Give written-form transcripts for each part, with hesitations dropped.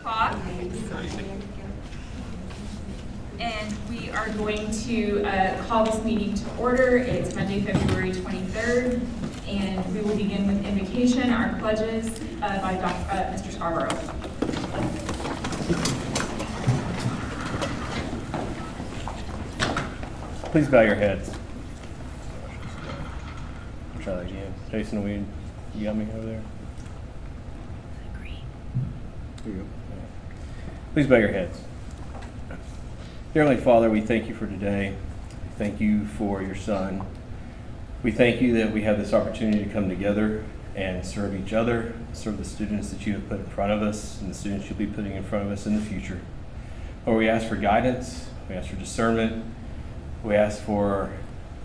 Clock. And we are going to call this meeting to order. It's Monday, February 23rd, and we will begin with invocation, our pledges by Mr. Scarborough. Please bow your heads. Try that again. Jason, you got me over there? Here you go. Please bow your heads. Dear Heavenly Father, we thank you for today. Thank you for your Son. We thank you that we have this opportunity to come together and serve each other, serve the students that you have put in front of us and the students you'll be putting in front of us in the future. Lord, we ask for guidance. We ask for discernment. We ask for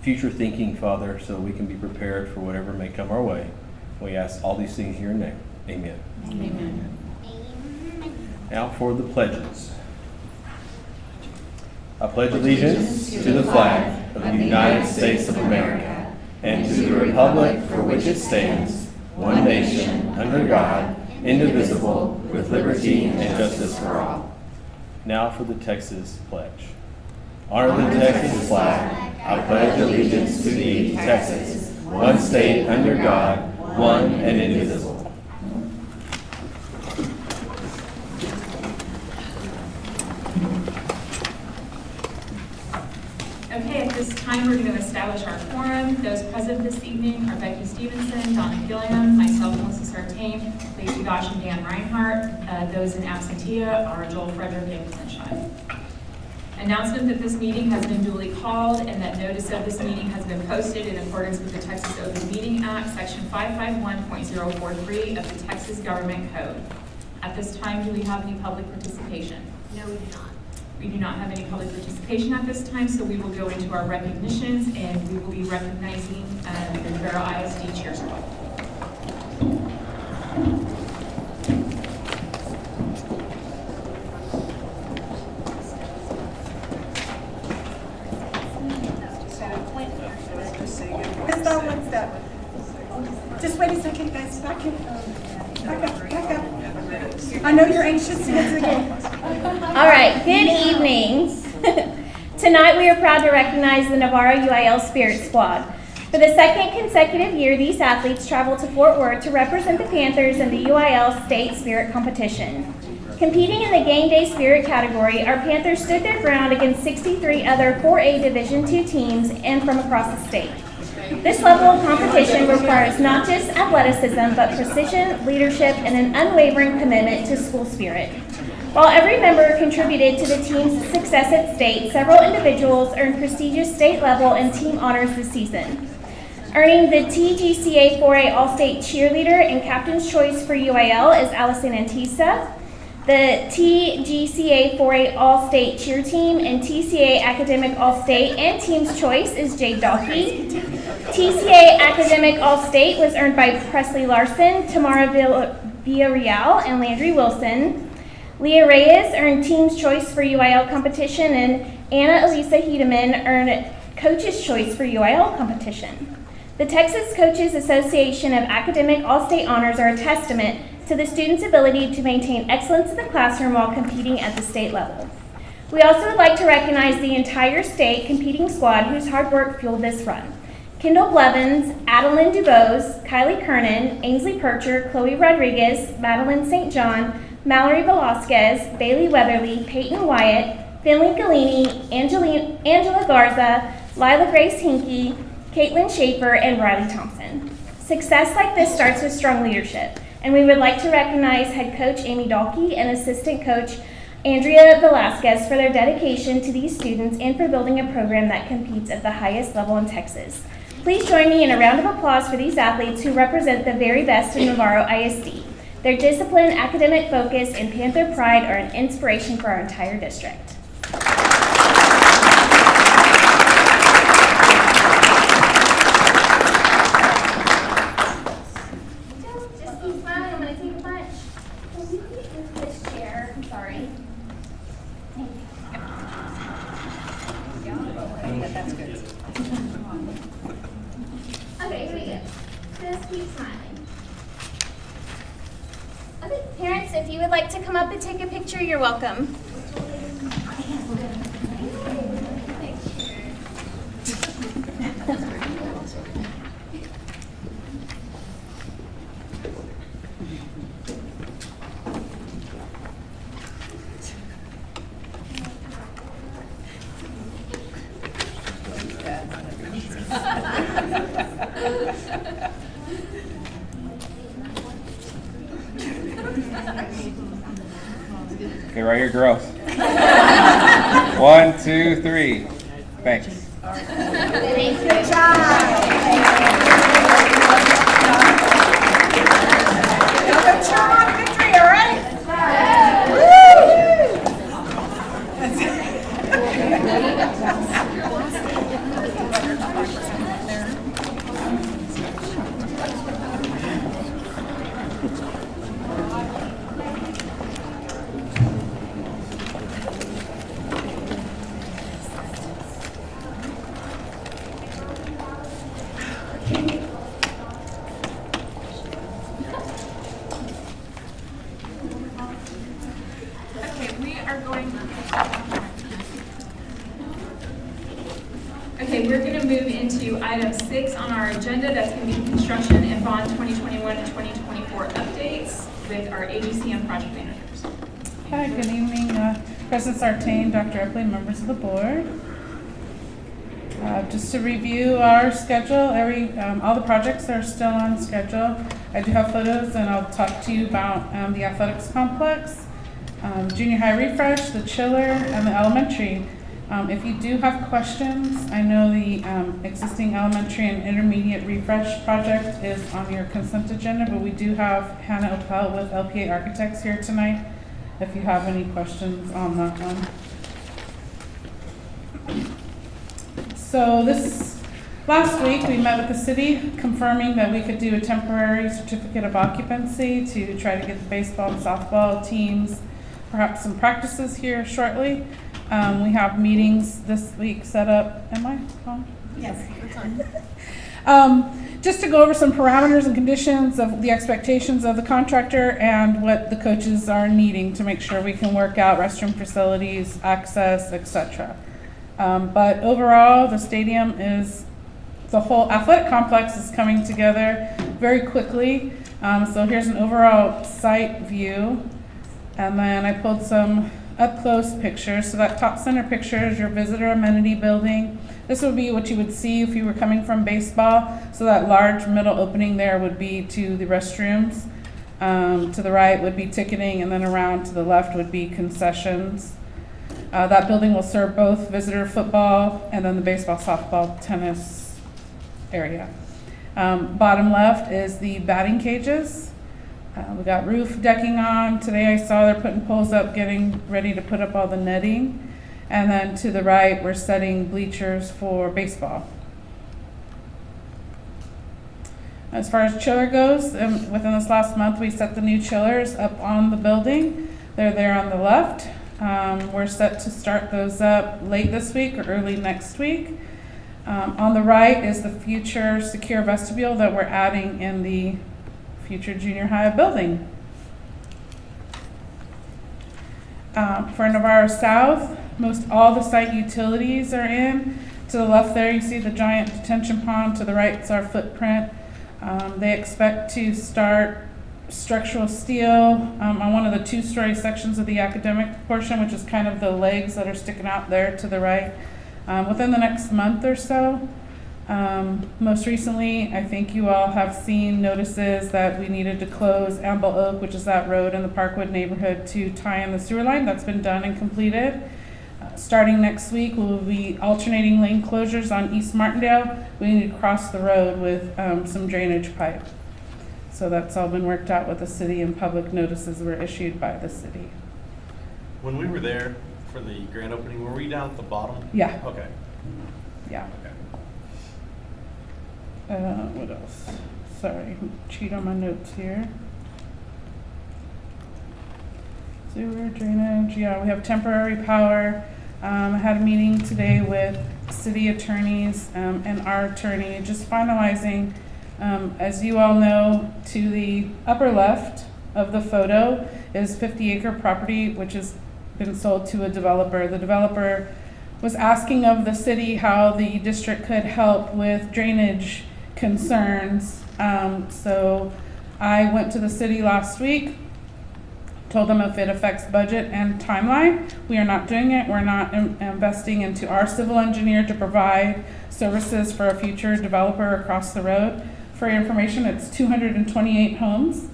future thinking, Father, so that we can be prepared for whatever may come our way. We ask all these things in your name. Amen. Amen. Now for the pledges. I pledge allegiance to the flag of the United States of America and to the republic for which it stands, one nation, under God, indivisible, with liberty and justice for all. Now for the Texas pledge. Honor the Texas flag. I pledge allegiance to thee, Texas, one state under God, one and indivisible. Okay, at this time, we're going to establish our quorum. Those present this evening are Becky Stevenson, Donna Gilliam, myself, Melissa Sartain, Lacey Gosh, and Dan Reinhardt. Those in absentia are Joel Frederick and Sunshine. Announcement that this meeting has been duly called and that notice of this meeting has been posted in accordance with the Texas Open Meeting Act, Section 551.043 of the Texas Government Code. At this time, do we have any public participation? No, we do not. We do not have any public participation at this time, so we will go into our recognitions, and we will be recognizing the Navarro ISD Cheer Squad. What's that? Just wait a second, guys. Back up. I know you're anxious to get to the game. All right, good evening. Tonight we are proud to recognize the Navarro UIL Spirit Squad. For the second consecutive year, these athletes traveled to Fort Worth to represent the Panthers in the UIL State Spirit Competition. Competing in the Game Day Spirit category, our Panthers stood their ground against 63 other 4A Division II teams and from across the state. This level of competition requires not just athleticism, but precision, leadership, and an unwavering commitment to school spirit. While every member contributed to the team's success at state, several individuals earned prestigious state level and team honors this season. Earning the TGCA 4A All-State Cheerleader and Captain's Choice for UIL is Allison Antista. The TGCA 4A All-State Cheer Team and TCA Academic All-State and Team's Choice is Jade Dalkey. TCA Academic All-State was earned by Presley Larson, Tamara Villarreal, and Landry Wilson. Leah Reyes earned Team's Choice for UIL competition, and Anna Elisa Hedeman earned Coach's Choice for UIL competition. The Texas Coaches Association of Academic All-State Honors are a testament to the students' ability to maintain excellence in the classroom while competing at the state level. We also would like to recognize the entire state competing squad whose hard work fueled this run. Kendall Blevins, Adeline Dubose, Kylie Kernan, Ainsley Percher, Chloe Rodriguez, Madeline St. John, Mallory Velasquez, Bailey Weatherly, Peyton Wyatt, Finley Galini, Angela Garza, Lila Grace Hinkey, Caitlin Schaefer, and Riley Thompson. Success like this starts with strong leadership, and we would like to recognize head coach Amy Dalkey and assistant coach Andrea Velasquez for their dedication to these students and for building a program that competes at the highest level in Texas. Please join me in a round of applause for these athletes who represent the very best in Navarro ISD. Their discipline, academic focus, and Panther pride are an inspiration for our entire district. Just keep smiling. I'm going to take a bunch. Can you move this chair? I'm sorry. Thank you. That's good. Okay, here we go. Just keep smiling. Okay, parents if you would like to come up and take a picture, you're welcome. Okay, right here, girls. 1, 2, 3. Thanks. Good job. Now go cheer on victory, all right? Okay, we're going to move into item 6 on our agenda. That's going to be construction and bond 2021 to 2024 updates with our AGC and project managers. Hi, good evening, President Sartain, Dr. Epley, members of the board. Just to review our schedule, all the projects are still on schedule. I do have photos, and I'll talk to you about the athletics complex, junior high refresh, the chiller, and the elementary. If you do have questions, I know the existing elementary and intermediate refresh project is on your consent agenda, but we do have Hannah Opel with LPA Architects here tonight if you have any questions on that one. So last week we met with the city confirming that we could do a temporary certificate of occupancy to try to get the baseball and softball teams, perhaps some practices here shortly. We have meetings this week set up. Am I on? Yes, it's on. Just to go over some parameters and conditions of the expectations of the contractor and what the coaches are needing to make sure we can work out restroom facilities, access, etc. But overall, the whole athletic complex is coming together very quickly. So here's an overall site view. And then I pulled some up close pictures. So that top center picture is your visitor amenity building. This would be what you would see if you were coming from baseball. So that large middle opening there would be to the restrooms. To the right would be ticketing, and then around to the left would be concessions. That building will serve both visitor football and then the baseball, softball, tennis area. Bottom left is the batting cages. We got roof decking on. Today I saw they're putting poles up, getting ready to put up all the netting. And then to the right, we're setting bleachers for baseball. As far as chiller goes, within this last month, we set the new chillers up on the building. They're there on the left. We're set to start those up late this week or early next week. On the right is the future secure vestibule that we're adding in the future junior high building. For Navarro South, most all the site utilities are in. To the left there, you see the giant detention pond. To the right is our footprint. They expect to start structural steel on one of the 2-story sections of the academic portion, which is kind of the legs that are sticking out there to the right, within the next month or so. Most recently, I think you all have seen notices that we needed to close Amble Oak, which is that road in the Parkwood neighborhood, to tie in the sewer line. That's been done and completed. Starting next week, we'll be alternating lane closures on East Martindale. We need to cross the road with some drainage pipe. So that's all been worked out with the city, and public notices were issued by the city. When we were there for the grand opening, were we down at the bottom? Yeah. Okay. Yeah. Okay. What else? Sorry, cheat on my notes here. Sewer, drainage, yeah, we have temporary power. I had a meeting today with city attorneys and our attorney, just finalizing, as you all know, to the upper left of the photo is 50-acre property, which has been sold to a developer. The developer was asking of the city how the district could help with drainage concerns. So I went to the city last week, told them if it affects budget and timeline, we are not doing it. We're not investing into our civil engineer to provide services for a future developer across the road. For your information, it's 228 homes.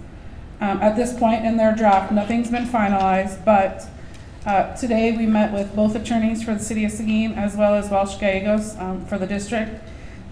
At this point in their draft, nothing's been finalized, but today we met with both attorneys for the city of Seguin as well as Welsh Gallegos for the district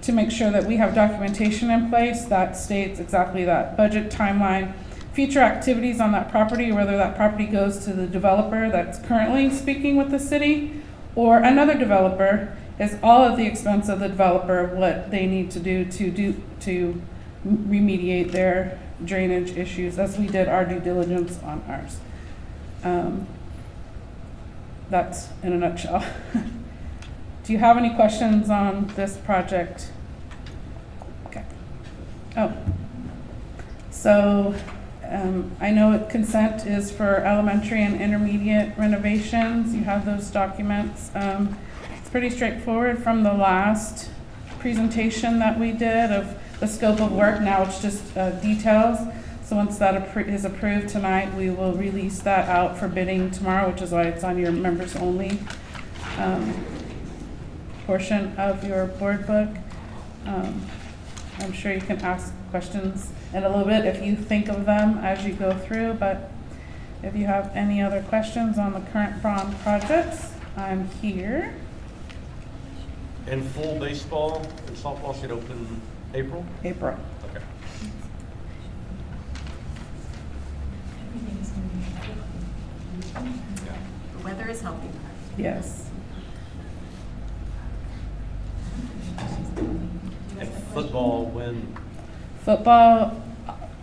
to make sure that we have documentation in place that states exactly that budget, timeline, future activities on that property, whether that property goes to the developer that's currently speaking with the city or another developer, is all of the expense of the developer, what they need to do to remediate their drainage issues as we did our due diligence on ours. That's in a nutshell. Do you have any questions on this project? Okay. Oh, so I know consent is for elementary and intermediate renovations. You have those documents. It's pretty straightforward from the last presentation that we did of the scope of work. Now it's just details. So once that is approved tonight, we will release that out for bidding tomorrow, which is why it's on your members only portion of your board book. I'm sure you can ask questions in a little bit if you think of them as you go through, but if you have any other questions on the current bond projects, I'm here. And full baseball and softball should open April? April. Okay. Yeah. The weather is helping. Yes. And football when? Football,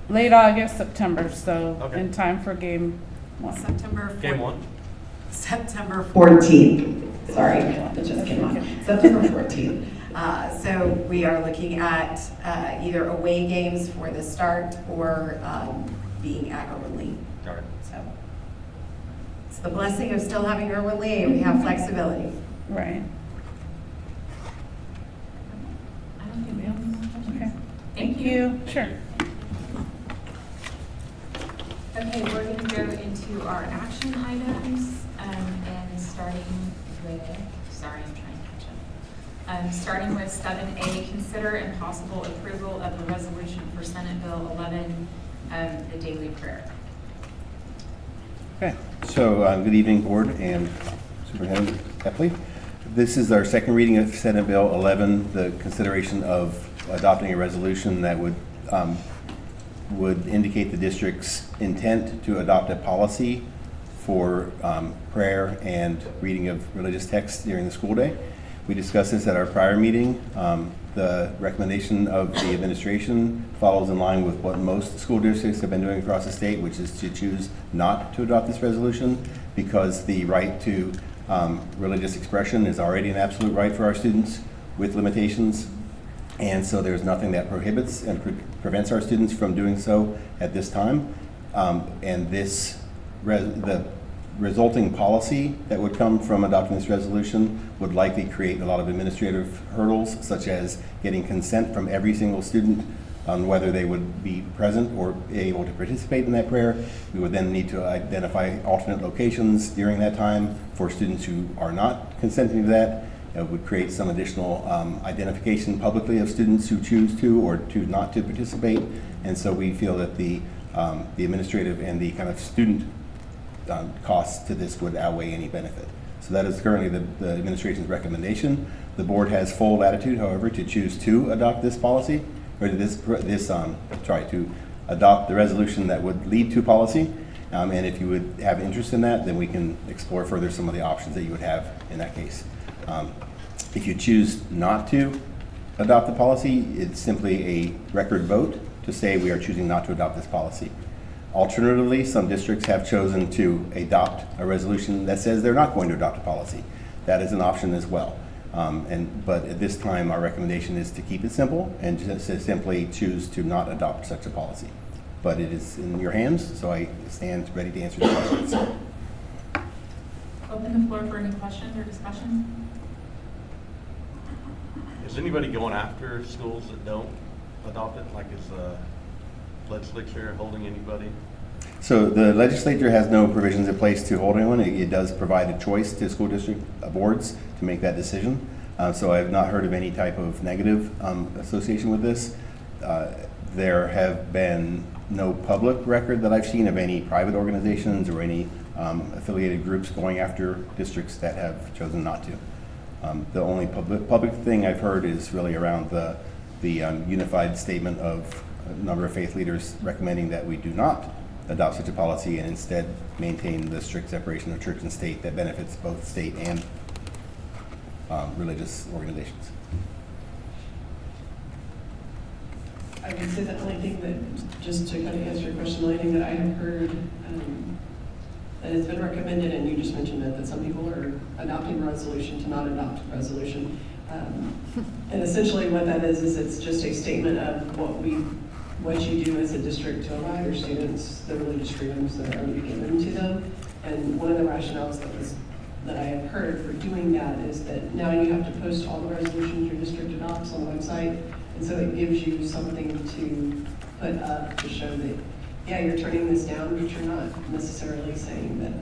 late August, September, so Okay. in time for game 1. September 4th. Game 1? September 14th. Sorry, it just came on. September 14th. So we are looking at either away games for the start or being at Irwin Lee. All right. So it's the blessing of still having Irwin Lee, and we have flexibility. Right. I don't think we have any more questions. Okay. Thank you. Sure. Okay, we're going to go into our action items, and starting with, sorry, I'm trying to catch up. Starting with 7A, consider and possible approval of the resolution for Senate Bill 11, the daily prayer. Okay, so good evening, Board and Superintendent Epley. This is our second reading of Senate Bill 11, the consideration of adopting a resolution that would indicate the district's intent to adopt a policy for prayer and reading of religious texts during the school day. We discussed this at our prior meeting. The recommendation of the administration follows in line with what most school districts have been doing across the state, which is to choose not to adopt this resolution because the right to religious expression is already an absolute right for our students with limitations. And so there's nothing that prohibits and prevents our students from doing so at this time. And the resulting policy that would come from adopting this resolution would likely create a lot of administrative hurdles, such as getting consent from every single student on whether they would be present or able to participate in that prayer. We would then need to identify alternate locations during that time for students who are not consenting to that. It would create some additional identification publicly of students who choose to or choose not to participate. And so we feel that the administrative and the kind of student costs to this would outweigh any benefit. So that is currently the administration's recommendation. The board has full latitude, however, to choose to adopt this policy, or to adopt the resolution that would lead to policy. And if you would have interest in that, then we can explore further some of the options that you would have in that case. If you choose not to adopt the policy, it's simply a record vote to say we are choosing not to adopt this policy. Alternatively, some districts have chosen to adopt a resolution that says they're not going to adopt a policy. That is an option as well. But at this time, our recommendation is to keep it simple and just to simply choose to not adopt such a policy. but it is in your hands, so I stand ready to answer the questions. Open the floor for any questions or discussion. Is anybody going after schools that don't adopt it? Like, is the legislature holding anybody? So the legislature has no provisions in place to hold anyone. It does provide a choice to school district boards to make that decision. So I have not heard of any type of negative association with this. There have been no public record that I've seen of any private organizations or any affiliated groups going after districts that have chosen not to. The only public thing I've heard is really around the unified statement of a number of faith leaders recommending that we do not adopt such a policy and instead maintain the strict separation of church and state that benefits both state and religious organizations. I would say the only thing that, just to kind of answer your question, the only thing that I have heard that has been recommended, and you just mentioned it, that some people are adopting resolution to not adopt resolution. And essentially what that is it's just a statement of what you do as a district to allow your students the religious freedoms that are already given to them. And one of the rationales that I have heard for doing that is that now you have to post all the resolutions your district adopts on the website. And so it gives you something to put up to show that, yeah, you're turning this down, but you're not necessarily saying that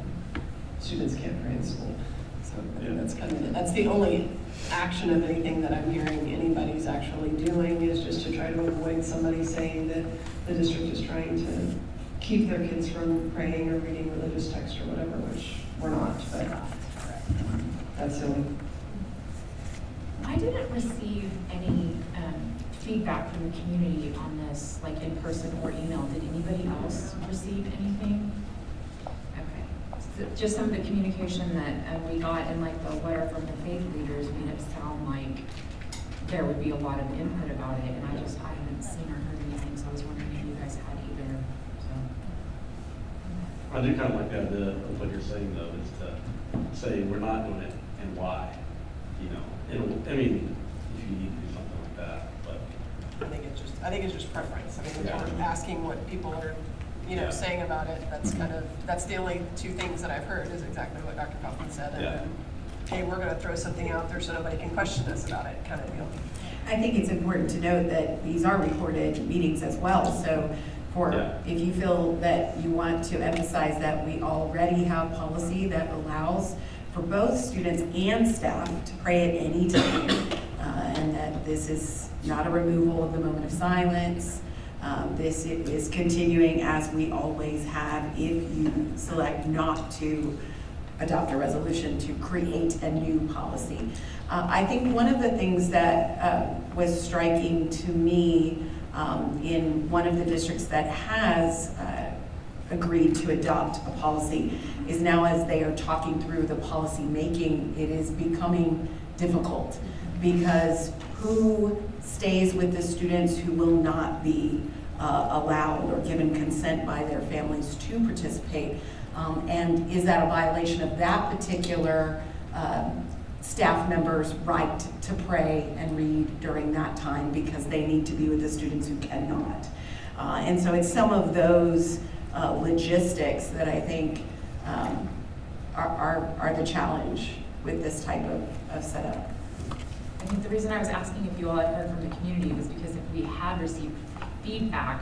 students can't pray in school. So I think that's the only action of anything that I'm hearing anybody's actually doing, is just to try to avoid somebody saying that the district is trying to keep their kids from praying or reading religious text or whatever, which we're not, but that's the only. I didn't receive any feedback from the community on this, like in person or email. Did anybody else receive anything? Okay. So just some of the communication that we got in like the letter from the faith leaders made it sound like there would be a lot of input about it, and I haven't seen or heard anything, so I was wondering if you guys had either. So. I do kind of like the idea of what you're saying, though, is to say we're not doing it and why. You know, I mean, if you need to do something like that, but. I think it's just preference. I mean, when Yeah. you're asking what people are, Yeah. saying about it, that's the only two things that I've heard is exactly what Dr. Kaufman said. And Yeah. then, hey, we're going to throw something out there so nobody can question us about it, kind of deal. I think it's important to note that these are recorded meetings as well, so if you feel that you want to emphasize that we already have policy that allows for both students and staff to pray at any time, and that this is not a removal of the moment of silence. This is continuing as we always have if you select not to adopt a resolution to create a new policy. I think one of the things that was striking to me in one of the districts that has agreed to adopt a policy is now, as they are talking through the policy making, it is becoming difficult, because who stays with the students who will not be allowed or given consent by their families to participate? And is that a violation of that particular staff member's right to pray and read during that time because they need to be with the students who cannot? And so it's some of those logistics that I think are the challenge with this type of setup. I think the reason I was asking if you all had heard from the community was because if we had received feedback,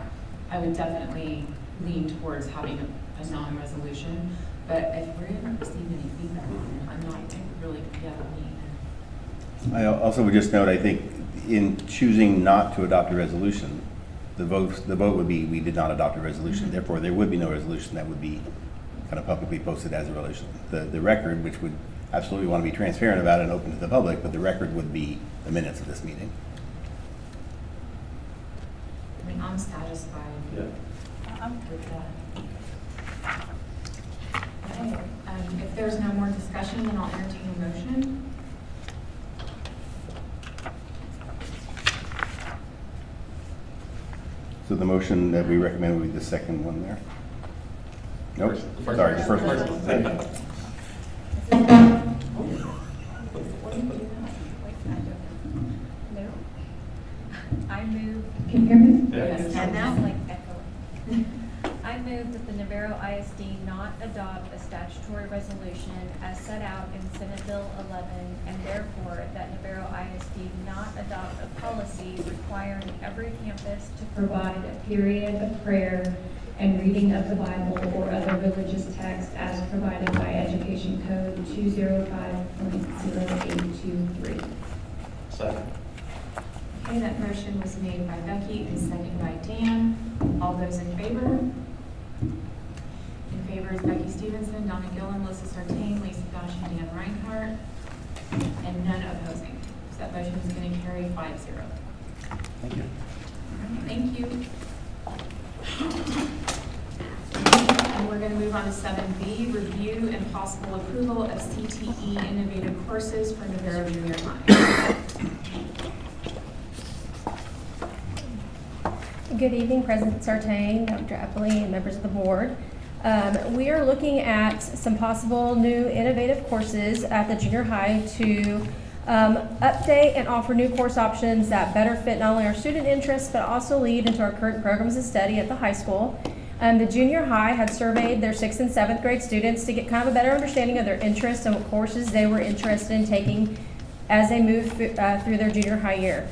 I would definitely lean towards having a non-resolution. But if we haven't received any feedback, I'm not really I also would just note, I think in choosing not to adopt a resolution, the vote would be we did not adopt a resolution. Therefore, there would be no resolution that would be kind of publicly posted as a resolution. The record, which would absolutely want to be transparent about it and open to the public, but the record would be the minutes of this meeting. I mean, I'm satisfied with that. Okay, if there's no more discussion, then I'll entertain a motion. So the motion that we recommend would be the second one there. Nope, sorry, the first one. I move. Can you hear me? Yes. And now? Like echoing. Navarro ISD not adopt a statutory resolution as set out in Senate Bill 11, and therefore that Navarro ISD not adopt a policy requiring every campus to provide a period of prayer and reading of the Bible or other religious text as provided by Education Code 205.0823. Second. Okay, that motion was made by Becky and seconded by Dan. All those in favor? In favor is Becky Stevenson, Donna Gillen, Melissa Sartain, Lacey Gosh, and Dan Reinhardt, and none opposing. So that motion is going to carry 5-0. Thank you. Thank you. And we're going to move on to 7B, review and possible approval of CTE innovative courses for Navarro Junior High. Good evening, President Sartain, Dr. Eppley, and members of the board. We are looking at some possible new innovative courses at the junior high to update and offer new course options that better fit not only our student interests, but also lead into our current programs of study at the high school. The junior high had surveyed their 6th and 7th grade students to get kind of a better understanding of their interests and what courses they were interested in taking as they move through their junior high year.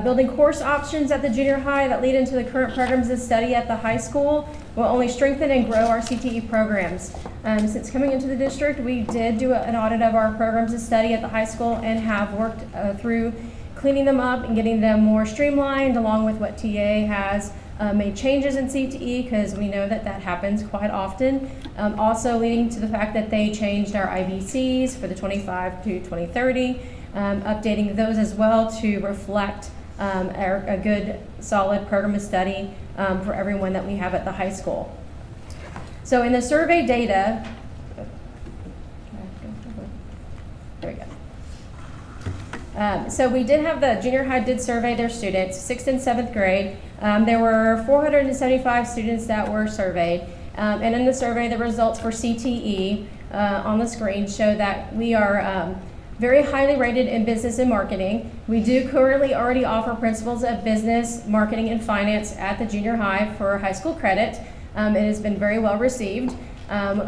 Building course options at the junior high that lead into the current programs of study at the high school will only strengthen and grow our CTE programs. Since coming into the district, we did do an audit of our programs of study at the high school and have worked through cleaning them up and getting them more streamlined, along with what TA has made changes in CTE, because we know that that happens quite often. Also leading to the fact that they changed our IBCs for the 25 to 2030, updating those as well to reflect a good, solid program of study for everyone that we have at the high school. So in the survey data, there we go. So we did have the junior high did survey their students, 6th and 7th grade. There were 475 students that were surveyed. And in the survey, the results for CTE on the screen show that we are very highly rated in business and marketing. We do currently already offer principles of business, marketing, and finance at the junior high for high school credit. It has been very well received.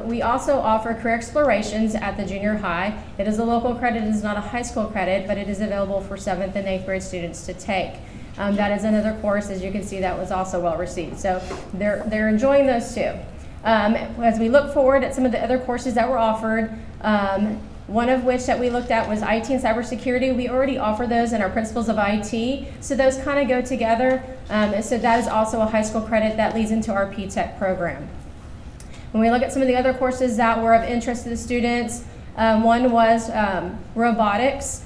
We also offer career explorations at the junior high. It is a local credit, it is not a high school credit, but it is available for 7th and 8th grade students to take. That is another course, as you can see, that was also well received. So they're enjoying those too. As we look forward at some of the other courses that were offered, one of which that we looked at was IT and cybersecurity. We already offer those in our principles of IT, so those kind of go together. So that is also a high school credit that leads into our P-Tech program. When we look at some of the other courses that were of interest to the students, one was robotics.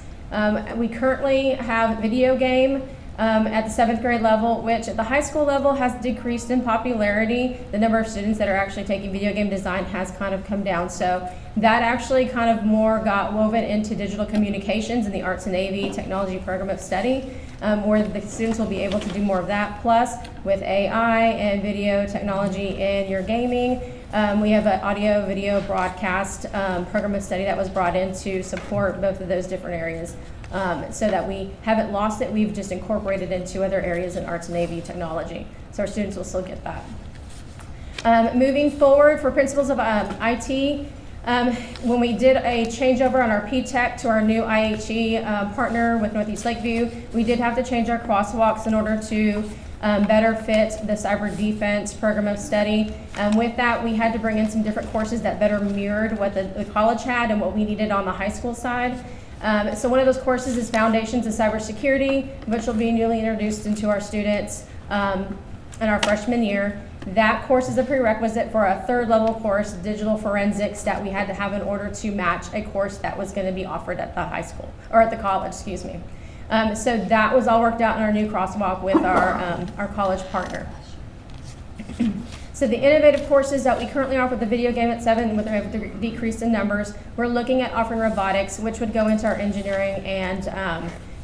We currently have video game at the 7th grade level, which at the high school level has decreased in popularity. The number of students that are actually taking video game design has kind of come down. So that actually kind of more got woven into digital communications in the arts and AV technology program of study, where the students will be able to do more of that. Plus, with AI and video technology in your gaming, we have an audio video broadcast program of study that was brought in to support both of those different areas. So that we haven't lost it, we've just incorporated into other areas in arts and AV technology. So our students will still get that. Moving forward for principles of IT, when we did a changeover on our P-Tech to our new IHE partner with Northeast Lakeview, we did have to change our crosswalks in order to better fit the cyber defense program of study. With that, we had to bring in some different courses that better mirrored what the college had and what we needed on the high school side. So one of those courses is Foundations of Cybersecurity, which will be newly introduced into our students in our freshman year. That course is a prerequisite for a 3rd level course, Digital Forensics, that we had to have in order to match a course that was going to be offered at the high school, or at the college, excuse me. So that was all worked out in our new crosswalk with our college partner. So the innovative courses that we currently offer the video game at 7 with a decrease in numbers, we're looking at offering robotics, which would go into our engineering and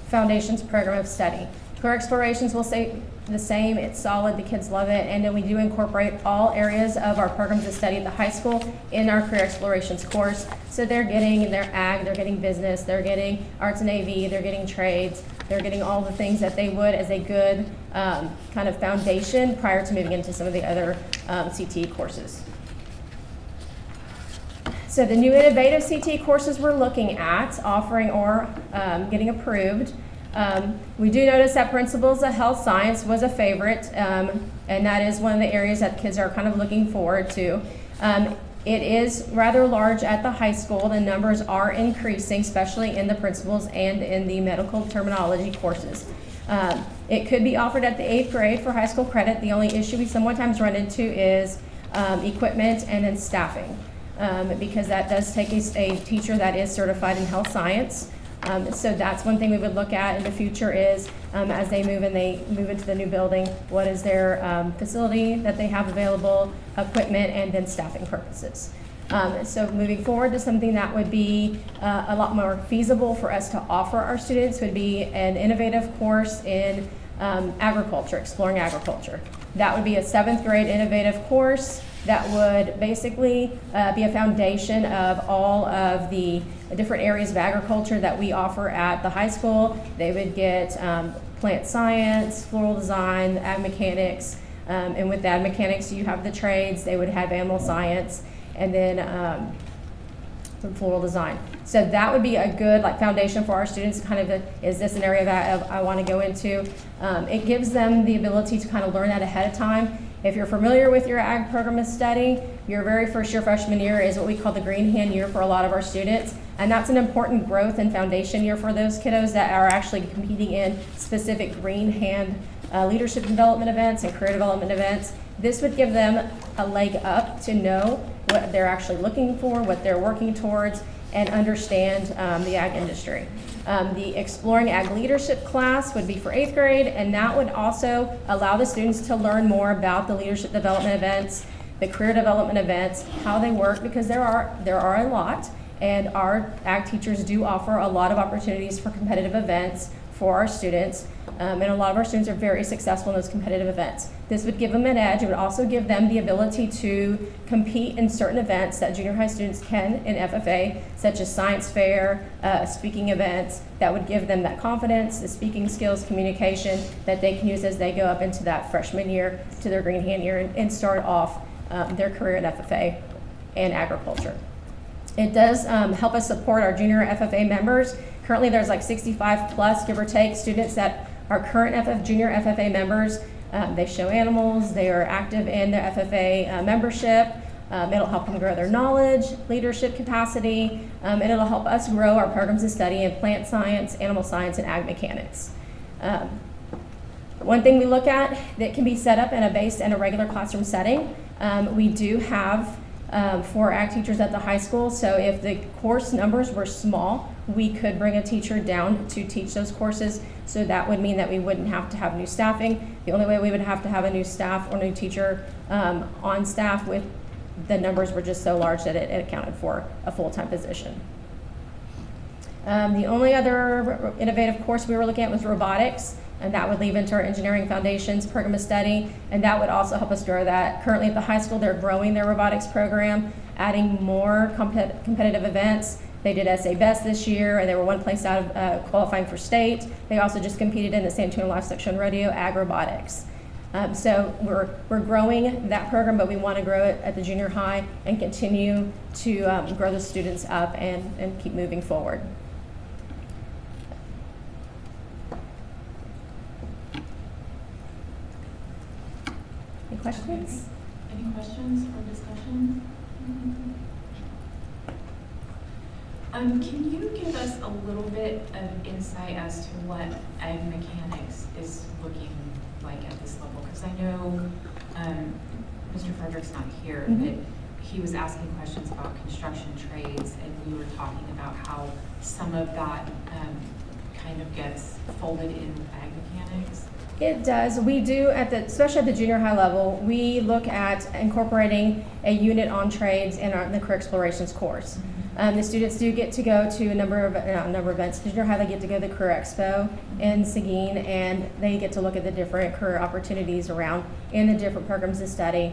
foundations program of study. Career explorations will stay the same. It's solid. The kids love it. And then we do incorporate all areas of our programs of study at the high school in our career explorations course. So they're getting their ag, they're getting business, they're getting arts and AV, they're getting trades, they're getting all the things that they would as a good kind of foundation prior to moving into some of the other CTE courses. So the new innovative CT courses we're looking at offering or getting approved. We do notice that principles of health science was a favorite, and that is one of the areas that kids are kind of looking forward to. It is rather large at the high school. The numbers are increasing, especially in the principles and in the medical terminology courses. It could be offered at the 8th grade for high school credit. The only issue we sometimes run into is equipment and then staffing, because that does take a teacher that is certified in health science. So that's one thing we would look at in the future is as they move into the new building, what is their facility that they have available, equipment, and then staffing purposes. So moving forward to something that would be a lot more feasible for us to offer our students would be an innovative course in agriculture, exploring agriculture. That would be a 7th grade innovative course that would basically be a foundation of all of the different areas of agriculture that we offer at the high school. They would get plant science, floral design, ag mechanics, and with ag mechanics you have the trades. They would have animal science, and then some floral design. So that would be a good foundation for our students. Kind of is this an area that I want to go into? It gives them the ability to kind of learn that ahead of time. If you're familiar with your ag program of study, your very first year, freshman year, is what we call the green hand year for a lot of our students. And that's an important growth and foundation year for those kiddos that are actually competing in specific green hand leadership development events and career development events. This would give them a leg up to know what they're actually looking for, what they're working towards, and understand the ag industry. The Exploring Ag Leadership class would be for 8th grade, and that would also allow the students to learn more about the leadership development events, the career development events, how they work, because there are a lot, and our ag teachers do offer a lot of opportunities for competitive events for our students, and a lot of our students are very successful in those competitive events. This would give them an edge. It would also give them the ability to compete in certain events that junior high students can in FFA, such as science fair, speaking events, that would give them that confidence, the speaking skills, communication, that they can use as they go up into that freshman year to their green hand year and start off their career at FFA and agriculture. It does help us support our junior FFA members. Currently there's 65 plus, give or take, students that are current junior FFA members. They show animals, they are active in their FFA membership. It'll help them grow their knowledge, leadership capacity, and it'll help us grow our programs of study in plant science, animal science, and ag mechanics. One thing we look at that can be set up in a base and a regular classroom setting, we do have for ag teachers at the high school. So if the course numbers were small, we could bring a teacher down to teach those courses. So that would mean that we wouldn't have to have new staffing. The only way we would have to have a new staff or new teacher on staff with the numbers were just so large that it accounted for a full-time position. The only other innovative course we were looking at was robotics, and that would lead into our engineering foundations program of study, and that would also help us grow that. Currently at the high school, they're growing their robotics program, adding more competitive events. They did SA Best this year, and they were one place out of qualifying for state. They also just competed in the San Antonio Livestock Show and Rodeo Ag Robotics. So we're growing that program, but we want to grow it at the junior high and continue to grow the students up and keep moving forward. Any questions? Any questions or discussion? Can you give us a little bit of insight as to what ag mechanics is looking like at this level? Because I know Mr. Frederick's not here, but he was asking questions about construction trades, and we were talking about how some of that kind of gets folded in with ag mechanics. It does. We do, especially at the junior high level, we look at incorporating a unit on trades in the career explorations course. The students do get to go to a number of events. Junior high, they get to go to the Career Expo in Seguin, and they get to look at the different career opportunities around in the different programs of study.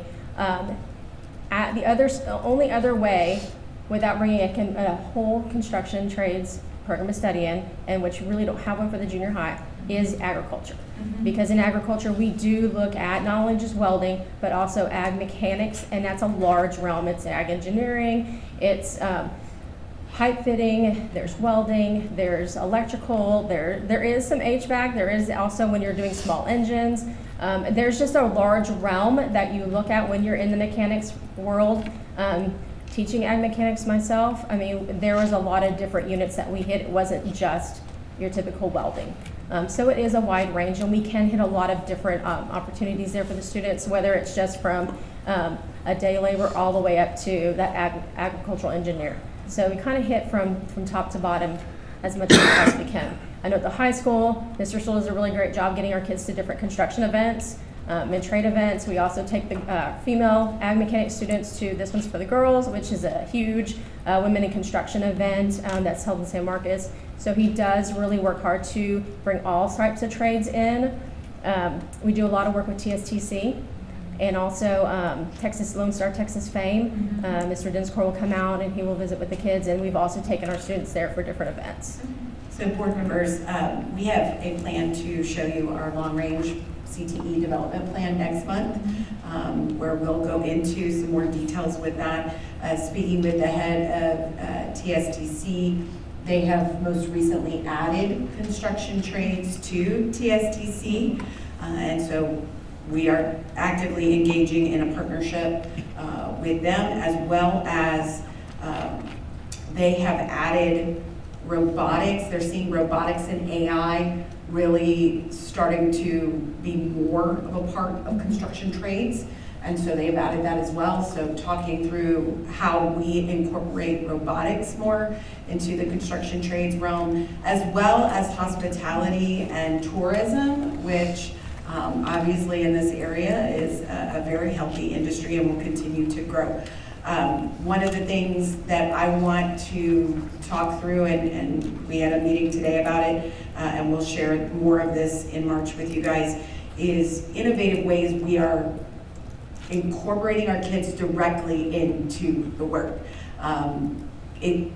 Only other way, without bringing a whole construction trades program of study in, and which you really don't have one for the junior high, is agriculture. Because in agriculture, we do look at not only just welding, but also ag mechanics, and that's a large realm. It's ag engineering, it's pipe fitting, there's welding, there's electrical, there is some HVAC, there is also when you're doing small engines. There's just a large realm that you look at when you're in the mechanics world. Teaching ag mechanics myself, I mean, there was a lot of different units that we hit. It wasn't just your typical welding. So it is a wide range, and we can hit a lot of different opportunities there for the students, whether it's just from a day labor all the way up to that agricultural engineer. So we kind of hit from top to bottom as much as we possibly can. I know at the high school, Mr. Stoll does a really great job getting our kids to different construction events, mid-trade events. We also take the female ag mechanic students to This One's for the Girls, which is a huge women in construction event that's held in San Marcos. So he does really work hard to bring all types of trades in. We do a lot of work with TSTC and also Texas Lone Star Texas Fame. Mr. Dinscore will come out and he will visit with the kids, and we've also taken our students there for different events. So board members, we have a plan to show you our long-range CTE development plan next month, where we'll go into some more details with that. Speaking with the head of TSTC, they have most recently added construction trades to TSTC, and so we are actively engaging in a partnership with them, as well as they have added robotics. They're seeing robotics and AI really starting to be more of a part of construction trades. And so they've added that as well. So talking through how we incorporate robotics more into the construction trades realm, as well as hospitality and tourism, which obviously in this area is a very healthy industry and will continue to grow. One of the things that I want to talk through, and we had a meeting today about it, and we'll share more of this in March with you guys, is innovative ways we are incorporating our kids directly into the work. The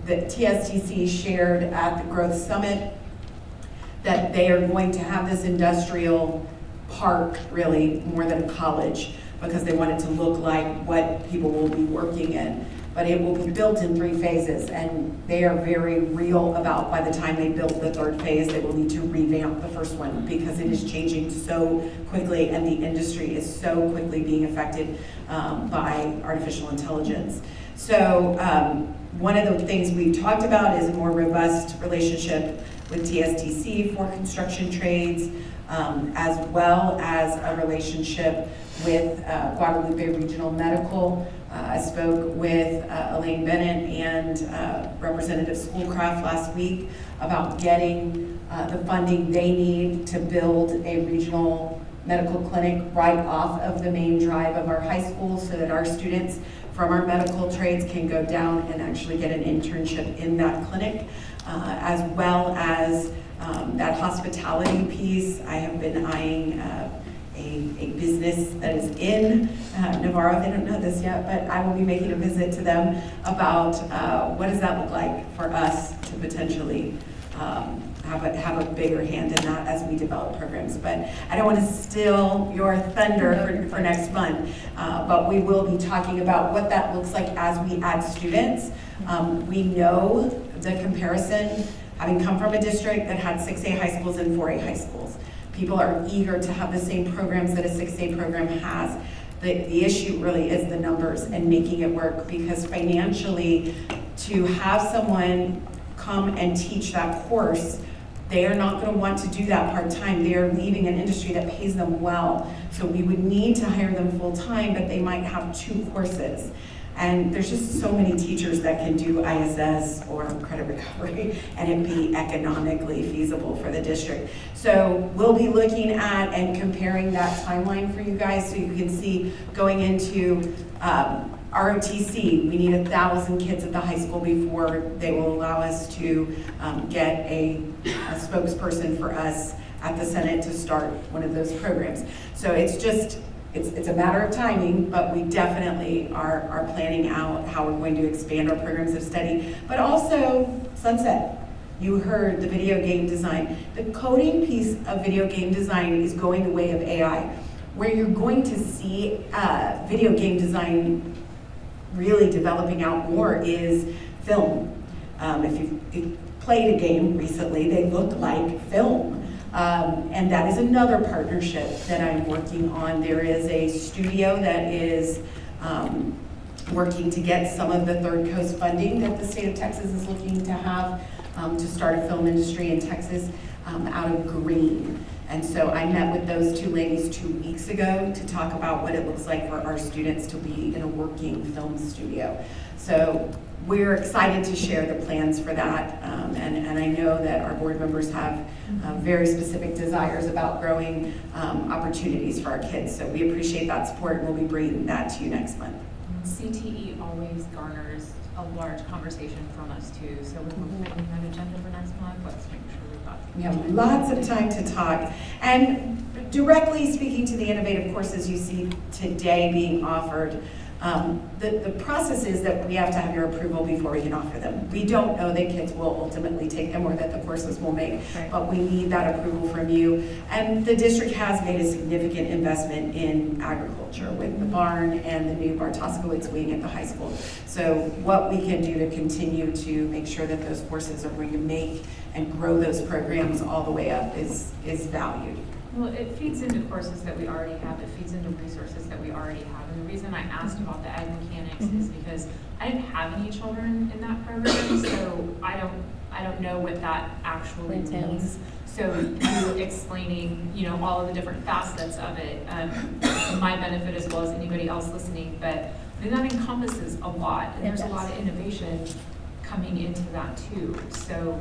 TSTC shared at the Growth Summit that they are going to have this industrial park, really more than a college, because they want it to look like what people will be working in. But it will be built in 3 phases, and they are very real about by the time they build the 3rd phase, they will need to revamp the first one because it is changing so quickly and the industry is so quickly being affected by artificial intelligence. So one of the things we've talked about is a more robust relationship with TSTC for construction trades, as well as a relationship with Guadalupe Regional Medical. I spoke with Elaine Bennett and Representative Schoolcraft last week about getting the funding they need to build a regional medical clinic right off of the main drive of our high school so that our students from our medical trades can go down and actually get an internship in that clinic, as well as that hospitality piece. I have been eyeing a business that is in Navarro. They don't know this yet, but I will be making a visit to them about what does that look like for us to potentially have a bigger hand in that as we develop programs. But I don't want to steal your thunder for next month, but we will be talking about what that looks like as we add students. We know the comparison, having come from a district that had 6A high schools and 4A high schools. People are eager to have the same programs that a 6A program has. The issue really is the numbers and making it work, because financially, to have someone come and teach that course, they are not going to want to do that part-time. They are leaving an industry that pays them well. So we would need to hire them full-time, but they might have 2 courses. And there's just so many teachers that can do ISS or credit recovery and it be economically feasible for the district. So we'll be looking at and comparing that timeline for you guys so you can see going into ROTC, we need 1,000 kids at the high school before they will allow us to get a spokesperson for us at the Senate to start one of those programs. So it's just, it's a matter of timing, but we definitely are planning out how we're going to expand our programs of study, but also Sunset. You heard the video game design. The coding piece of video game design is going the way of AI. Where you're going to see video game design really developing out more is film. If you've played a game recently, they look like film. And that is another partnership that I'm working on. There is a studio that is working to get some of the Third Coast funding that the state of Texas is looking to have to start a film industry in Texas out of Green. And so I met with those two ladies 2 weeks ago to talk about what it looks like for our students to be in a working film studio. So we're excited to share the plans for that, and I know that our board members have very specific desires about growing opportunities for our kids. So we appreciate that support, and we'll be bringing that to you next month. CTE always garners a large conversation from us too, so we're putting that agenda for next month. Let's make sure we've got. We have lots of time to talk. And directly speaking to the innovative courses you see today being offered, the process is that we have to have your approval before we can offer them. We don't know that kids will ultimately take them or that the courses will make, but we need that approval from you. And the district has made a significant investment in agriculture with the barn and the new Bartoskowitz wing at the high school. So what we can do to continue to make sure that those courses are going to make and grow those programs all the way up is valued. Well, it feeds into courses that we already have. It feeds into resources that we already have. And the reason I asked about the ag mechanics is because I didn't have any children in that program, so I don't know what that actually means. So you explaining, all of the different facets of it, to my benefit as well as anybody else listening, but that encompasses a lot, and there's a lot of innovation coming into that too. So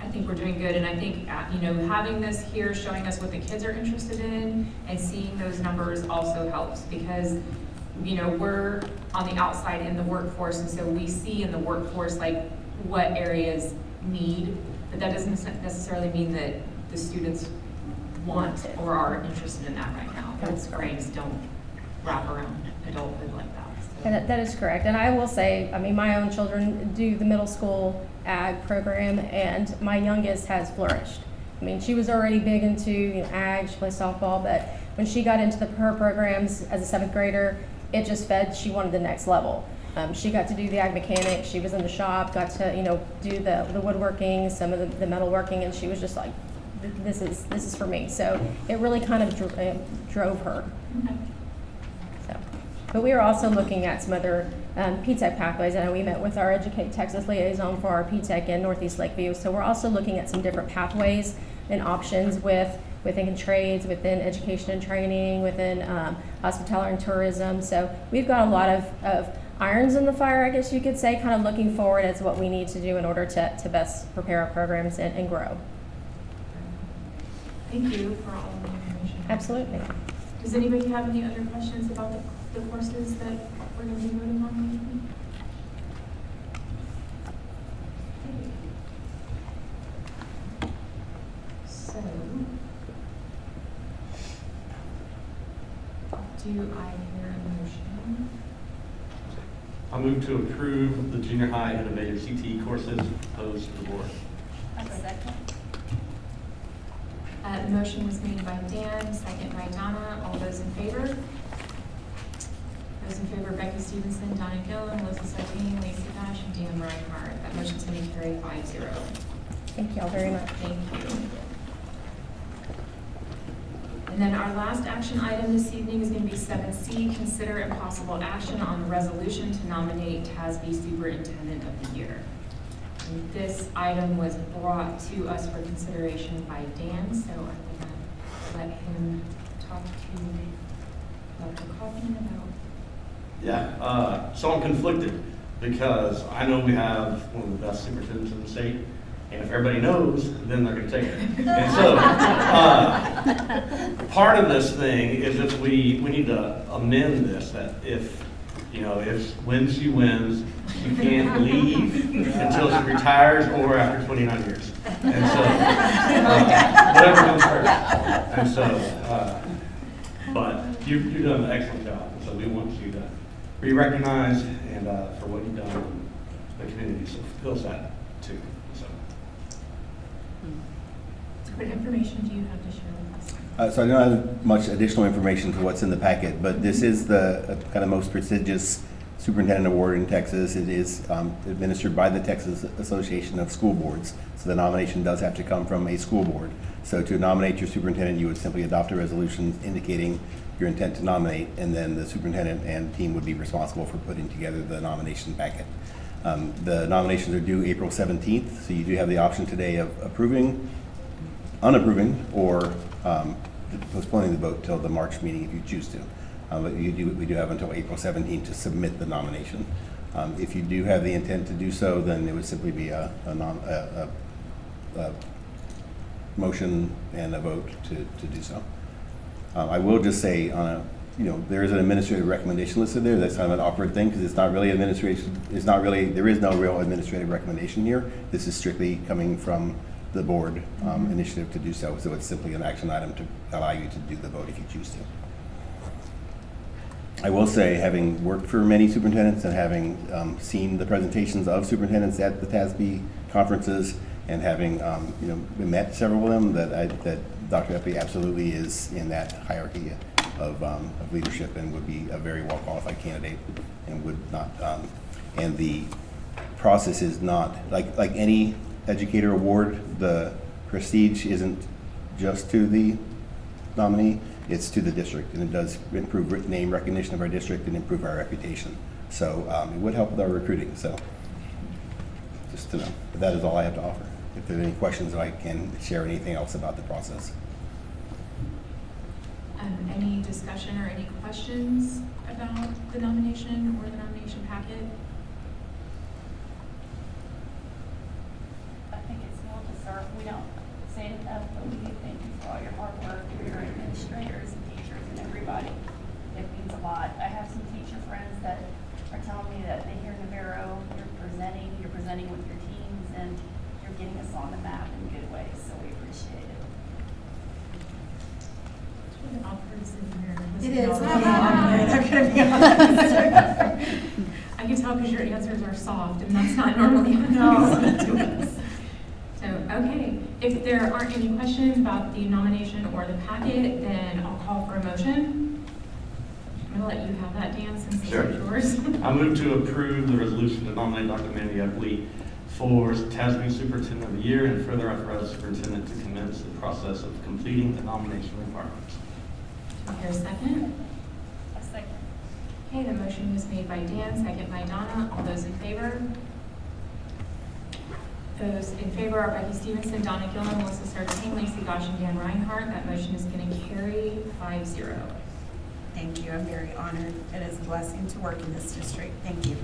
I think we're doing good, and I think having this here, showing us what the kids are interested in, and seeing those numbers also helps because we're on the outside in the workforce, and so we see in the workforce like what areas need, but that doesn't necessarily mean that the students want or are interested in that right now. Their brains don't wrap around adulthood like that. So. And that is correct. And I will say, my own children do the middle school ag program, and my youngest has flourished. She was already big into ag, she plays softball, but when she got into her programs as a 7th grader, it just fed, she wanted the next level. She got to do the ag mechanics, she was in the shop, got to do the woodworking, some of the metalworking, and she was just like, this is for me. So it really kind of drove her. Okay. But we are also looking at some other P-TECH pathways. I know we met with our Educate Texas liaison for our P-TECH in Northeast Lakeview. So we're also looking at some different pathways and options within trades, within education and training, within hospitality and tourism. So we've got a lot of irons in the fire, I guess you could say, kind of looking forward as what we need to do in order to best prepare our programs and grow. Thank you for all of the information. Absolutely. Does anybody have any other questions about the courses that we're going to be voting on? So, do I hear a motion? I move to approve the junior high innovative CTE courses proposed to the board. A second. The motion was made by Dan, second by Donna. All those in favor? Those in favor, Becky Stevenson, Donna Gillen, Melissa Sartini, Lacey Dash, and Dan Reinhardt. That motion's going to carry 5-0. Thank you all very much. Thank you. And then our last action item this evening is going to be 7C, consider and possible action on the resolution to nominate TASB Superintendent of the Year. And this item was brought to us for consideration by Dan, so I'm going to let him talk to Dr. Kaufman about. Yeah, so I'm conflicted because I know we have one of the best superintendents in the state, and if everybody knows, then they're going to take it. And so, part of this thing is if we need to amend this, that if when she wins, she can't leave until she retires or after 29 years. And so, whatever comes first. And so, but you've done an excellent job, and so we want you to be recognized and for what you've done in the community. So feels that too, so. What information do you have to share with us? So I don't have much additional information to what's in the packet, but this is the kind of most prestigious superintendent award in Texas. It is administered by the Texas Association of School Boards, so the nomination does have to come from a school board. So to nominate your superintendent, you would simply adopt a resolution indicating your intent to nominate, and then the superintendent and team would be responsible for putting together the nomination packet. The nominations are due April 17th, so you do have the option today of approving, unapproving, or postponing the vote till the March meeting if you choose to. But we do have until April 17th to submit the nomination. If you do have the intent to do so, then it would simply be a motion and a vote to do so. I will just say, there is an administrative recommendation listed there. That's kind of an awkward thing because it's not really administration. It's not really. There is no real administrative recommendation here. This is strictly coming from the board initiative to do so. So it's simply an action item to allow you to do the vote if you choose to. I will say, having worked for many superintendents and having seen the presentations of superintendents at the TASB conferences and having met several of them, that Dr. Epley absolutely is in that hierarchy of leadership and would be a very well qualified candidate and would not. And the process is not like any educator award. The prestige isn't just to the nominee. It's to the district, and it does improve name recognition of our district and improve our reputation. So it would help with our recruiting. So just to know, but that is all I have to offer. If there are any questions, I can share anything else about the process. Any discussion or any questions about the nomination or the nomination packet? I think it's well deserved. We don't say it enough, but we do thank you for all your hard work, for your administrators and teachers and everybody. It means a lot. I have some teacher friends that are telling me that they hear Navarro, you're presenting with your teams, and you're getting us on the map in good ways, so we appreciate it. It is. I can tell because your answers are soft, and that's not normally how you listen to us. So, okay, if there aren't any questions about the nomination or the packet, then I'll call for a motion. I'm going to let you have that, Dan, since Sure. it's yours. I move to approve the resolution to nominate Dr. Mandy Epley for TASB Superintendent of the Year and further authorize the superintendent to commence the process of completing the nomination requirements. Do I hear a second? A second. Okay, the motion was made by Dan, second by Donna. All those in favor? Those in favor are Becky Stevenson, Donna Gillen, Melissa Sartain, Lacey Gosh, and Dan Reinhardt. That motion is going to carry 5-0. Thank you. I'm very honored. It is a blessing to work in this district. Thank you.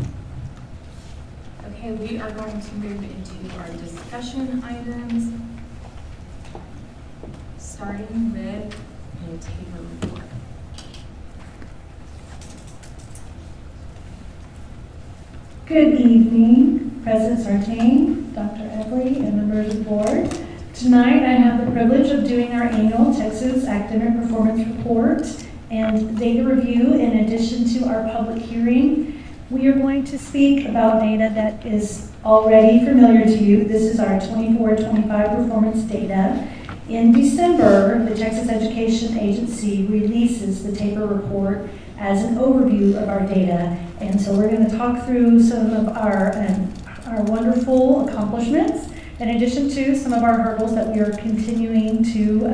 Okay, we are going to move into our discussion items, starting with the Tabor report. Good evening, President Sartain, Dr. Epley, and members of the board. Tonight I have the privilege of doing our annual Texas Academic Performance Report and data review in addition to our public hearing. We are going to speak about data that is already familiar to you. This is our 24-25 performance data. In December, the Texas Education Agency releases the Tabor report as an overview of our data. And so we're going to talk through some of our wonderful accomplishments, in addition to some of our hurdles that we are continuing to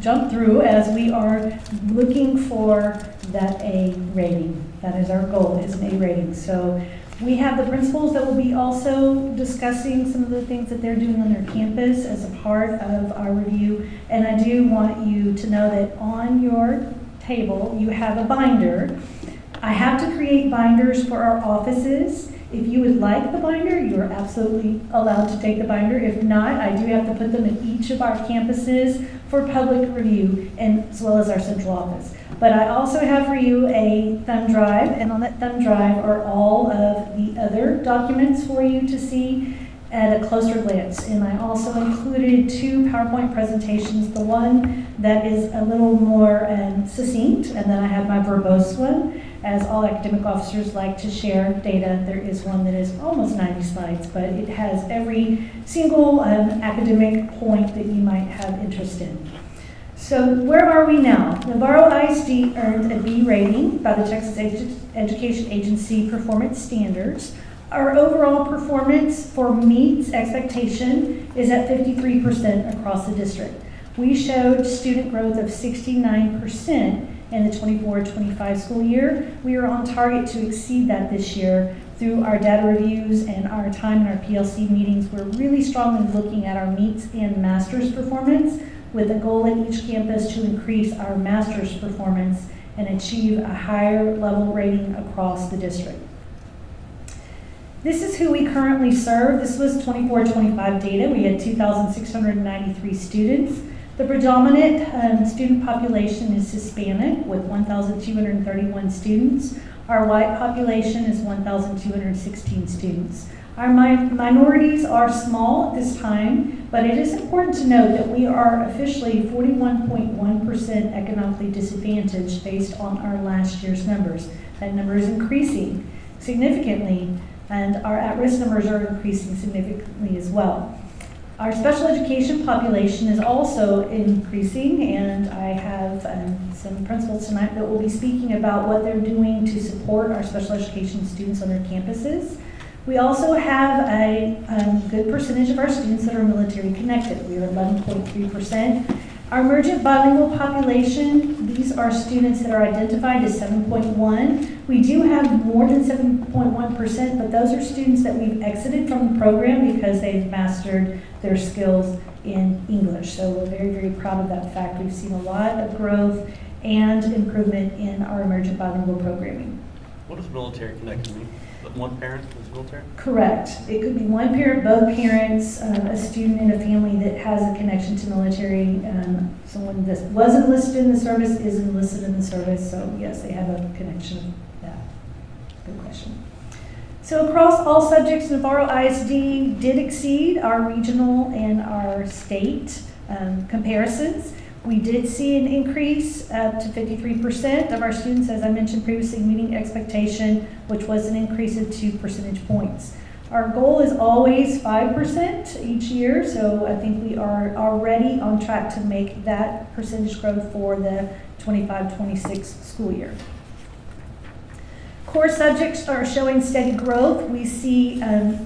jump through as we are looking for that A rating. That is our goal, is an A rating. So we have the principals that will be also discussing some of the things that they're doing on their campus as a part of our review. And I do want you to know that on your table, you have a binder. I have to create binders for our offices. If you would like the binder, you're absolutely allowed to take the binder. If not, I do have to put them in each of our campuses for public review, and as well as our central office. But I also have for you a thumb drive, and on that thumb drive are all of the other documents for you to see at a closer glance. And I also included 2 PowerPoint presentations, the one that is a little more succinct, and then I have my verbose one. As all academic officers like to share data, there is one that is almost 90 slides, but it has every single academic point that you might have interest in. So where are we now? Navarro ISD earned a B rating by the Texas Education Agency Performance Standards. Our overall performance for meets expectation is at 53% across the district. We showed student growth of 69% in the 24-25 school year. We are on target to exceed that this year through our data reviews and our time in our PLC meetings. We're really strongly looking at our meets and masters performance with a goal at each campus to increase our master's performance and achieve a higher level rating across the district. This is who we currently serve. This was 24-25 data. We had 2,693 students. The predominant student population is Hispanic with 1,231 students. Our white population is 1,216 students. Our minorities are small at this time, but it is important to note that we are officially 41.1% economically disadvantaged based on our last year's numbers. That number is increasing significantly, and our at-risk numbers are increasing significantly as well. Our special education population is also increasing, and I have some principals tonight that will be speaking about what they're doing to support our special education students on their campuses. We also have a good percentage of our students that are military connected. We are 11.3%. Our emergent bilingual population, these are students that are identified as 7.1. We do have more than 7.1%, but those are students that we've exited from the program because they've mastered their skills in English. So we're very, very proud of that fact. We've seen a lot of growth and improvement in our emergent bilingual programming. What does military connected mean? One parent is military? Correct. It could be one parent, both parents, a student in a family that has a connection to military, someone that was enlisted in the service is enlisted in the service, so yes, they have a connection. Yeah, good question. So across all subjects, Navarro ISD did exceed our regional and our state comparisons. We did see an increase up to 53% of our students, as I mentioned previously, meeting expectation, which was an increase of 2 percentage points. Our goal is always 5% each year, so I think we are already on track to make that percentage growth for the 25-26 school year. Core subjects are showing steady growth. We see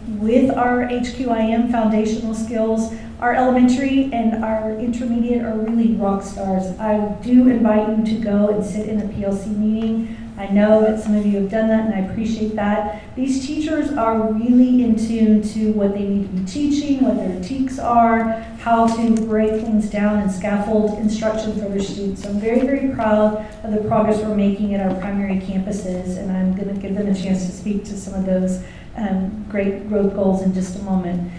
with our HQIM foundational skills, our elementary and our intermediate are really rock stars. I do invite you to go and sit in a PLC meeting. I know that some of you have done that, and I appreciate that. These teachers are really in tune to what they need to be teaching, what their TEKs are, how to break things down and scaffold instruction for their students. So I'm very, very proud of the progress we're making at our primary campuses, and I'm going to give them a chance to speak to some of those great growth goals in just a moment.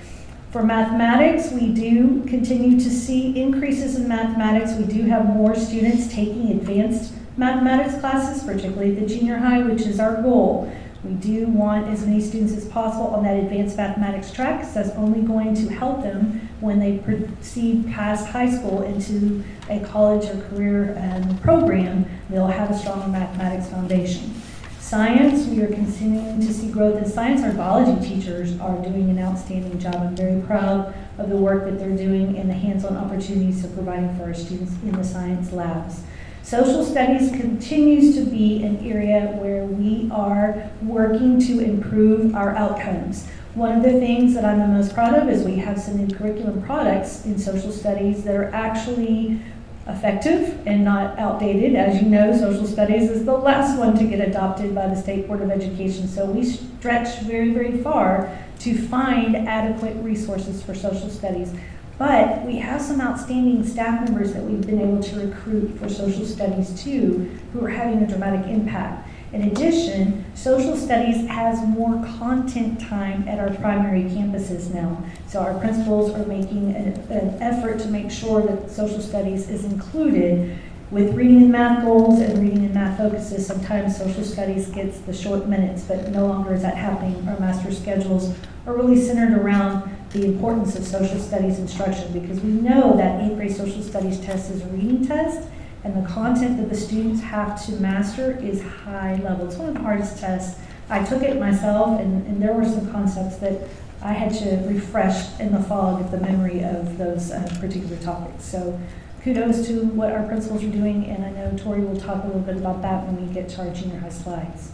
For mathematics, we do continue to see increases in mathematics. We do have more students taking advanced mathematics classes, particularly at the junior high, which is our goal. We do want as many students as possible on that advanced mathematics track, because that's only going to help them when they proceed past high school into a college or career program. They'll have a stronger mathematics foundation. Science, we are continuing to see growth in science. Our biology teachers are doing an outstanding job. I'm very proud of the work that they're doing and the hands-on opportunities they're providing for our students in the science labs. Social studies continues to be an area where we are working to improve our outcomes. One of the things that I'm the most proud of is we have some new curriculum products in social studies that are actually effective and not outdated. As you know, social studies is the last one to get adopted by the State Board of Education. So we stretch very, very far to find adequate resources for social studies. But we have some outstanding staff members that we've been able to recruit for social studies too, who are having a dramatic impact. In addition, social studies has more content time at our primary campuses now. So our principals are making an effort to make sure that social studies is included with reading and math goals and reading and math focuses. Sometimes social studies gets the short minutes, but no longer is that happening. Our master schedules are really centered around the importance of social studies instruction, because we know that 8th grade social studies test is a reading test, and the content that the students have to master is high level. It's one of the hardest tests. I took it myself, and there were some concepts that I had to refresh in the fog of the memory of those particular topics. So kudos to what our principals are doing, and I know Tori will talk a little bit about that when we get to our junior high slides.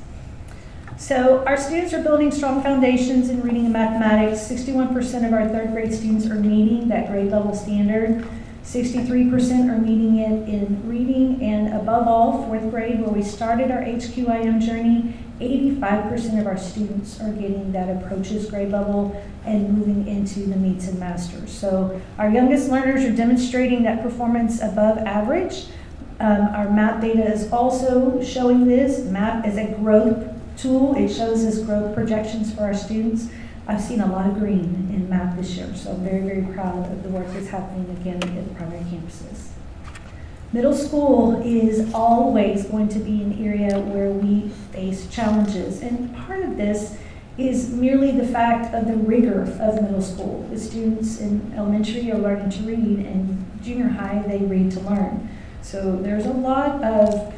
So our students are building strong foundations in reading and mathematics. 61% of our third grade students are meeting that grade level standard. 63% are meeting it in reading, and above all, fourth grade, where we started our HQIM journey, 85% of our students are getting that approaches grade level and moving into the meets and masters. So our youngest learners are demonstrating that performance above average. Our MAP data is also showing this. MAP is a growth tool. It shows us growth projections for our students. I've seen a lot of green in MAP this year, so I'm very, very proud of the work that's happening again at the primary campuses. Middle school is always going to be an area where we face challenges, and part of this is merely the fact of the rigor of middle school. The students in elementary are learning to read, and junior high, they read to learn. So there's a lot of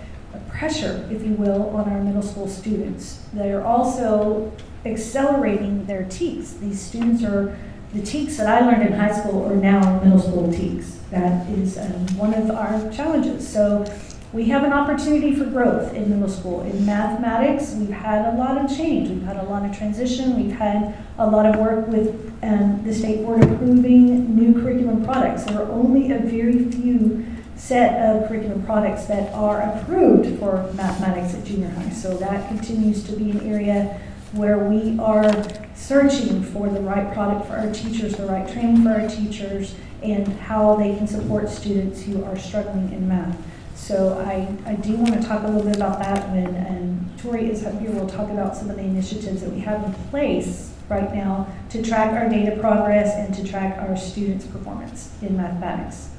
pressure, if you will, on our middle school students. They're also accelerating their TEKS. These students are, the TEKS that I learned in high school are now middle school TEKS. That is one of our challenges. So we have an opportunity for growth in middle school. In mathematics, we've had a lot of change. We've had a lot of transition. We've had a lot of work with the State Board approving new curriculum products. There are only a very few set of curriculum products that are approved for mathematics at junior high. So that continues to be an area where we are searching for the right product for our teachers, the right training for our teachers, and how they can support students who are struggling in math. So I do want to talk a little bit about that when Tori is up here. We'll talk about some of the initiatives that we have in place right now to track our data progress and to track our students' performance in mathematics.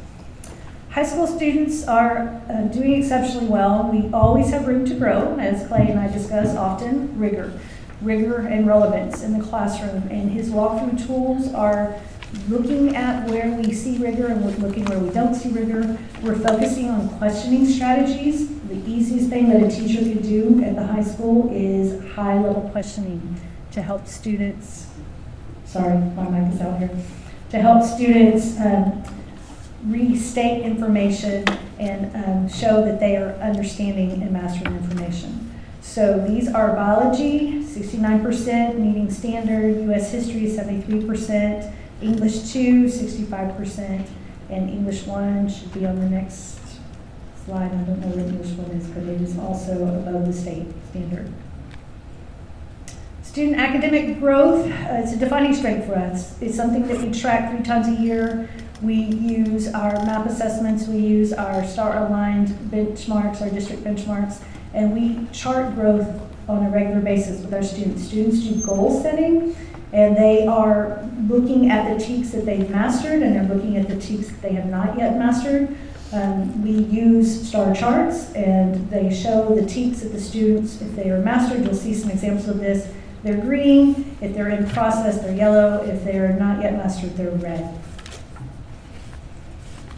High school students are doing exceptionally well. We always have room to grow, as Clay and I discuss often, rigor and relevance in the classroom. And his walkthrough tools are looking at where we see rigor and looking where we don't see rigor. We're focusing on questioning strategies. The easiest thing that a teacher could do at the high school is high-level questioning to help students, sorry, my mic is out here, to help students restate information and show that they are understanding and mastering information. So these are biology, 69%, meeting standard, U.S. history, 73%, English 2, 65%, and English 1 should be on the next slide. I don't know what English 1 is, but it is also above the state standard. Student academic growth is a defining strength for us. It's something that we track 3 times a year. We use our MAP assessments, we use our STAR-aligned benchmarks, our district benchmarks, and we chart growth on a regular basis with our students. Students do goal setting, and they are looking at the TEKS that they've mastered, and they're looking at the TEKS that they have not yet mastered. We use STAR charts, and they show the TEKS that the students, if they are mastered, you'll see some examples of this. They're green. If they're in process, they're yellow. If they're not yet mastered, they're red.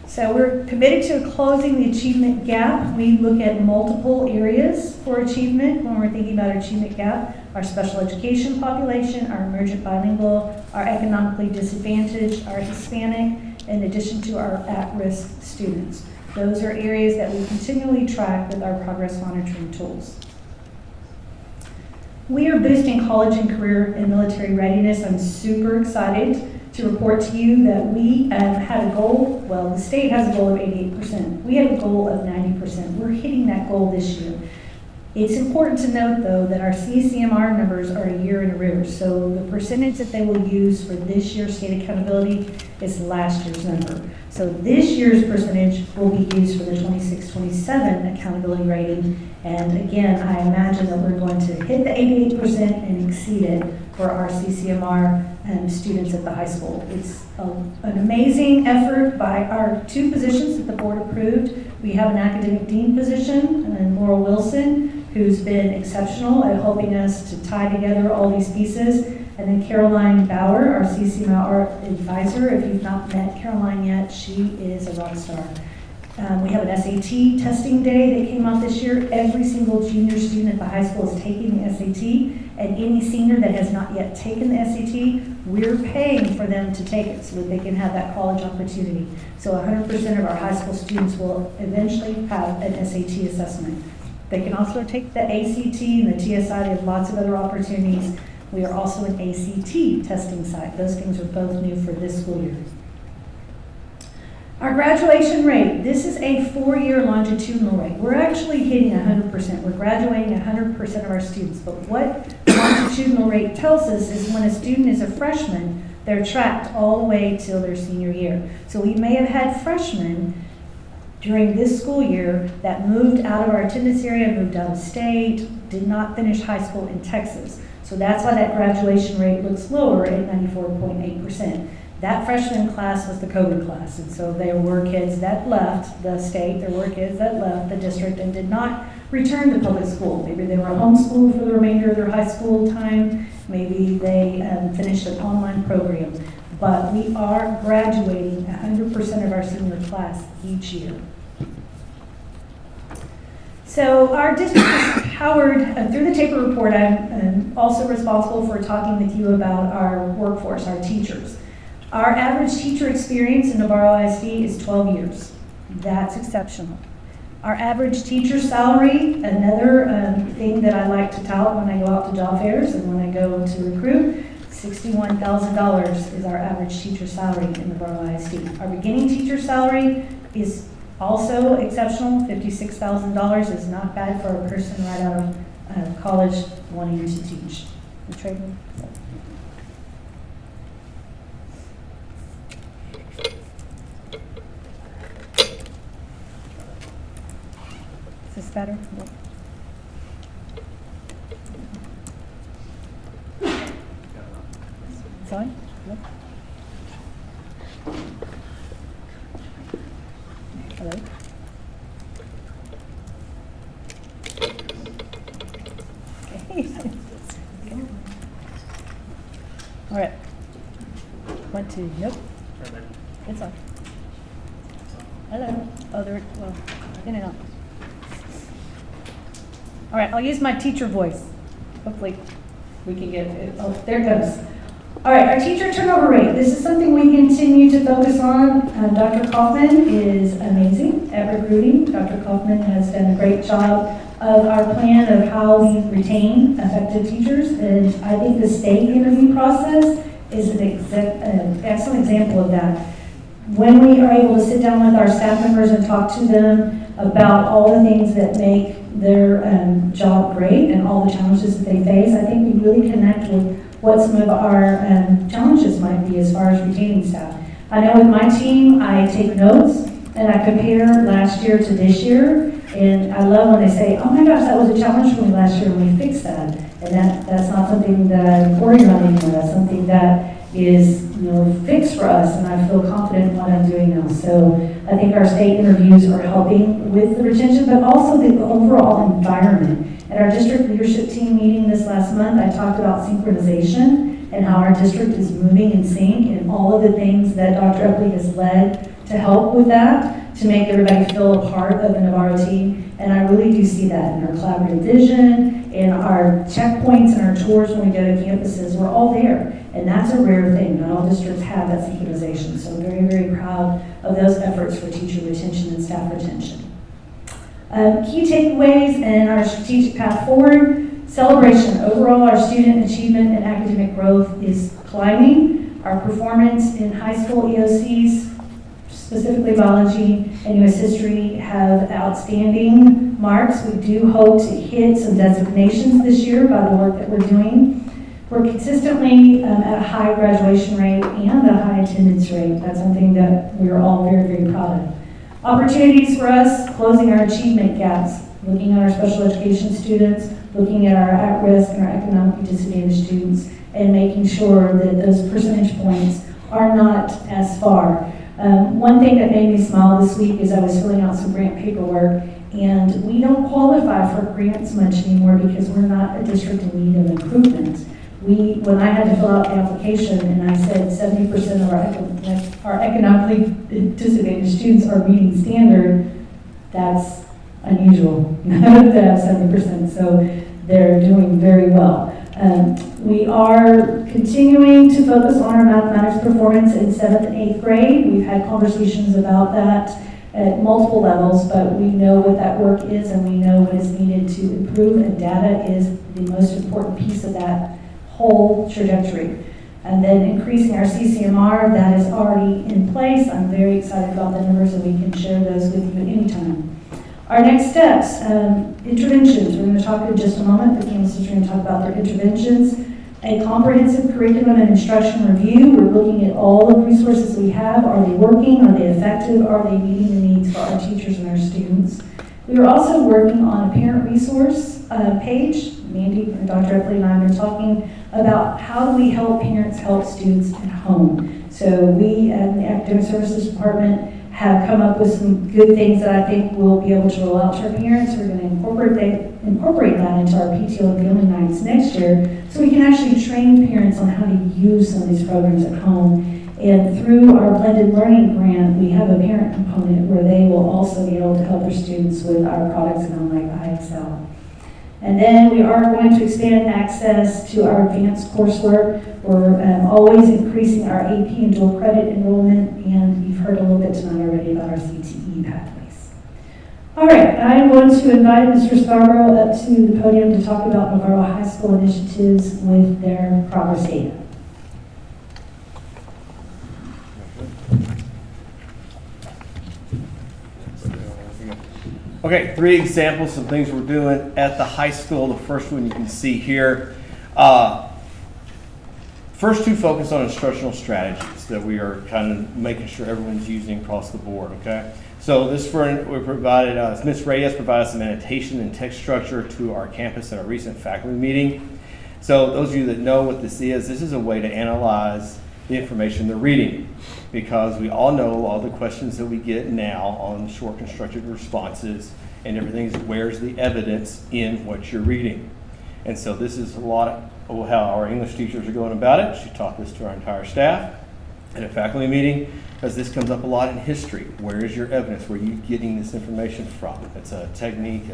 So we're committed to closing the achievement gap. We look at multiple areas for achievement when we're thinking about achievement gap. Our special education population, our emergent bilingual, our economically disadvantaged, our Hispanic, in addition to our at-risk students. Those are areas that we continually track with our progress monitoring tools. We are boosting college and career and military readiness. I'm super excited to report to you that we had a goal, well, the state has a goal of 88%. We have a goal of 90%. We're hitting that goal this year. It's important to note, though, that our CCMR numbers are a year in arrears. So the percentage that they will use for this year's state accountability is last year's number. So this year's percentage will be used for the 26-27 accountability rating. And again, I imagine that we're going to hit the 88% and exceed it for our CCMR students at the high school. It's an amazing effort by our 2 positions that the board approved. We have an academic dean position, and Laurel Wilson, who's been exceptional at helping us to tie together all these pieces. And then Caroline Bauer, our CCMR advisor. If you've not met Caroline yet, she is a rock star. We have an SAT testing day that came out this year. Every single junior student at the high school is taking the SAT, and any senior that has not yet taken the SAT, we're paying for them to take it so that they can have that college opportunity. So 100% of our high school students will eventually have an SAT assessment. They can also take the ACT and the TSI. They have lots of other opportunities. We are also an ACT testing site. Those things are both new for this school year. Our graduation rate, this is a 4-year longitudinal rate. We're actually hitting 100%. We're graduating 100% of our students. But what longitudinal rate tells us is when a student is a freshman, they're tracked all the way till their senior year. So we may have had freshmen during this school year that moved out of our attendance area, moved out of state, did not finish high school in Texas. So that's why that graduation rate looks lower at 94.8%. That freshman class was the COVID class, and so there were kids that left the state, there were kids that left the district and did not return to public school. Maybe they were homeschooled for the remainder of their high school time, maybe they finished an online program. But we are graduating 100% of our senior class each year. So our district is powered, through the TAPER report, I'm also responsible for talking with you about our workforce, our teachers. Our average teacher experience in Navarro ISD is 12 years. That's exceptional. Our average teacher salary, another thing that I like to tout when I go out to job fairs and when I go to recruit, $61,000 is our average teacher salary in Navarro ISD. Our beginning teacher salary is also exceptional. $56,000 is not bad for a person right out of college wanting to teach. The trade room. Is this better? It's on? Yep. Hello? Okay. All right. 1, 2, nope. It's on. Hello. Oh, there, well, in and out. All right, I'll use my teacher voice. Hopefully we can get it. Oh, there it goes. All right, our teacher turnover rate. This is something we continue to focus on. Dr. Kaufman is amazing at recruiting. Dr. Kaufman has done a great job of our plan of how we retain effective teachers. And I think the state interview process is an excellent example of that. When we are able to sit down with our staff members and talk to them about all the things that make their job great and all the challenges that they face, I think we really connect with what some of our challenges might be as far as retaining staff. I know with my team, I take notes and I compare last year to this year, and I love when they say, oh my gosh, that was a challenge for me last year and we fixed that. And that's not something that I'm worried about anymore. That's something that is fixed for us, and I feel confident in what I'm doing now. So I think our state interviews are helping with the retention, but also the overall environment. At our district leadership team meeting this last month, I talked about synchronization and how our district is moving in sync and all of the things that Dr. Epley has led to help with that, to make everybody feel a part of the Navarro team. And I really do see that in our collaborative vision, in our checkpoints and our tours when we go to campuses. We're all there. And that's a rare thing. Not all districts have that synchronization. So I'm very, very proud of those efforts for teacher retention and staff retention. Key takeaways and our strategic path forward. Celebration. Overall, our student achievement and academic growth is climbing. Our performance in high school EOCs, specifically biology and US history, have outstanding marks. We do hope to hit some designations this year by the work that we're doing. We're consistently at a high graduation rate and a high attendance rate. That's something that we're all very, very proud of. Opportunities for us, closing our achievement gaps, looking at our special education students, looking at our at-risk and our economically disadvantaged students, and making sure that those percentage points are not as far. One thing that made me smile this week is I was filling out some grant paperwork, and we don't qualify for grants much anymore because we're not a district in need of improvement. When I had to fill out the application and I said 70% of our our economically disadvantaged students are meeting standard, that's unusual to have 70%. So they're doing very well. We are continuing to focus on our mathematics performance in 7th and 8th grade. We've had conversations about that at multiple levels, but we know what that work is and we know what is needed to improve, and data is the most important piece of that whole trajectory. And then increasing our CCMR, that is already in place. I'm very excited about the numbers and we can share those with you at any time. Our next steps, interventions. We're going to talk in just a moment. The campuses are going to talk about their interventions. A comprehensive curriculum and instruction review. We're looking at all the resources we have. Are they working? Are they effective? Are they meeting the needs for our teachers and our students? We are also working on a parent resource page. Mandy and Dr. Epley and I have been talking about how do we help parents help students at home. So we at the Academic Services Department have come up with some good things that I think we'll be able to roll out to our parents. We're going to incorporate that into our PTO and family nights next year so we can actually train parents on how to use some of these programs at home. And through our blended learning grant, we have a parent component where they will also be able to help their students with our products at home like IXL. And then we are going to expand access to our advanced coursework. We're always increasing our AP and dual credit enrollment, and you've heard a little bit tonight already about our CTE pathways. All right, I'm going to invite Mr. Scarborough up to the podium to talk about Navarro High School initiatives with their progress data. Okay, 3 examples of things we're doing at the high school. The first one you can see here. First 2 focus on instructional strategies that we are kind of making sure everyone's using across the board, okay? So this we provided, Ms. Reyes provided some annotation and text structure to our campus at a recent faculty meeting. So those of you that know what this is a way to analyze the information they're reading, because we all know all the questions that we get now on short constructed responses and everything is where's the evidence in what you're reading. And so this is a lot of how our English teachers are going about it. She taught this to our entire staff at a faculty meeting, because this comes up a lot in history. Where is your evidence? Where are you getting this information from? It's a technique.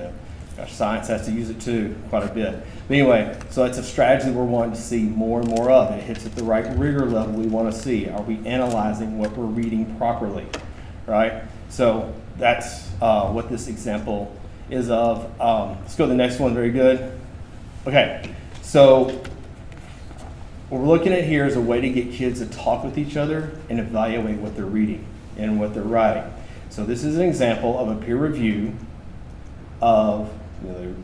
Science has to use it too, quite a bit. But anyway, so it's a strategy we're wanting to see more and more of. It hits at the right rigor level we want to see. Are we analyzing what we're reading properly, right? So that's what this example is of. Let's go to the next one, very good. Okay, so what we're looking at here is a way to get kids to talk with each other and evaluate what they're reading and what they're writing. So this is an example of a peer review of,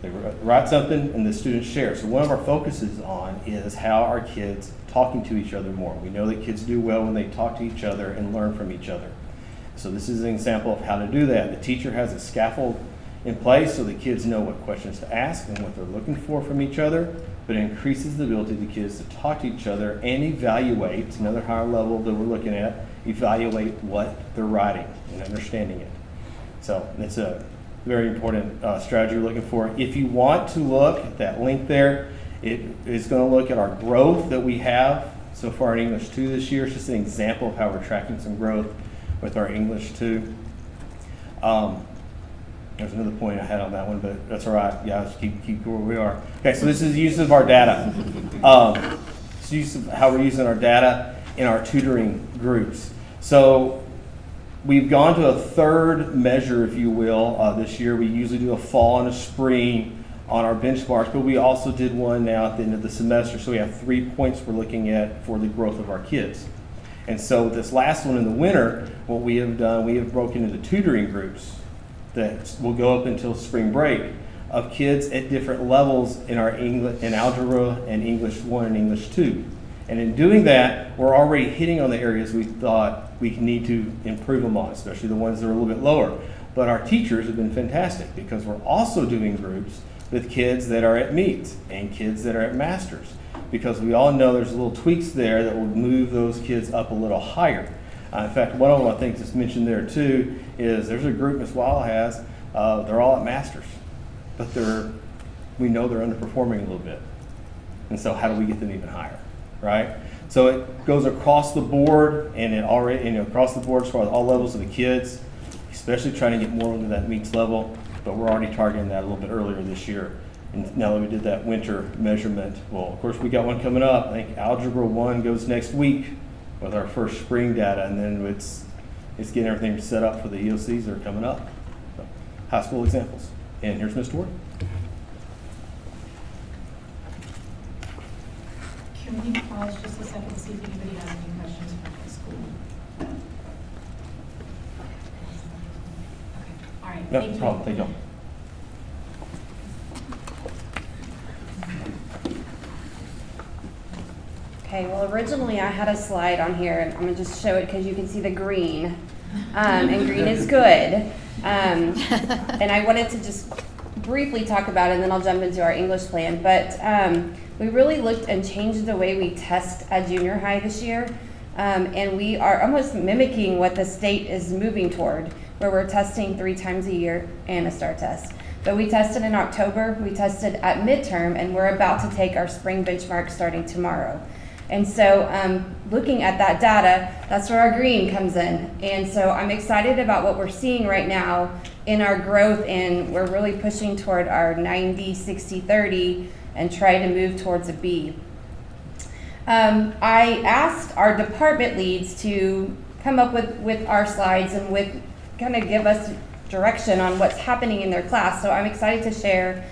they write something and the students share. So one of our focuses on is how are kids talking to each other more. We know that kids do well when they talk to each other and learn from each other. So this is an example of how to do that. The teacher has a scaffold in place so the kids know what questions to ask and what they're looking for from each other, but it increases the ability of the kids to talk to each other and evaluate, another higher level that we're looking at, evaluate what they're writing and understanding it. So it's a very important strategy we're looking for. If you want to look at that link there, it is going to look at our growth that we have so far in English 2 this year. It's just an example of how we're tracking some growth with our English 2. There's another point I had on that one, but that's all right. Yeah, let's keep where we are. Okay, so this is the use of our data. It's use of how we're using our data in our tutoring groups. So we've gone to a 3rd measure, if you will, this year. We usually do a fall and a spring on our benchmarks, but we also did one now at the end of the semester. So we have 3 points we're looking at for the growth of our kids. And so this last one in the winter, what we have done, we have broken into tutoring groups that will go up until spring break of kids at different levels in our English, in algebra and English 1 and English 2. And in doing that, we're already hitting on the areas we thought we need to improve them on, especially the ones that are a little bit lower. But our teachers have been fantastic because we're also doing groups with kids that are at meets and kids that are at masters, because we all know there's little tweaks there that will move those kids up a little higher. In fact, one of them I think that's mentioned there too is there's a group Ms. Walla has, they're all at masters, but we know they're underperforming a little bit. And so how do we get them even higher, right? So it goes across the board, and it already, across the board as far as all levels of the kids, especially trying to get more into that meets level, but we're already targeting that a little bit earlier this year. And now that we did that winter measurement, well, of course, we got one coming up. I think Algebra 1 goes next week with our first spring data, and then it's getting everything set up for the EOCs that are coming up. So, high school examples. And here's Mr. Ward. Can we pause just a second to see if anybody has any questions for high school? Okay, all right, No thank you. problem, thank you. Okay, well, originally I had a slide on here, and I'm gonna just show it because you can see the green, and green is good. And I wanted to just briefly talk about it, and then I'll jump into our English plan. But we really looked and changed the way we test at junior high this year, and we are almost mimicking what the state is moving toward, where we're testing 3 times a year and a STAR test. But we tested in October, we tested at midterm, and we're about to take our spring benchmark starting tomorrow. And so looking at that data, that's where our green comes in. And so I'm excited about what we're seeing right now in our growth, and we're really pushing toward our 90, 60, 30 and try to move towards a B. I asked our department leads to come up with our slides and with kind of give us direction on what's happening in their class. So I'm excited to share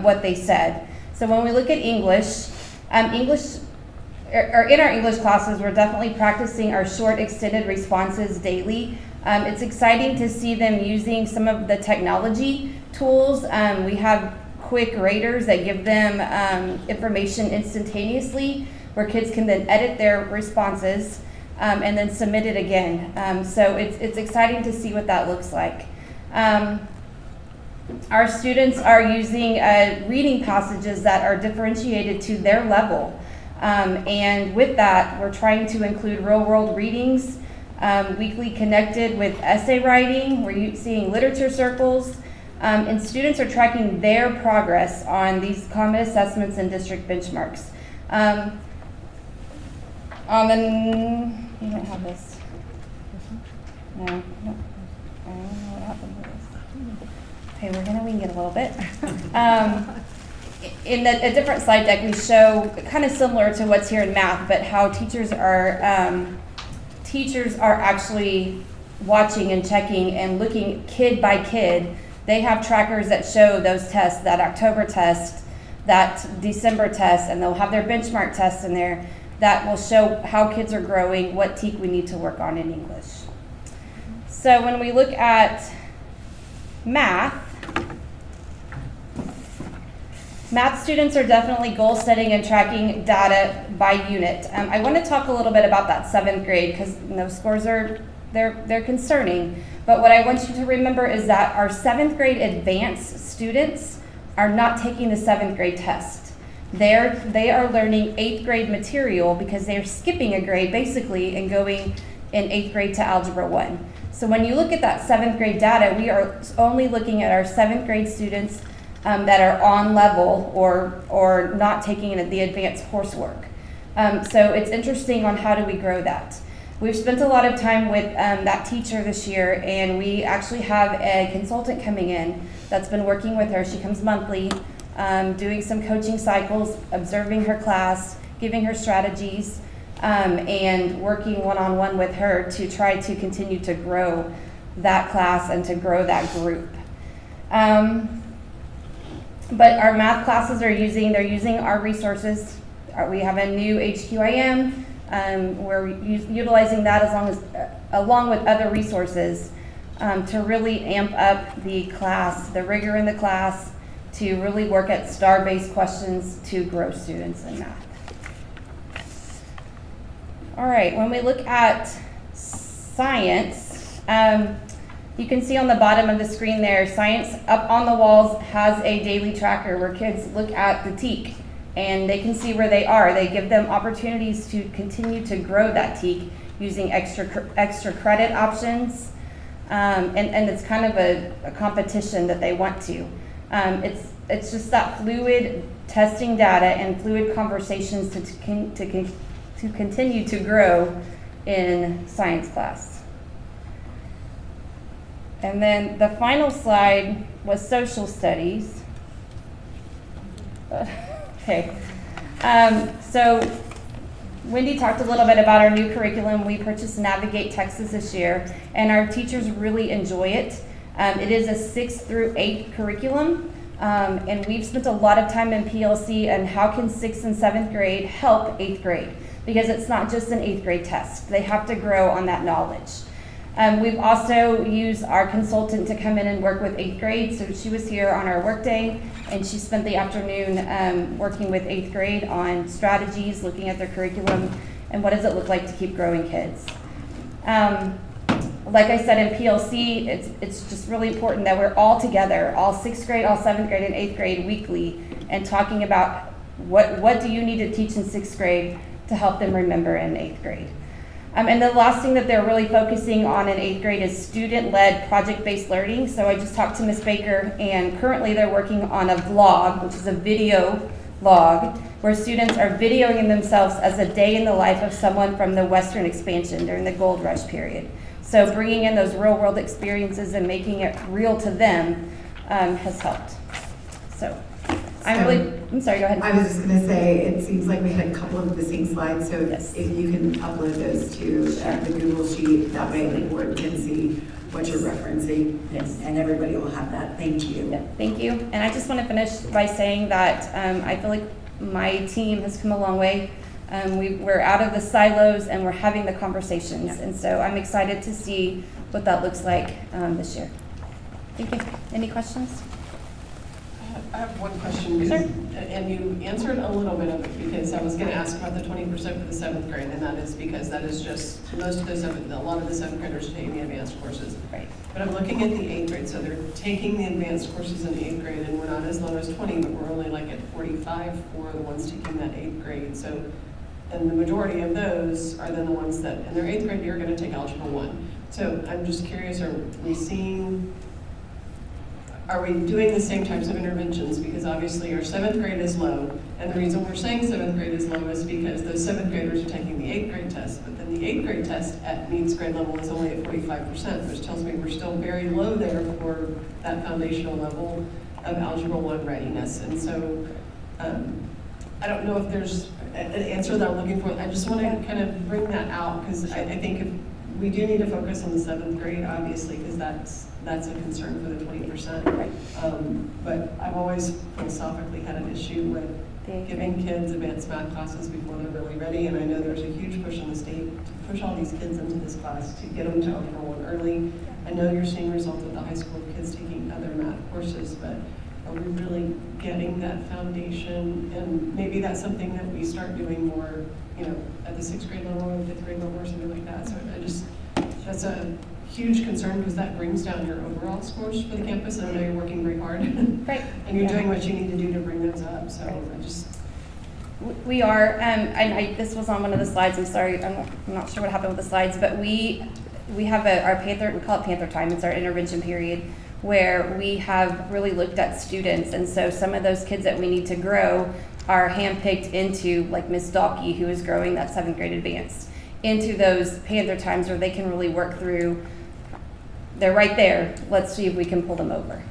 what they said. So when we look at English, in our English classes, we're definitely practicing our short extended responses daily. It's exciting to see them using some of the technology tools. We have quick raters that give them information instantaneously, where kids can then edit their responses and then submit it again. So it's exciting to see what that looks like. Our students are using reading passages that are differentiated to their level. And with that, we're trying to include real-world readings, weekly connected with essay writing. We're seeing literature circles, and students are tracking their progress on these common assessments and district benchmarks. You don't have this. No, I don't know what happened with this. Okay, we're gonna wing it a little bit. In a different slide deck, we show kind of similar to what's here in math, but how teachers are actually watching and checking and looking kid by kid. They have trackers that show those tests, that October test, that December test, and they'll have their benchmark tests in there that will show how kids are growing, what TEK we need to work on in English. So when we look at math students are definitely goal setting and tracking data by unit. I want to talk a little bit about that 7th grade because those scores they're concerning. But what I want you to remember is that our 7th grade advanced students are not taking the 7th grade test. They are learning 8th grade material because they're skipping a grade basically and going in 8th grade to Algebra 1. So when you look at that 7th grade data, we are only looking at our 7th grade students that are on level or not taking the advanced coursework. So it's interesting on how do we grow that. We've spent a lot of time with that teacher this year, and we actually have a consultant coming in that's been working with her. She comes monthly, doing some coaching cycles, observing her class, giving her strategies, and working one-on-one with her to try to continue to grow that class and to grow that group. But our math classes they're using our resources. We have a new HQIM. We're utilizing that along with other resources to really amp up the class, the rigor in the class, to really work at STAR-based questions to grow students in math. All right, when we look at science, you can see on the bottom of the screen there, science up on the walls has a daily tracker where kids look at the TEK and they can see where they are. They give them opportunities to continue to grow that TEK using extra credit options. And it's kind of a competition that they want to. It's just that fluid testing data and fluid conversations to continue to grow in science class. And then the final slide was social studies. Okay. So Wendy talked a little bit about our new curriculum. We purchased Navigate Texas this year, and our teachers really enjoy it. It is a 6th through 8th curriculum, and we've spent a lot of time in PLC on how can 6th and 7th grade help 8th grade, because it's not just an 8th grade test. They have to grow on that knowledge. We've also used our consultant to come in and work with 8th grade. So she was here on our work day, and she spent the afternoon working with 8th grade on strategies, looking at their curriculum, and what does it look like to keep growing kids. Like I said, in PLC, it's just really important that we're all together, all 6th grade, all 7th grade, and 8th grade weekly, and talking about what do you need to teach in 6th grade to help them remember in 8th grade. And the last thing that they're really focusing on in 8th grade is student-led project-based learning. So I just talked to Ms. Baker, and currently they're working on a vlog, which is a video log, where students are videoing themselves as a day in the life of someone from the Western expansion during the gold rush period. So bringing in those real-world experiences and making it real to them has helped. So I'm sorry, go ahead. I was just going to say, it seems like we had a couple of missing slides, so Yes. if you can upload those to the Google Sheet, that way the board can see what you're referencing. Yes. And everybody will have that. Thank you. Yeah, thank you. And I just want to finish by saying that I feel like my team has come a long way. We're out of the silos and we're having the conversations. And so I'm excited to see what that looks like this year. Thank you. Any questions? I have one question, Sure. and you answered a little bit of it, because I was going to ask about the 20% for the 7th grade, and that is because that is just, a lot of the 7th graders are taking the advanced courses. Right. But I'm looking at the 8th grade, so they're taking the advanced courses in 8th grade, and we're not as low as 20, but we're only like at 45 for the ones taking that 8th grade. So, and the majority of those are then the ones that, in their 8th grade, you're going to take Algebra 1. So I'm just curious, are we doing the same types of interventions? Because obviously our 7th grade is low, and the reason we're saying 7th grade is low is because those 7th graders are taking the 8th grade test, but then the 8th grade test at meets grade level is only at 45%, which tells me we're still very low there for that foundational level of Algebra 1 readiness. And so I don't know if there's an answer that I'm looking for. I just want to kind of bring that out, because I think if we do need to focus on the 7th grade, obviously, because that's a concern for the 20%. Right. But I've always philosophically had an issue with giving kids advanced math classes before they're really ready, and I know there's a huge push in the state to push all these kids into this class to get them to Algebra 1 early. I know you're seeing results at the high school of kids taking other math courses, but are we really getting that foundation? And maybe that's something that we start doing more, at the 6th grade level or 5th grade level or something like that. So that's a huge concern, because that brings down your overall scores for the campus, and I know you're working very hard. Right. And you're doing what you need to do to bring those up, so We are, and this was on one of the slides, I'm sorry, I'm not sure what happened with the slides, but we have our Panther, we call it Panther time, it's our intervention period, where we have really looked at students, and so some of those kids that we need to grow are handpicked into, like Ms. Dalkey, who is growing that 7th grade advanced, into those Panther times where they can really work through. They're right there. Let's see if we can pull them over.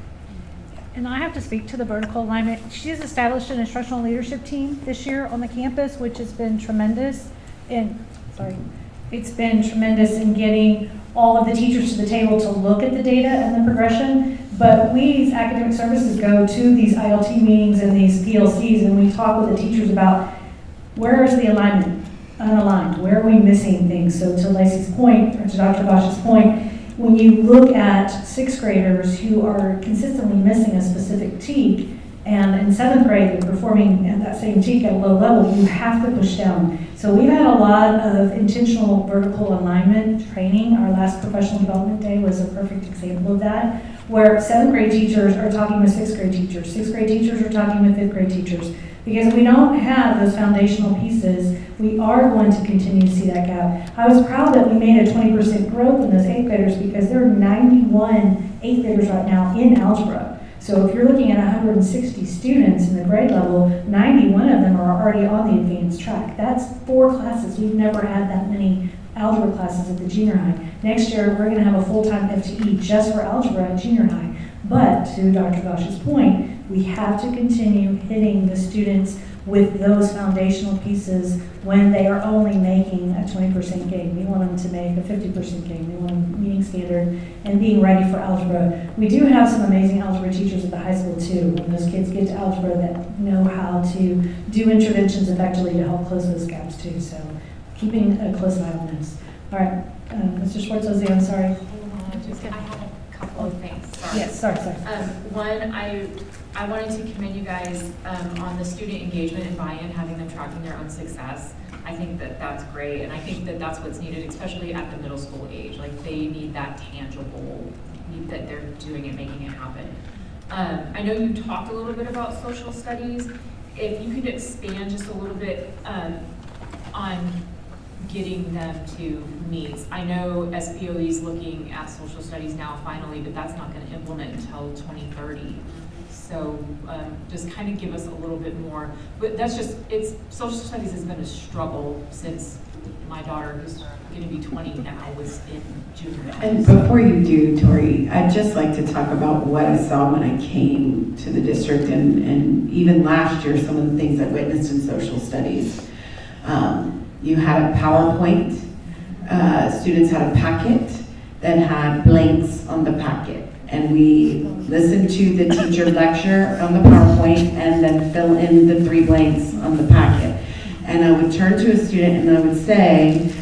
And I have to speak to the vertical alignment. She's established an instructional leadership team this year on the campus, which has been tremendous. It's been tremendous in getting all of the teachers to the table to look at the data and the progression. But we as academic services go to these ILT meetings and these PLCs, and we talk with the teachers about where is the alignment unaligned? Where are we missing things? So to Lacey's point, or to Dr. Bosch's point, when you look at 6th graders who are consistently missing a specific TEK, and in 7th grade they're performing at that same TEK at a low level, you have to push down. So we've had a lot of intentional vertical alignment training. Our last professional development day was a perfect example of that, where 7th grade teachers are talking with 6th grade teachers, 6th grade teachers are talking with 5th grade teachers. Because if we don't have those foundational pieces, we are going to continue to see that gap. I was proud that we made a 20% growth in those 8th graders, because there are 91 8th graders right now in algebra. So if you're looking at 160 students in the grade level, 91 of them are already on the advanced track. That's 4 classes. We've never had that many algebra classes at the junior high. Next year, we're going to have a full-time FTE just for algebra at junior high. But to Dr. Gosh's point, we have to continue hitting the students with those foundational pieces when they are only making a 20% gain. We want them to make a 50% gain. We want them meeting standard and being ready for algebra. We do have some amazing algebra teachers at the high school too. When those kids get to algebra that know how to do interventions effectively to help close those gaps too. So keeping a close eye on this. All right, Mr. Schwartz-Ozzie, I'm sorry. I have a couple of things. Sorry. Yes, sorry. One, I wanted to commend you guys on the student engagement and buy-in, having them tracking their own success. I think that that's great, and I think that that's what's needed, especially at the middle school age. Like, they need that tangible, need that they're doing it, making it happen. I know you talked a little bit about social studies. If you could expand just a little bit on getting them to meets. I know SBOE is looking at social studies now finally, but that's not going to implement until 2030. So just kind of give us a little bit more. But that's just, social studies has been a struggle since my daughter, who's going to be 20 now, was in junior high. And before you do, Tori, I'd just like to talk about what I saw when I came to the district, and even last year, some of the things I witnessed in social studies. You had a PowerPoint, students had a packet that had blanks on the packet. And we listened to the teacher lecture on the PowerPoint and then fill in the 3 blanks on the packet. And I would turn to a student and I would say,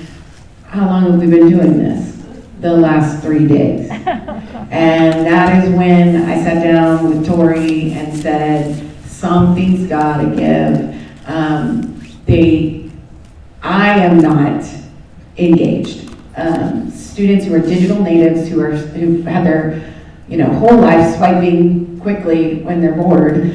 how long have we been doing this? The last 3 days. And that is when I sat down with Tori and said, something's gotta give. I am not engaged. Students who are digital natives, who have their whole life swiping quickly when they're bored.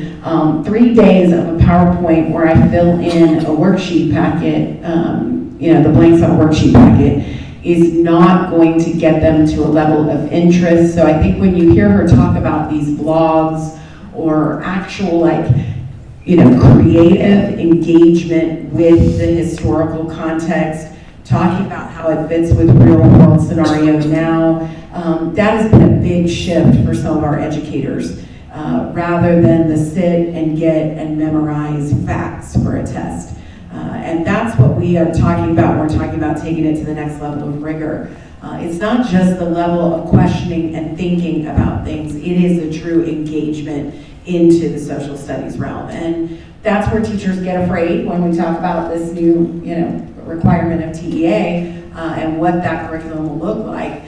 3 days of a PowerPoint where I fill in a worksheet packet, the blanks on a worksheet packet, is not going to get them to a level of interest. So I think when you hear her talk about these blogs or actual creative engagement with the historical context, talking about how it fits with real world scenario now, that has been a big shift for some of our educators, rather than the sit and get and memorize facts for a test. And that's what we are talking about. We're talking about taking it to the next level of rigor. It's not just the level of questioning and thinking about things. It is a true engagement into the social studies realm. And that's where teachers get afraid when we talk about this new, requirement of TEA and what that curriculum will look like.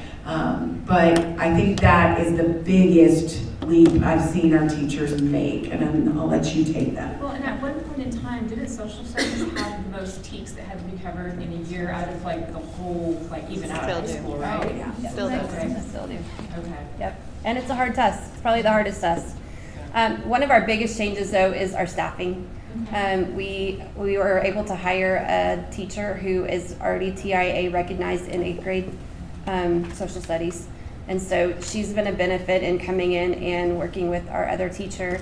But I think that is the biggest leap I've seen our teachers make, and I'll let you take that. Well, and at one point in time, didn't social studies have the most TEKs that had to be covered in a year out of the whole, even out of high school, right? Oh, yeah. Still do. Okay. Still do. Okay. Yep. And it's a hard test. It's probably the hardest test. One of our biggest changes, though, is our staffing. We were able to hire a teacher who is already TIA recognized in 8th grade social studies. And so she's been a benefit in coming in and working with our other teacher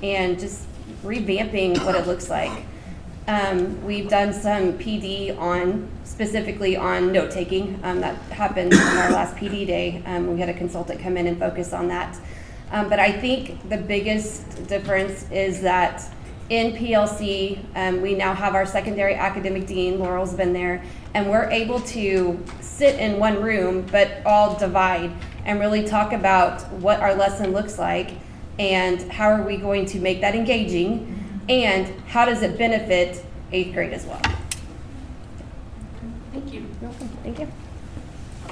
and just revamping what it looks like. We've done some PD specifically on note-taking. That happened on our last PD day. We had a consultant come in and focus on that. But I think the biggest difference is that in PLC, we now have our secondary academic dean, Laurel's been there, and we're able to sit in one room, but all divide and really talk about what our lesson looks like and how are we going to make that engaging and how does it benefit 8th grade as well. Thank you. You're welcome. Thank you.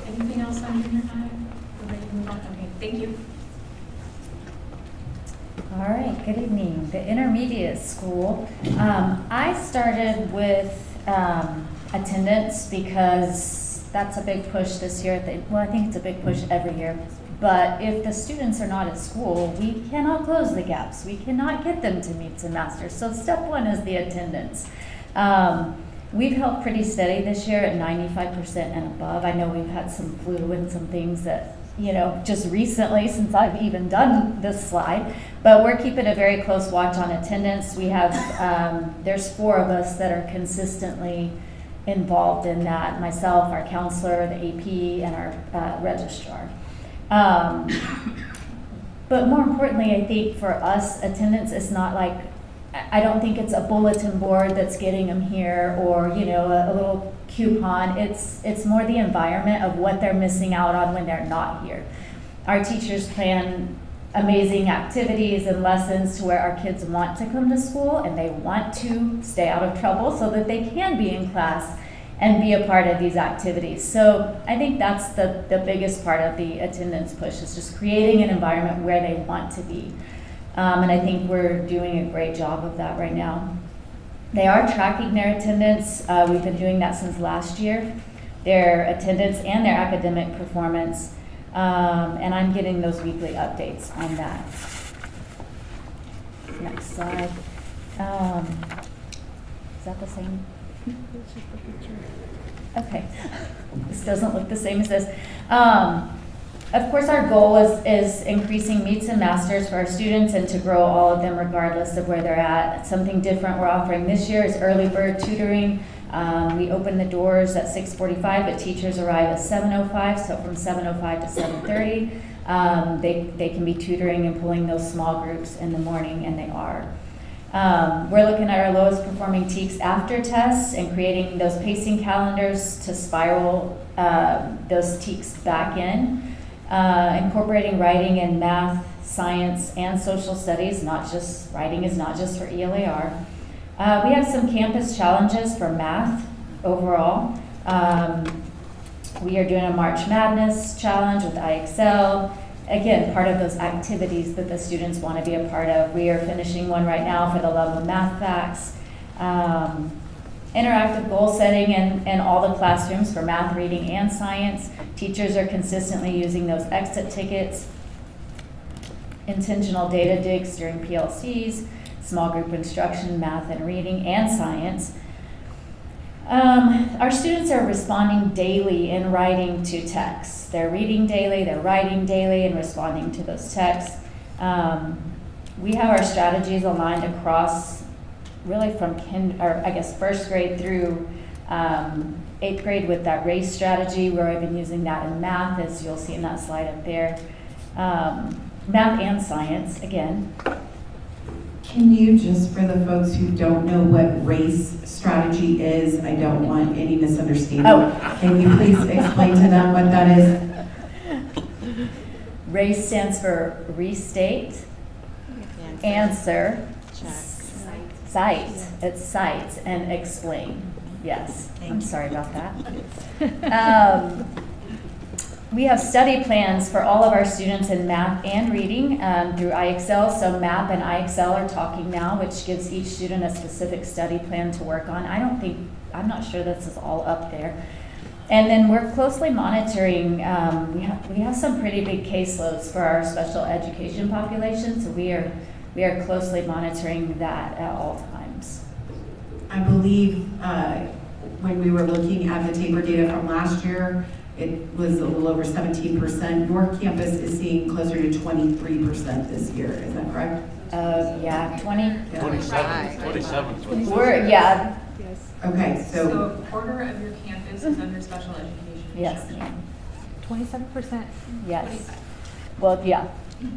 Anything else on junior high? We're ready to move on? Okay, thank you. All right, good evening. The intermediate school. I started with attendance because that's a big push this year. I think it's a big push every year. But if the students are not at school, we cannot close the gaps. We cannot get them to meets and masters. So step one is the attendance. We've held pretty steady this year at 95% and above. I know we've had some flu and some things that, just recently since I've even done this slide, but we're keeping a very close watch on attendance. We have, there's 4 of us that are consistently involved in that, myself, our counselor, the AP, and our registrar. But more importantly, I think for us, attendance is not like, I don't think it's a bulletin board that's getting them here or, a little coupon. It's more the environment of what they're missing out on when they're not here. Our teachers plan amazing activities and lessons to where our kids want to come to school and they want to stay out of trouble so that they can be in class and be a part of these activities. So I think that's the biggest part of the attendance push, is just creating an environment where they want to be. And I think we're doing a great job of that right now. They are tracking their attendance. We've been doing that since last year, their attendance and their academic performance. And I'm getting those weekly updates on that. Next slide. Is that the same? Okay. This doesn't look the same as this. Of course, our goal is increasing meets and masters for our students and to grow all of them regardless of where they're at. Something different we're offering this year is early bird tutoring. We open the doors at 6:45, but teachers arrive at 7:05, so from 7:05 to 7:30. They can be tutoring and pulling those small groups in the morning, and they are. We're looking at our lowest performing TEKS after tests and creating those pacing calendars to spiral those TEKS back in. Incorporating writing and math, science, and social studies, writing is not just for ELAR. We have some campus challenges for math overall. We are doing a March Madness challenge with IXL. Again, part of those activities that the students want to be a part of. We are finishing one right now for the Love of Math Facts. Interactive goal setting in all the classrooms for math, reading, and science. Teachers are consistently using those exit tickets. Intentional data digs during PLCs, small group instruction, math and reading, and science. Our students are responding daily in writing to texts. They're reading daily, they're writing daily, and responding to those texts. We have our strategies aligned across really from first grade through 8th grade with that race strategy, where I've been using that in math, as you'll see in that slide up there. Math and science, again. Can you, just for the folks who don't know what race strategy is, I don't want any misunderstanding. Can you please explain to them what that is? RACE stands for restate, answer, cite. It's cite and explain. Yes, I'm sorry about that. We have study plans for all of our students in math and reading through IXL. So MAP and IXL are talking now, which gives each student a specific study plan to work on. I'm not sure this is all up there. And then we're closely monitoring, we have some pretty big caseloads for our special education population, so we are closely monitoring that at all times. I believe when we were looking at the taper data from last year, it was a little over 17%. Your campus is seeing closer to 23% this year, is that correct? Yeah, 27. Yeah. Okay, So a quarter of your campus is under special education. Yes. 27%? Yes. Well, yeah.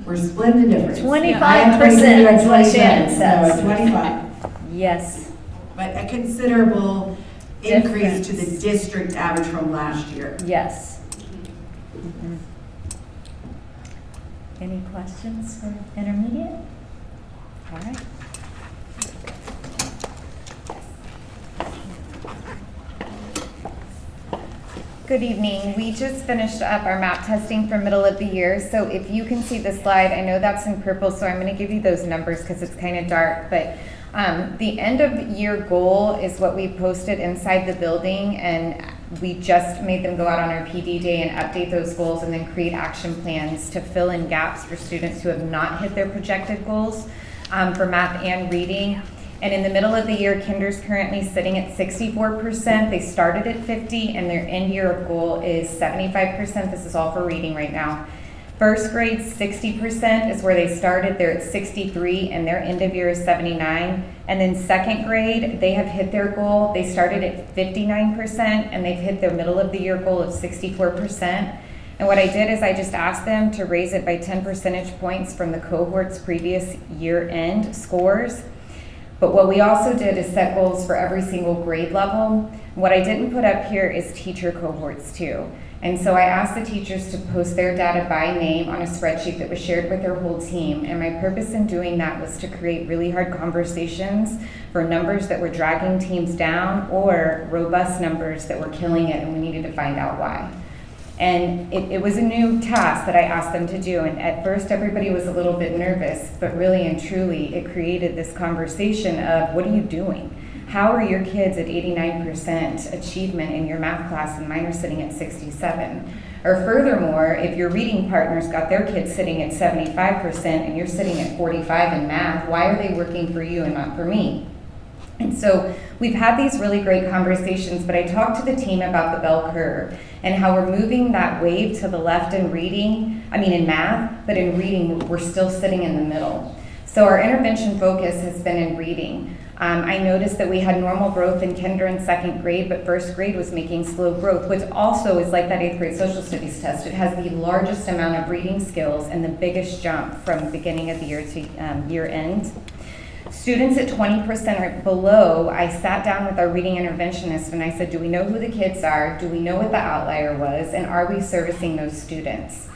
We're splitting the difference. 25% is what Shannon says. So 25. Yes. But a considerable increase to Difference. the district average from last year. Yes. Mm-hmm. Any questions for intermediate? All right. Good evening. We just finished up our MAP testing for middle of the year. So if you can see the slide, I know that's in purple, so I'm going to give you those numbers because it's kind of dark. But the end of year goal is what we posted inside the building, and we just made them go out on our PD day and update those goals and then create action plans to fill in gaps for students who have not hit their projected goals for math and reading. And in the middle of the year, kinder's currently sitting at 64%. They started at 50, and their end year goal is 75%. This is all for reading right now. First grade, 60% is where they started. They're at 63, and their end of year is 79. And then second grade, they have hit their goal. They started at 59%, and they've hit their middle of the year goal of 64%. And what I did is I just asked them to raise it by 10 percentage points from the cohort's previous year-end scores. But what we also did is set goals for every single grade level. What I didn't put up here is teacher cohorts too. And so I asked the teachers to post their data by name on a spreadsheet that was shared with their whole team. And my purpose in doing that was to create really hard conversations for numbers that were dragging teams down or robust numbers that were killing it, and we needed to find out why. And it was a new task that I asked them to do. And at first everybody was a little bit nervous, but really and truly it created this conversation of, what are you doing? How are your kids at 89% achievement in your math class and mine are sitting at 67? Or furthermore, if your reading partner's got their kids sitting at 75% and you're sitting at 45 in math, why are they working for you and not for me? And so we've had these really great conversations, but I talked to the team about the bell curve and how we're moving that wave to the left in in math, but in reading, we're still sitting in the middle. So our intervention focus has been in reading. I noticed that we had normal growth in kinder and second grade, but first grade was making slow growth, which also is like that 8th grade social studies test. It has the largest amount of reading skills and the biggest jump from beginning of the year to year end. Students at 20% or below, I sat down with our reading interventionist and I said, do we know who the kids are? Do we know what the outlier was? And are we servicing those students?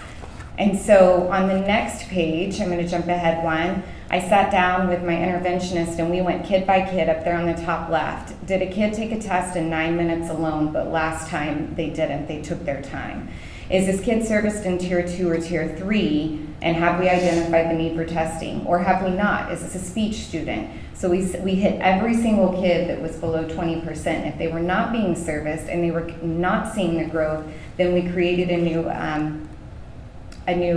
And so on the next page, I'm going to jump ahead one, I sat down with my interventionist and we went kid by kid up there on the top left. Did a kid take a test in 9 minutes alone, but last time they didn't, they took their time? Is this kid serviced in tier 2 or tier 3? And have we identified the need for testing? Or have we not? Is this a speech student? So we hit every single kid that was below 20%. If they were not being serviced and they were not seeing the growth, then we created a new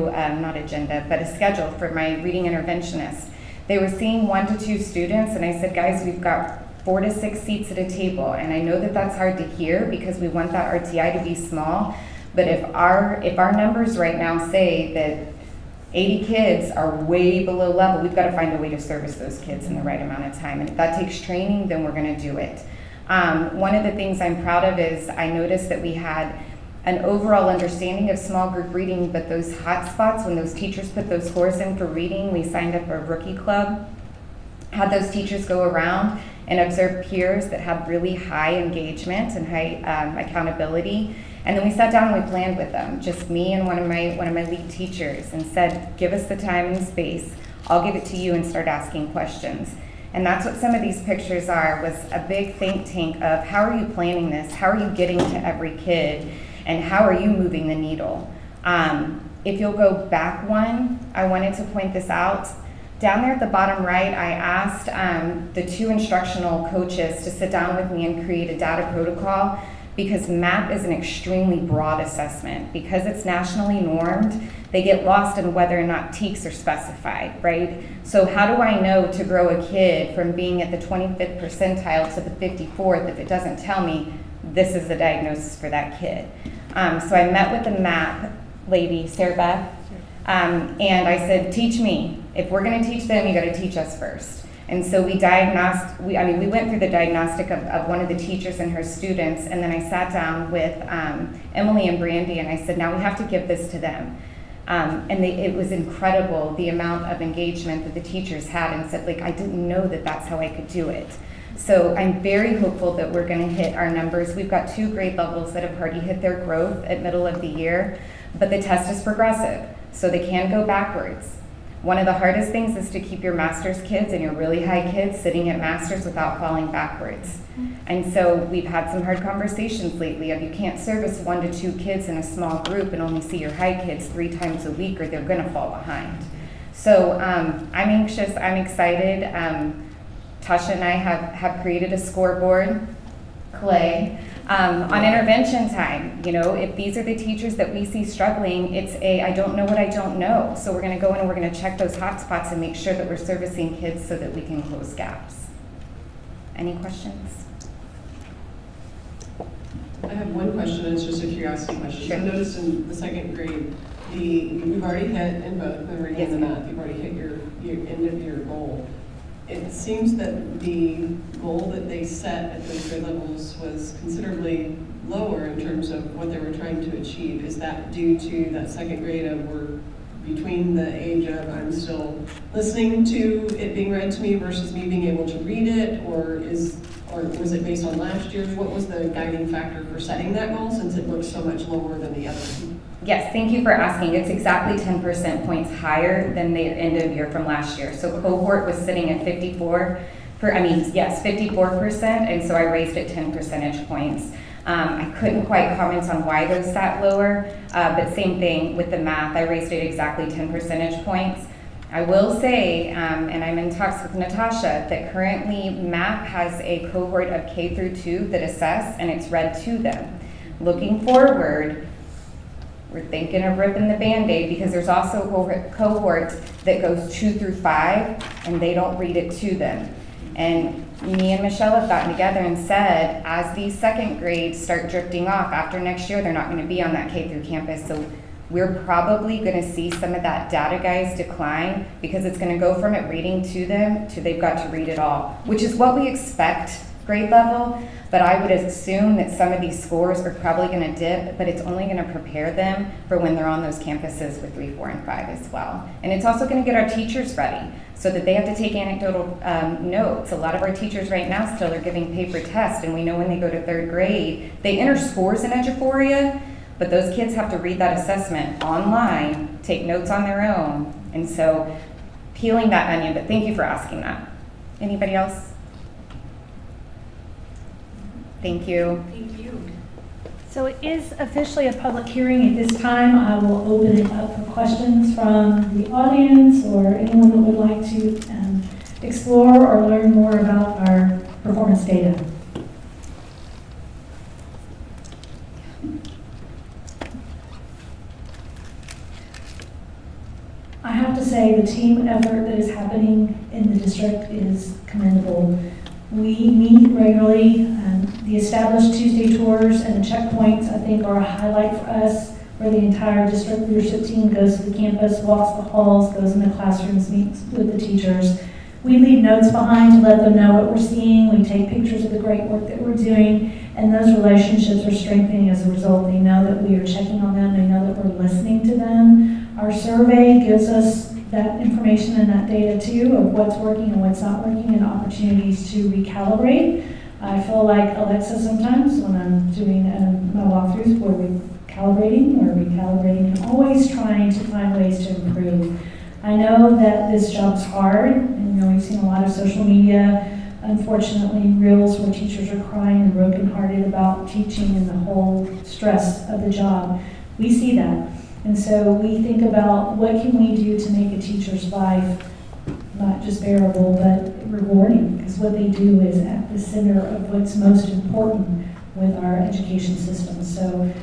not agenda, but a schedule for my reading interventionist. They were seeing 1 to 2 students, and I said, guys, we've got 4 to 6 seats at a table. And I know that that's hard to hear because we want that RTI to be small. But if our numbers right now say that 80 kids are way below level, we've got to find a way to service those kids in the right amount of time. And if that takes training, then we're going to do it. One of the things I'm proud of is I noticed that we had an overall understanding of small group reading, but those hot spots, when those teachers put those scores in for reading, we signed up a rookie club, had those teachers go around and observe peers that had really high engagement and high accountability. And then we sat down and we planned with them, just me and one of my lead teachers, and said, give us the time and space, I'll give it to you and start asking questions. And that's what some of these pictures are, was a big think tank of how are you planning this? How are you getting to every kid? And how are you moving the needle? If you'll go back one, I wanted to point this out. Down there at the bottom right, I asked the 2 instructional coaches to sit down with me and create a data protocol, because MAP is an extremely broad assessment. Because it's nationally normed, they get lost in whether or not TEKs are specified, right? So how do I know to grow a kid from being at the 25th percentile to the 54th if it doesn't tell me this is the diagnosis for that kid? So I met with the MAP lady, Sarah Beth, and I said, teach me. If we're gonna teach them, you gotta teach us first. And so we went through the diagnostic of one of the teachers and her students, and then I sat down with Emily and Brandy, and I said, now we have to give this to them. It was incredible, the amount of engagement that the teachers had, and said, like, I didn't know that that's how I could do it. So I'm very hopeful that we're gonna hit our numbers. We've got 2 grade levels that have already hit their growth at middle of the year, but the test is progressive, so they can go backwards. One of the hardest things is to keep your master's kids and your really high kids sitting at master's without falling backwards. And so we've had some hard conversations lately of you can't service 1 to 2 kids in a small group and only see your high kids 3 times a week or they're gonna fall behind. So I'm anxious, I'm excited. Tasha and I have created a scoreboard, Clay, on intervention time. You know, if these are the teachers that we see struggling, it's I don't know what I don't know. So we're gonna go in and we're gonna check those hot spots and make sure that we're servicing kids so that we can close gaps. Any questions? I have one question, it's just a curiosity question. Sure. I noticed in the second grade, you've already hit in both the reading and the math, you've already hit your end of your goal. It seems that the goal that they set at those grade levels was considerably lower in terms of what they were trying to achieve. Is that due to that second grade of we're between the age of I'm still listening to it being read to me versus me being able to read it, or was it based on last year's? What was the guiding factor for setting that goal since it looks so much lower than the others? Yes, thank you for asking. It's exactly 10% points higher than the end of year from last year. So cohort was sitting at 54%, and so I raised it 10 percentage points. I couldn't quite comment on why those sat lower, but same thing with the math. I raised it exactly 10 percentage points. I will say, and I'm in talks with Natasha, that currently MAP has a cohort of K through 2 that assess, and it's read to them. Looking forward, we're thinking of ripping the Band-Aid because there's also a cohort that goes 2 through 5, and they don't read it to them. And me and Michelle have gotten together and said, as these second grades start drifting off after next year, they're not going to be on that K through campus. So we're probably going to see some of that data guys decline because it's going to go from it reading to them to they've got to read it all, which is what we expect grade level. But I would assume that some of these scores are probably going to dip, but it's only going to prepare them for when they're on those campuses with 3, 4, and 5 as well. And it's also going to get our teachers ready so that they have to take anecdotal notes. A lot of our teachers right now still are giving paper tests, and we know when they go to 3rd grade, they enter scores in Eduphoria, but those kids have to read that assessment online, take notes on their own, and so peeling that onion, but thank you for asking that. Anybody else? Thank you. Thank you. So it is officially a public hearing. At this time, I will open it up for questions from the audience or anyone that would like to explore or learn more about our performance data. I have to say the team effort that is happening in the district is commendable. We meet regularly. The established Tuesday tours and the checkpoints, I think, are a highlight for us, where the entire district leadership team goes to the campus, walks the halls, goes in the classrooms, meets with the teachers. We leave notes behind to let them know what we're seeing. We take pictures of the great work that we're doing, and those relationships are strengthening as a result. They know that we are checking on them. They know that we're listening to them. Our survey gives us that information and that data too of what's working and what's not working and opportunities to recalibrate. I feel like Alexa sometimes when I'm doing my walkthroughs where we're recalibrating and always trying to find ways to improve. I know that this job's hard, and we've seen a lot of social media, unfortunately, reels where teachers are crying and brokenhearted about teaching and the whole stress of the job. We see that. And so we think about what can we do to make a teacher's life not just bearable, but rewarding, because what they do is at the center of what's most important with our education system. So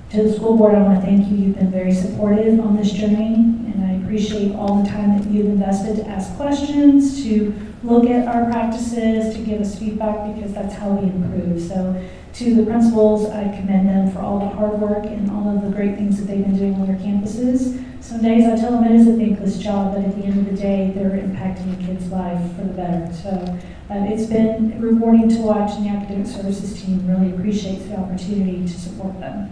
to the school board, I want to thank you. You've been very supportive on this journey, and I appreciate all the time that you've invested to ask questions, to look at our practices, to give us feedback, because that's how we improve. So to the principals, I commend them for all the hard work and all of the great things that they've been doing on their campuses. Some days I tell them it is a thankless job, but at the end of the day, they're impacting the kid's life for the better. So it's been rewarding to watch, and the academic services team really appreciates the opportunity to support them.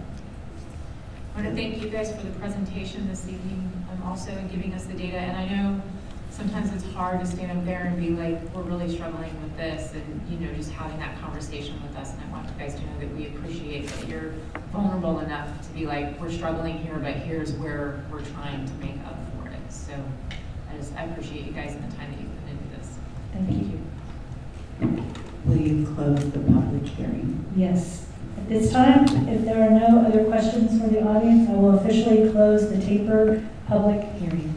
I want to thank you guys for the presentation this evening, also giving us the data. And I know sometimes it's hard to stand up there and be like, we're really struggling with this, and just having that conversation with us. And I want you guys to know that we appreciate that you're vulnerable enough to be like, we're struggling here, but here's where we're trying to make up for it. So I appreciate you guys and the time that you put into this. Thank you. Will you close the public hearing? Yes. At this time, if there are no other questions for the audience, I will officially close the TAPER public hearing.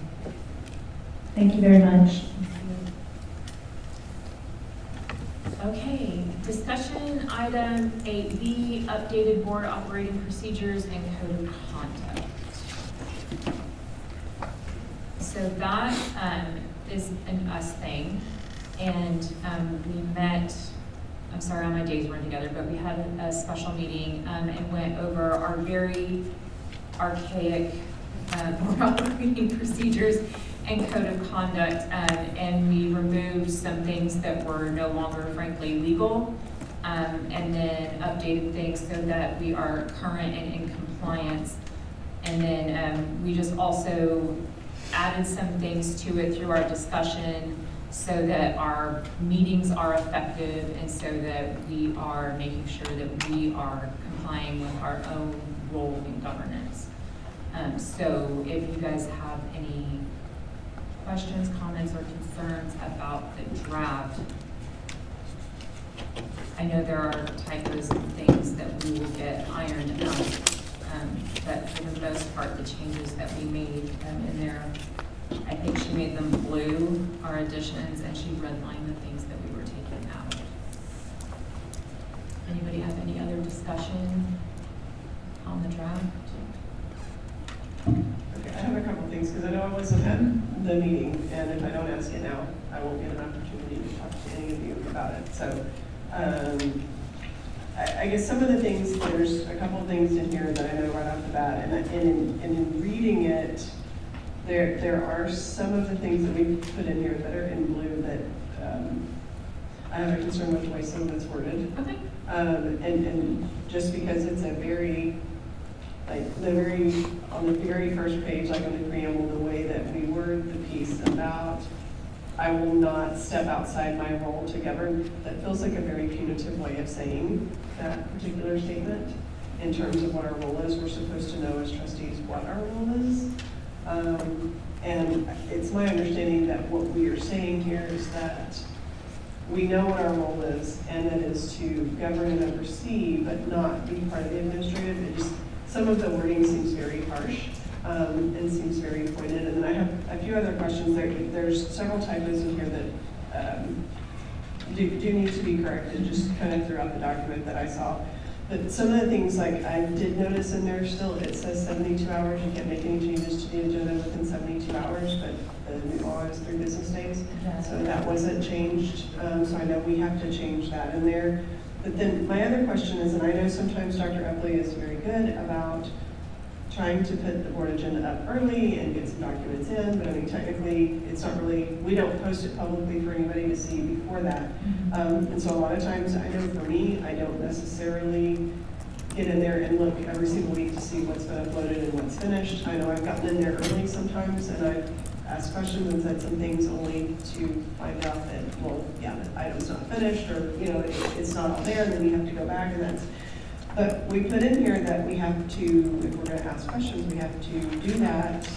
Thank you very much. Okay, discussion item 8B, updated board operating procedures and code of conduct. So that is an us thing. And we met, I'm sorry, all my days weren't together, but we had a special meeting and went over our very archaic operating procedures and code of conduct, and we removed some things that were no longer frankly legal, and then updated things so that we are current and in compliance. And then we just also added some things to it through our discussion so that our meetings are effective and so that we are making sure that we are complying with our own role in governance. So if you guys have any questions, comments, or concerns about the draft, I know there are typos and things that we will get ironed out, but for the most part, the changes that we made in there, I think she made them blue, our additions, and she redlined the things that we were taking out. Anybody have any other discussion on the draft? Okay, I have a couple things, because I know I wasn't at the meeting, and if I don't ask it now, I won't get an opportunity to talk to any of you about it. So, I guess some of the things, there's a couple of things in here that I know right off the bat, and in reading it, there are some of the things that we put in here that are in blue that I have a concern with the way some of it's worded. Okay. And just because it's a very, like on the very first page, like on the preamble, the way that we word the piece about I will not step outside my role to govern, that feels like a very punitive way of saying that particular statement in terms of what our role is. We're supposed to know as trustees what our role is. And it's my understanding that what we are saying here is that we know what our role is, and that is to govern and oversee, but not be part of the administrative. It just, some of the wording seems very harsh. And seems very pointed. And then I have a few other questions. There's several typos in here that do need to be corrected, just kind of throughout the document that I saw. But some of the things, like I did notice in there still, it says 72 hours. You can't make any changes to the agenda within 72 hours, but the new law is 3 business days. So that wasn't changed. So I know we have to change that in there. But then my other question is, and I know sometimes Dr. Epley is very good about trying to put the board agenda up early and get some documents in, but I mean, technically, it's not really, we don't post it publicly for anybody to see before that. And so a lot of times, I know for me, I don't necessarily get in there and look every single week to see what's been uploaded and what's finished. I know I've gotten in there early sometimes, and I've asked questions and said some things only to find out that, well, yeah, the item's not finished, or, you know, it's not all there, and then you have to go back, and that's. But we put in here that we have to, if we're going to ask questions, we have to do that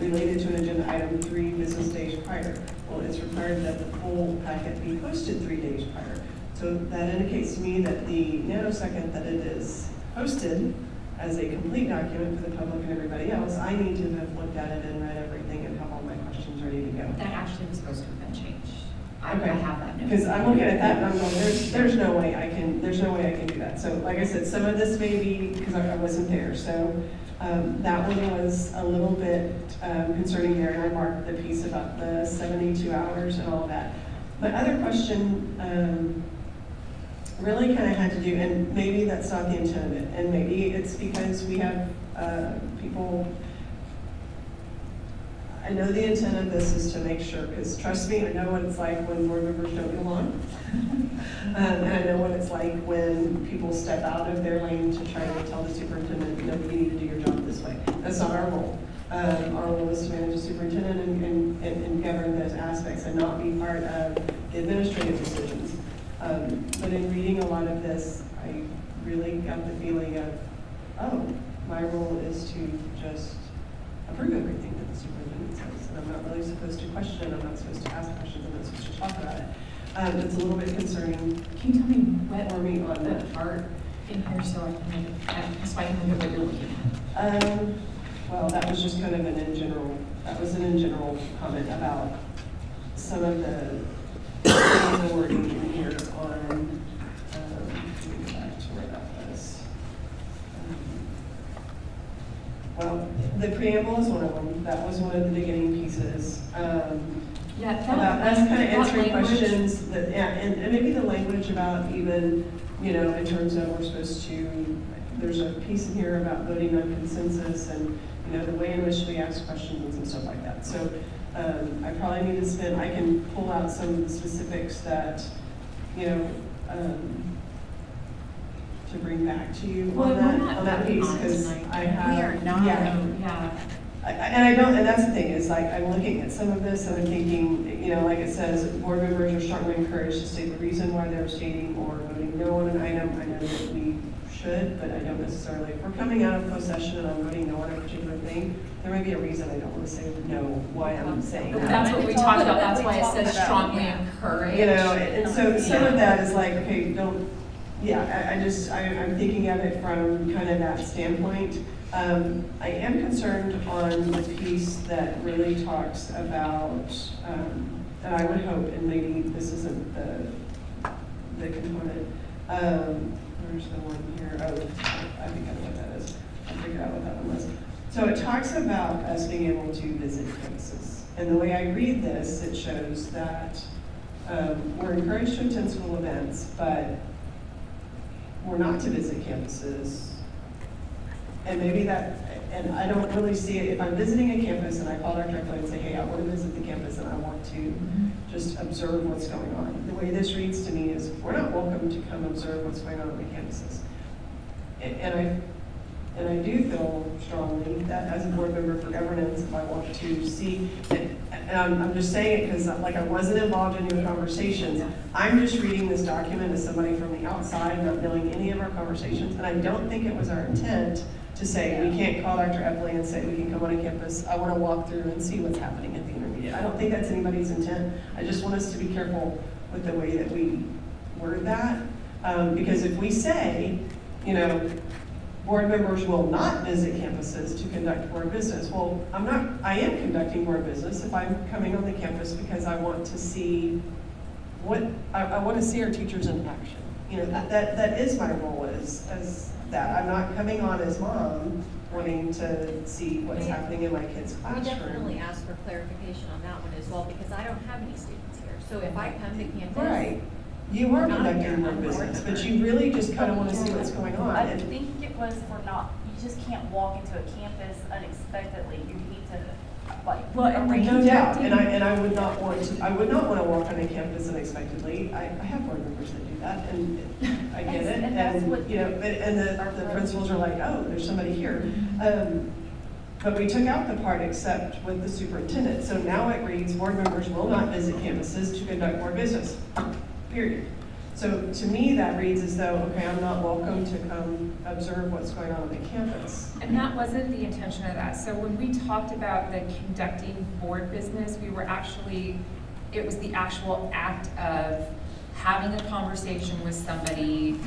related to an agenda item 3 business days prior. Well, it's required that the full packet be posted 3 days prior. So that indicates to me that the nanosecond that it is posted as a complete document for the public and everybody else, I need to have looked at it and read everything and have all my questions ready to go. That actually was supposed to have been changed. Okay. I have that note. Because I'm looking at that and I'm going, there's no way I can do that. So like I said, some of this may be because I wasn't there. So that one was a little bit concerning there, and I marked the piece about the 72 hours and all of that. My other question really kind of had to do, and maybe that's not the intent of it, and maybe it's because we have people. I know the intent of this is to make sure, because trust me, I know what it's like when board members don't get along. And I know what it's like when people step out of their lane to try to tell the superintendent, no, you need to do your job this way. That's not our role. Our role is to manage the superintendent and govern those aspects and not be part of the administrative decisions. But in reading a lot of this, I really got the feeling of, oh, my role is to just approve everything that the superintendent says. And I'm not really supposed to question, I'm not supposed to ask questions, I'm not supposed to talk about it. It's a little bit concerning. Can you tell me what for me on that part in here so I can look at what you're looking at? Well, that was just kind of an in general comment about some of the wording in here on, let me go back to where that was. Well, the preamble is one of them. That was one of the beginning pieces. Yeah, that- about us kind of that answering language- questions that, yeah, and maybe the language about even, you know, in terms of we're supposed to, there's a piece in here about voting on consensus and, you know, the way in which we ask questions and stuff like that. So I probably need to spend, I can pull out some of the specifics that, you know, to bring back to you Well, on that piece, because I have. We are not, Yeah. And I don't, and that's the thing, is like, I'm looking at some of this and I'm thinking, you know, like it says, board members are strongly encouraged to state the reason why they're abstaining or voting no on an item. I know that we should, but I don't necessarily. If we're coming out of closed session and I'm voting no on a particular thing, there may be a reason I don't want to say no, why I'm saying no. That's what we talked about, that's why it says strongly encouraged. You know, and so some of that is like, okay, don't, yeah, I'm thinking of it from kind of that standpoint. I am concerned on the piece that really talks about, and I would hope, and maybe this isn't the component, where's the one here? Oh, I think I know what that is. I figured out what that one was. So it talks about us being able to visit campuses. And the way I read this, it shows that we're encouraged to attend school events, but we're not to visit campuses. And maybe that, and I don't really see it, if I'm visiting a campus and I call Dr. Eklund and say, hey, I want to visit the campus and I want to just observe what's going on. The way this reads to me is, we're not welcome to come observe what's going on the campuses. And I do feel strongly that as a board member for governance, if I want to see, and I'm just saying it because like I wasn't involved in your conversations, I'm just reading this document as somebody from the outside, not knowing any of our conversations, and I don't think it was our intent to say, we can't call Dr. Epley and say we can come on a campus, I want to walk through and see what's happening at the intermediate. I don't think that's anybody's intent. I just want us to be careful with the way that we word that. Because if we say, you know, board members will not visit campuses to conduct board business. Well, I am conducting board business if I'm coming on the campus because I want to see I want to see our teachers in action. You know, that is my role as that. I'm not coming on as mom wanting to see what's happening in my kids' classroom. We definitely ask for clarification on that one as well, because I don't have any students here. So if I come to campus. Right. You are conducting board business, but you really just kind of want to see what's going on. I think it was for not, you just can't walk into a campus unexpectedly. You need to, like, arrange. No doubt, and I would not want to walk on a campus unexpectedly. I have board members that do that, and I get it. And you know, and the principals are like, oh, there's somebody here. But we took out the part except with the superintendent. So now it reads, board members will not visit campuses to conduct board business, period. So to me, that reads as though, okay, I'm not welcome to come observe what's going on the campus. And that wasn't the intention of that. So when we talked about the conducting board business, we were actually, it was the actual act of having a conversation with somebody,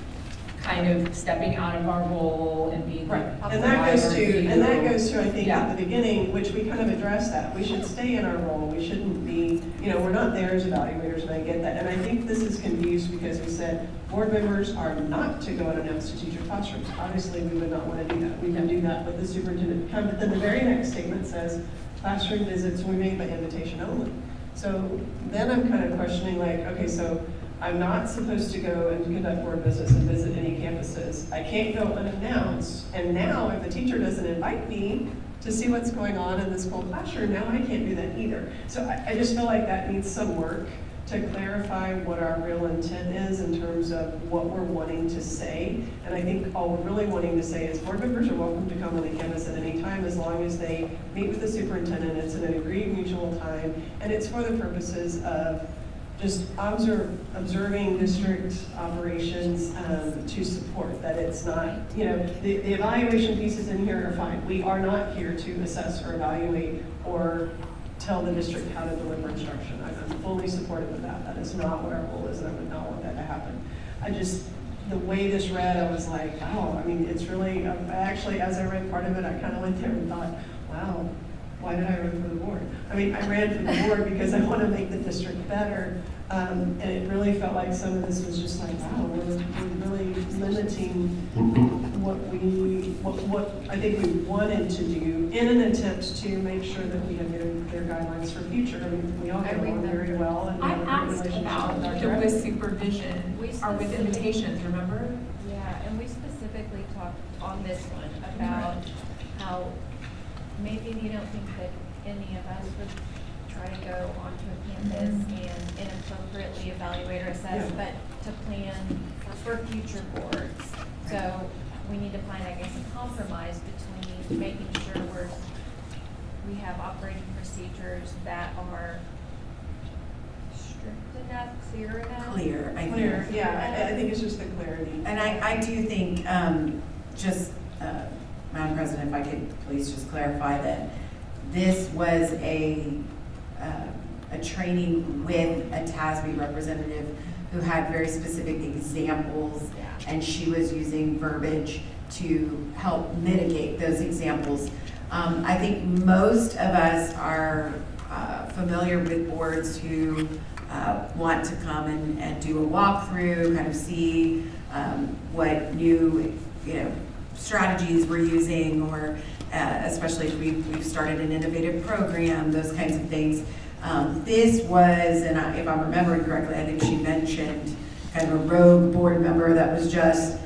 kind of stepping out of our role and being right. a And that goes to, I think, yeah. at the beginning, which we kind of addressed that. We should stay in our role. We shouldn't be, you know, we're not there as evaluators, and I get that. And I think this is confused because we said board members are not to go unannounced to teacher classrooms. Obviously, we would not want to do that. We can do that with the superintendent. But then the very next statement says classroom visits will be made by invitation only. So then I'm kind of questioning, like, okay, so I'm not supposed to go and conduct board business and visit any campuses. I can't go unannounced. And now if the teacher doesn't invite me to see what's going on in this whole classroom, now I can't do that either. So I just feel like that needs some work to clarify what our real intent is in terms of what we're wanting to say. And I think all we're really wanting to say is board members are welcome to come on the campus at any time as long as they meet with the superintendent. It's an agreed mutual time, and it's for the purposes of just observing district operations to support that it's not, you know, the evaluation pieces in here are fine. We are not here to assess or evaluate or tell the district how to deliver instruction. I'm fully supportive of that. That is not what our goal is, and I would not want that to happen. The way this read, I was like, wow, I mean, it's really, I actually, as I read part of it, I kind of went there and thought, wow, why did I run for the board? I mean, I ran for the board because I want to make the district better. And it really felt like some of this was just like, wow, we're really limiting what I think we wanted to do in an attempt to make sure that we have their guidelines for future. I mean, we all get along very well and we I have a great asked relationship about with our the director. with supervision or with invitations, remember? Yeah, and we specifically talked on this one about how maybe you don't think that any of us would try to go onto a campus and inappropriately evaluate or assess, Yeah. but to plan for future boards. So we need to find, I guess, a compromise between making sure we have operating procedures that are strict enough, clear enough. Clear, I think. Clear, yeah, I think it's just the clarity. And I do think, Madam President, if I could please just clarify that this was a training with a TASB representative who had very specific examples, and she was using verbiage to help mitigate those examples. I think most of us are familiar with boards who want to come and do a walkthrough, kind of see what new, strategies we're using, or especially if we've started an innovative program, those kinds of things. This was, and if I'm remembering correctly, I think she mentioned kind of a rogue board member that was just,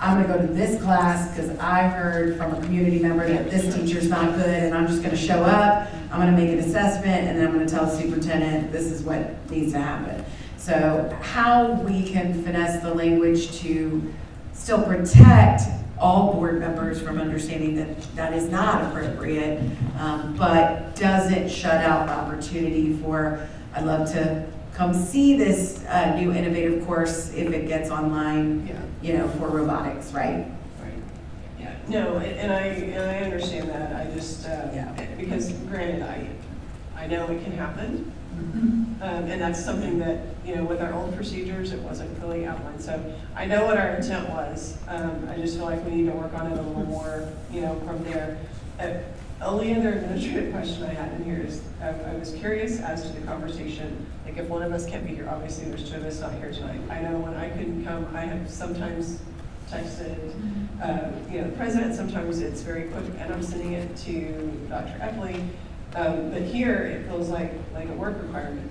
I'm gonna go to this class because I heard from a community member that this teacher's not good, and I'm just gonna show up, I'm gonna make an assessment, and then I'm gonna tell the superintendent this is what needs to happen. So how we can finesse the language to still protect all board members from understanding that that is not appropriate, but doesn't shut out the opportunity for, I'd love to come see this new innovative course if it gets online, for robotics, right? Yeah, no, and I understand that. I just, because granted, I know it can happen. And that's something that, with our old procedures, it wasn't really outlined. So I know what our intent was. I just feel like we need to work on it a little more, from there. Only other administrative question I had in here is, I was curious as to the conversation. Like, if one of us can't be here, obviously there's two of us not here tonight. I know when I couldn't come, I have sometimes texted, the president. Sometimes it's very quick, and I'm sending it to Dr. Epley. But here, it feels like a work requirement,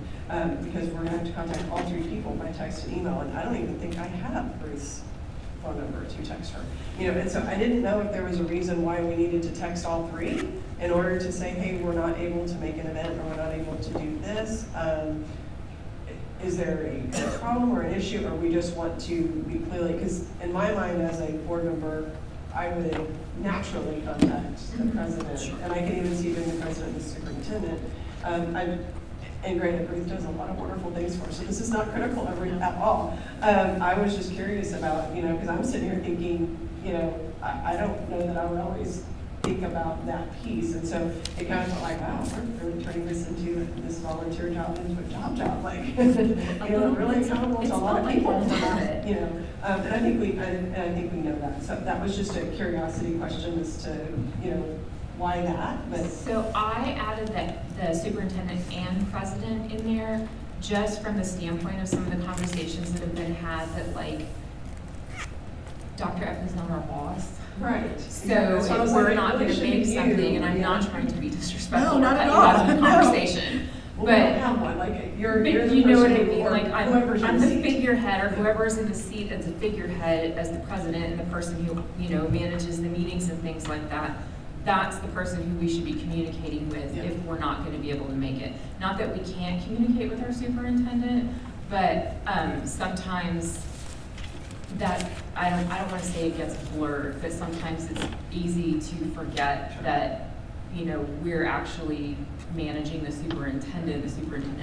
because we're gonna have to contact all three people by text and email, and I don't even think I have Ruth's phone number to text her. And so I didn't know if there was a reason why we needed to text all three in order to say, hey, we're not able to make an event, or we're not able to do this. Is there a problem or an issue, or we just want to be clearly, because in my mind as a board member, I would naturally contact the president, and I can even see even the president and the superintendent. And granted, Ruth does a lot of wonderful things for us, so this is not critical at all. I was just curious about, because I'm sitting here thinking, I don't know that I would always think about that piece, and so it kind of felt like, wow, we're really turning this into this volunteer job into a job, like, really accountable to a lot of people for that, and I think we know that. So that was just a curiosity question as to, why that, but. So I added the superintendent and president in there just from the standpoint of some of the conversations that have been had that, like, Dr. Epley's not our boss. Right. So if we're not going to make something, and I'm not trying to be disrespectful, No, not at all. out of the conversation. Well, But we don't have one, like, you're the you know what I person mean, or like, whoever's I'm in the seat. figurehead, or whoever's in the seat as the figurehead, as the president, and the person who, manages the meetings and things like that. That's the person who we should be communicating with if we're not going to be able to make it. Not that we can't communicate with our superintendent, but sometimes that, I don't want to say it gets blurred, but sometimes it's easy to forget that, we're actually managing the superintendent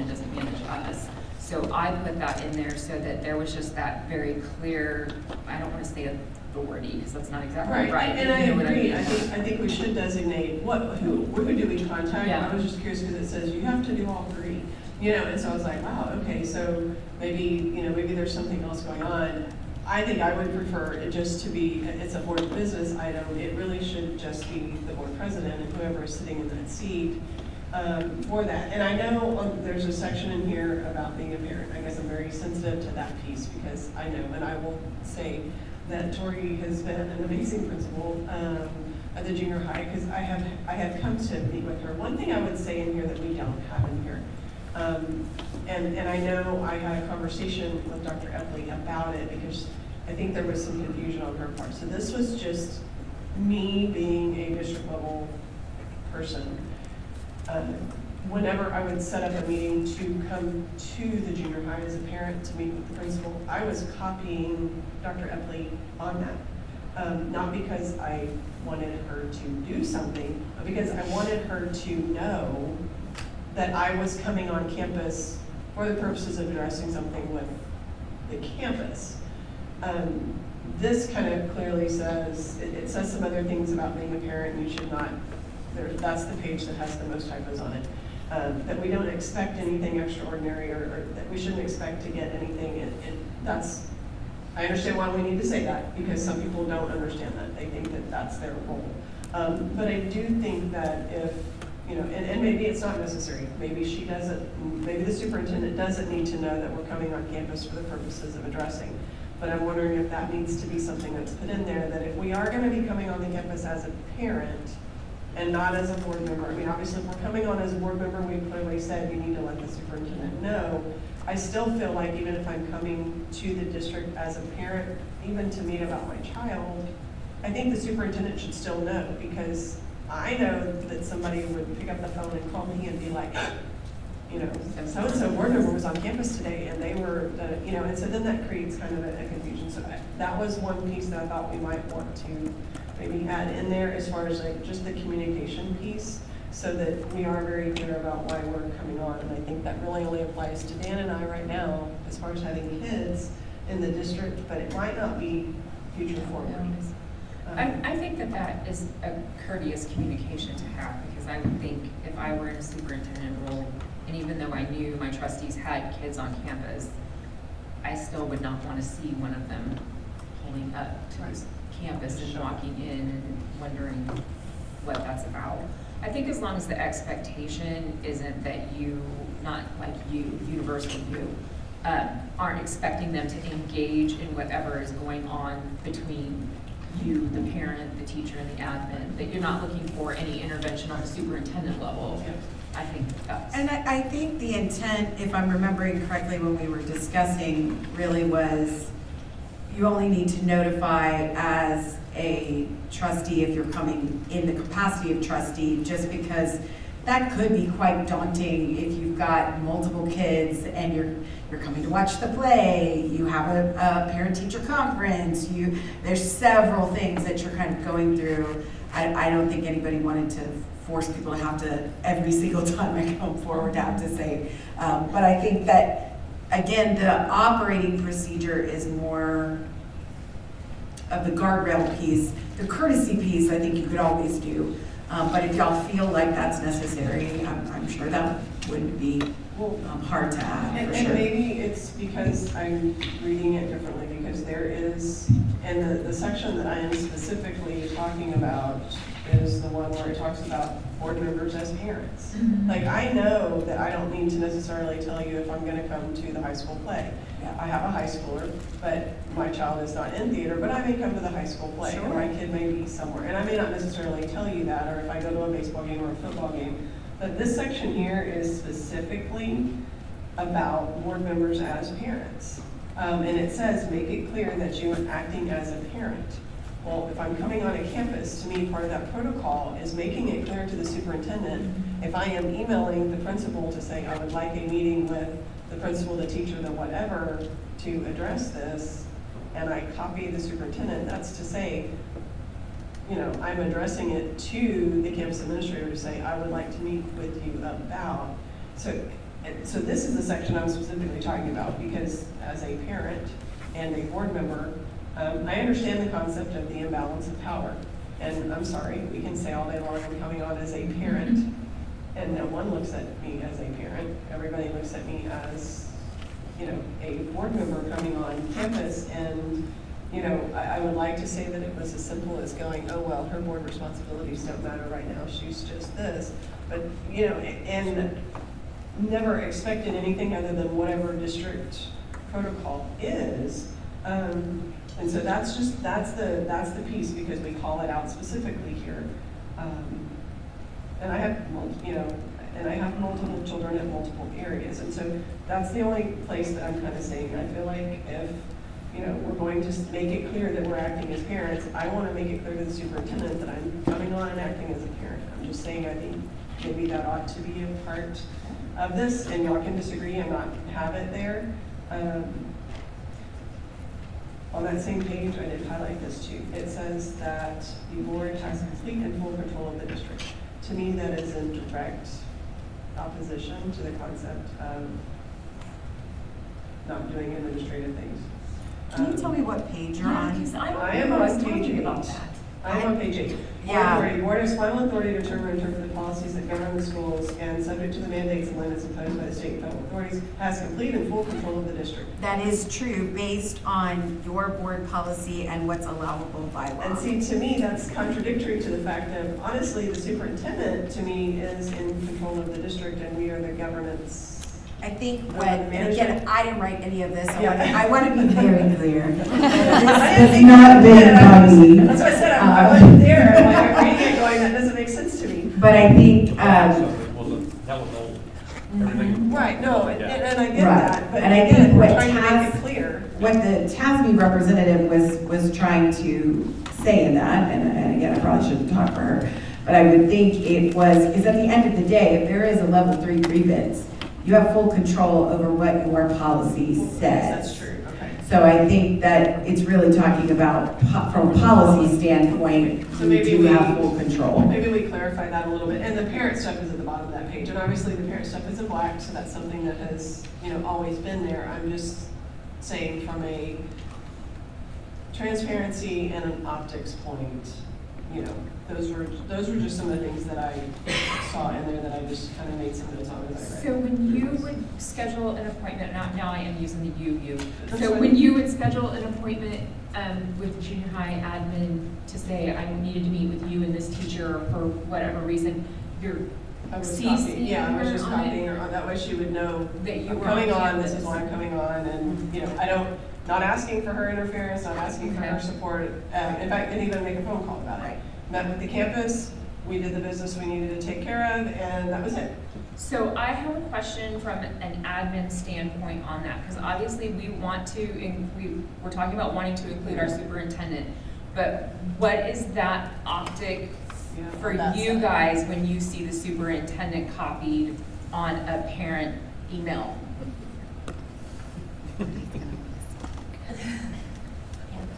doesn't manage us. So I put that in there so that there was just that very clear, I don't want to say authority, because that's not exactly right. And I You know what agree. mean? I think we should designate who do we contact. Yeah. I was just curious because it says you have to do all three, and so I was like, wow, okay, so maybe there's something else going on. I think I would prefer it just to be, it's a board business item. It really should just be the board president and whoever is sitting in that seat for that. And I know there's a section in here about being a parent. I guess I'm very sensitive to that piece because I know, and I will say, that Tori has been an amazing principal at the junior high, because I have come to meet with her. One thing I would say in here that we don't have in here, and I know I had a conversation with Dr. Epley about it, because I think there was some confusion on her part. So this was just me being a district level person. Whenever I would set up a meeting to come to the junior high as a parent to meet with the principal, I was copying Dr. Epley on that. Not because I wanted her to do something, but because I wanted her to know that I was coming on campus for the purposes of addressing something with the campus. This kind of clearly says, it says some other things about being a parent, and you should not, that's the page that has the most typos on it. That we don't expect anything extraordinary, or that we shouldn't expect to get anything. I understand why we need to say that, because some people don't understand that. They think that that's their role. But I do think that if, and maybe it's not necessary. Maybe maybe the superintendent doesn't need to know that we're coming on campus for the purposes of addressing. But I'm wondering if that needs to be something that's put in there, that if we are going to be coming on the campus as a parent and not as a board member, I mean, obviously if we're coming on as a board member, we clearly said you need to let the superintendent know. I still feel like even if I'm coming to the district as a parent, even to meet about my child, I think the superintendent should still know, because I know that somebody would pick up the phone and call me and be like, so-and-so board member was on campus today, and they were, and so then that creates kind of a confusion. So that was one piece that I thought we might want to maybe add in there, as far as like just the communication piece, so that we are very clear about why we're coming on. And I think that really only applies to Dan and I right now, as far as having kids in the district, but it might not be future forward. I think that is a courteous communication to have, because I would think if I were in a superintendent role, and even though I knew my trustees had kids on campus, I still would not want to see one of them pulling up to this campus and walking in and wondering what that's about. I think as long as the expectation isn't that you, not like you, universal you, aren't expecting them to engage in whatever is going on between you, the parent, the teacher, and the admin, that you're not looking for any intervention on the superintendent level. I think that's. And I think the intent, if I'm remembering correctly when we were discussing, really was you only need to notify as a trustee if you're coming in the capacity of trustee, just because that could be quite daunting if you've got multiple kids and you're coming to watch the play, you have a parent-teacher conference, there's several things that you're kind of going through. I don't think anybody wanted to force people to have to, every single time I come forward, have to say. But I think that, again, the operating procedure is more of the guardrail piece. The courtesy piece, I think you could always do. But if y'all feel like that's necessary, I'm sure that wouldn't be hard to add, for sure. And maybe it's because I'm reading it differently, because there is, and the section that I am specifically talking about is the one where it talks about board members as parents. Like, I know that I don't need to necessarily tell you if I'm gonna come to the high school play. I have a high schooler, but my child is not in theater, but I may come to the high school play, or my kid may be somewhere. And I may not necessarily tell you that, or if I go to a baseball game or a football game. But this section here is specifically about board members as parents. And it says, make it clear that you are acting as a parent. Well, if I'm coming on a campus, to me, part of that protocol is making it clear to the superintendent, if I am emailing the principal to say I would like a meeting with the principal, the teacher, the whatever, to address this, and I copy the superintendent, that's to say, I'm addressing it to the campus administrator to say, I would like to meet with you about. So this is the section I'm specifically talking about, because as a parent and a board member, I understand the concept of the imbalance of power. And I'm sorry, we can say all day long I'm coming on as a parent, and no one looks at me as a parent. Everybody looks at me as, a board member coming on campus. And, I would like to say that it was as simple as going, oh, well, her board responsibilities don't matter right now. She's just this. But, and never expected anything other than whatever district protocol is. And so that's the piece, because we call it out specifically here. And I have, I have multiple children in multiple areas, and so that's the only place that I'm kind of saying, I feel like if, we're going to make it clear that we're acting as parents, I want to make it clear to the superintendent that I'm coming on and acting as a parent. I'm just saying, I think maybe that ought to be a part of this, and y'all can disagree and not have it there. On that same page, I did highlight this too. It says that the board has complete and full control of the district. To me, that is in direct opposition to the concept of not doing administrative things. Can you tell me what page you're on? I am on page 8. I am on page 8. Yeah. The board has final authority to determine and interpret the policies that govern the schools, and subject to the mandates and limits imposed by the state and federal authorities, has complete and full control of the district. That is true based on your board policy and what's allowable by law. And see, to me, that's contradictory to the fact that, honestly, the superintendent, to me, is in control of the district, and we are the governance. I think and again, I didn't write any of this. Yeah. I want to be very clear. This is not big by me. That's what I said. I wasn't there. I'm reading it going, that doesn't make sense to me. But I think. That was old. Everything. Right, no, and I get Right. that. But And I again, think we're what trying to make it clear. What the TASB representative was trying to say in that, and again, I probably shouldn't talk for her, but I would think is at the end of the day, if there is a level 3 grievance, you have full control over what your policy says. That's true, okay. So I think that it's really talking about, from a policy standpoint, So you maybe do have full control. Maybe we clarify that a little bit. And the parent stuff is at the bottom of that page. And obviously the parent stuff is in black, so that's something that has, always been there. I'm just saying from a transparency and an optics point, those were just some of the things that I saw in there that I just kind of made some notes on as I read. So when you would schedule an appointment, now I am using the you. That's So fine. when you would schedule an appointment with the junior high admin to say, I needed to meet with you and this teacher for whatever reason, you're I was CCing copying, yeah, I was just her on it? copying her on, that way she would know That you I'm were coming on on, this is campus. why I'm coming on, and, not asking for her interference, not asking for her Okay. support. In fact, didn't even make a phone call about it. Met with the campus, we did the business we needed to take care of, and that was it. So I have a question from an admin standpoint on that, because obviously we're talking about wanting to include our superintendent, but what is that optic for you guys when you see the superintendent copied on a parent email?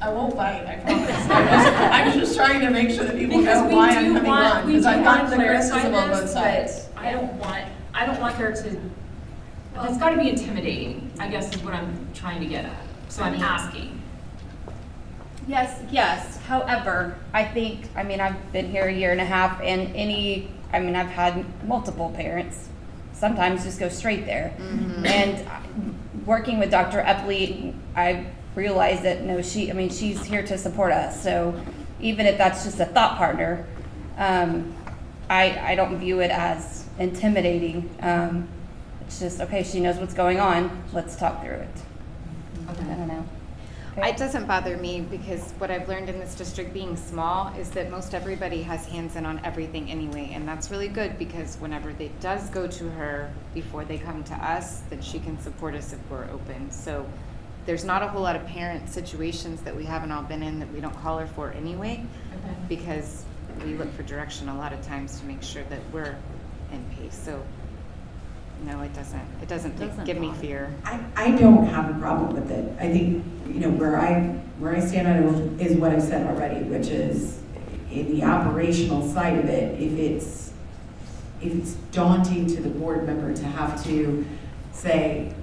I won't bite, I promise. I'm just trying to make sure that people know why I'm coming on, because I've gotten the criticism on both sides. I don't want there to, it's gotta be intimidating, I guess is what I'm trying to get at. So I'm asking. Yes. However, I've been here a year and a half, and I've had multiple parents sometimes just go straight there. Mm-hmm. And working with Dr. Epley, I realized that she's here to support us. So even if that's just a thought partner, I don't view it as intimidating. It's just, okay, she knows what's going on. Let's talk through it. Okay. I don't know. It doesn't bother me, because what I've learned in this district being small is that most everybody has hands in on everything anyway, and that's really good, because whenever it does go to her before they come to us, then she can support us if we're open. So there's not a whole lot of parent situations that we haven't all been in that we don't call her for anyway, because we look for direction a lot of times to make sure that we're in pace. So no, it doesn't give me fear. I don't have a problem with it. I think, where I stand on it is what I've said already, which is in the operational side of it, if it's daunting to the board member to have to say,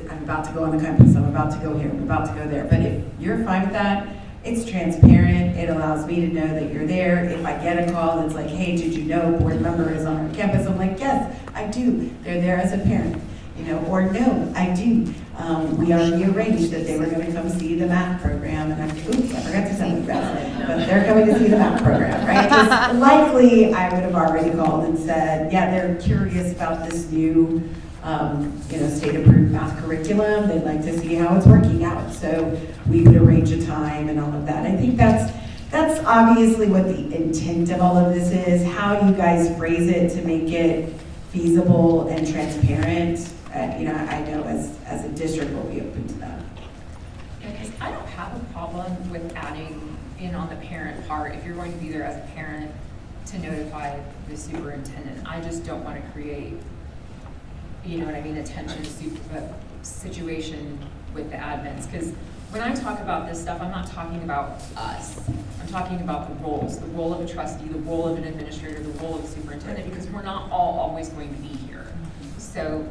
I'm about to go on the campus, I'm about to go here, I'm about to go there. But if you're fine with that, it's transparent. It allows me to know that you're there. If I get a call that's like, hey, did you know board member is on our campus? I'm like, yes, I do. They're there as a parent, or no, I do. We already arranged that they were going to come see the math program, and I forgot to tell you about it, but they're coming to see the math program, right? Because likely I would have already called and said, yeah, they're curious about this new state-approved math curriculum. They'd like to see how it's working out. So we would arrange a time and all of that. I think that's obviously what the intent of all of this is, how you guys phrase it to make it feasible and transparent. I know as a district we'll be open to that. Because I don't have a problem with adding in on the parent part, if you're going to be there as a parent, to notify the superintendent. I just don't want to create, a tension situation with the admins. Because when I talk about this stuff, I'm not talking about us. I'm talking about the roles, the role of a trustee, the role of an administrator, the role of a superintendent, because we're not all always going to be here. So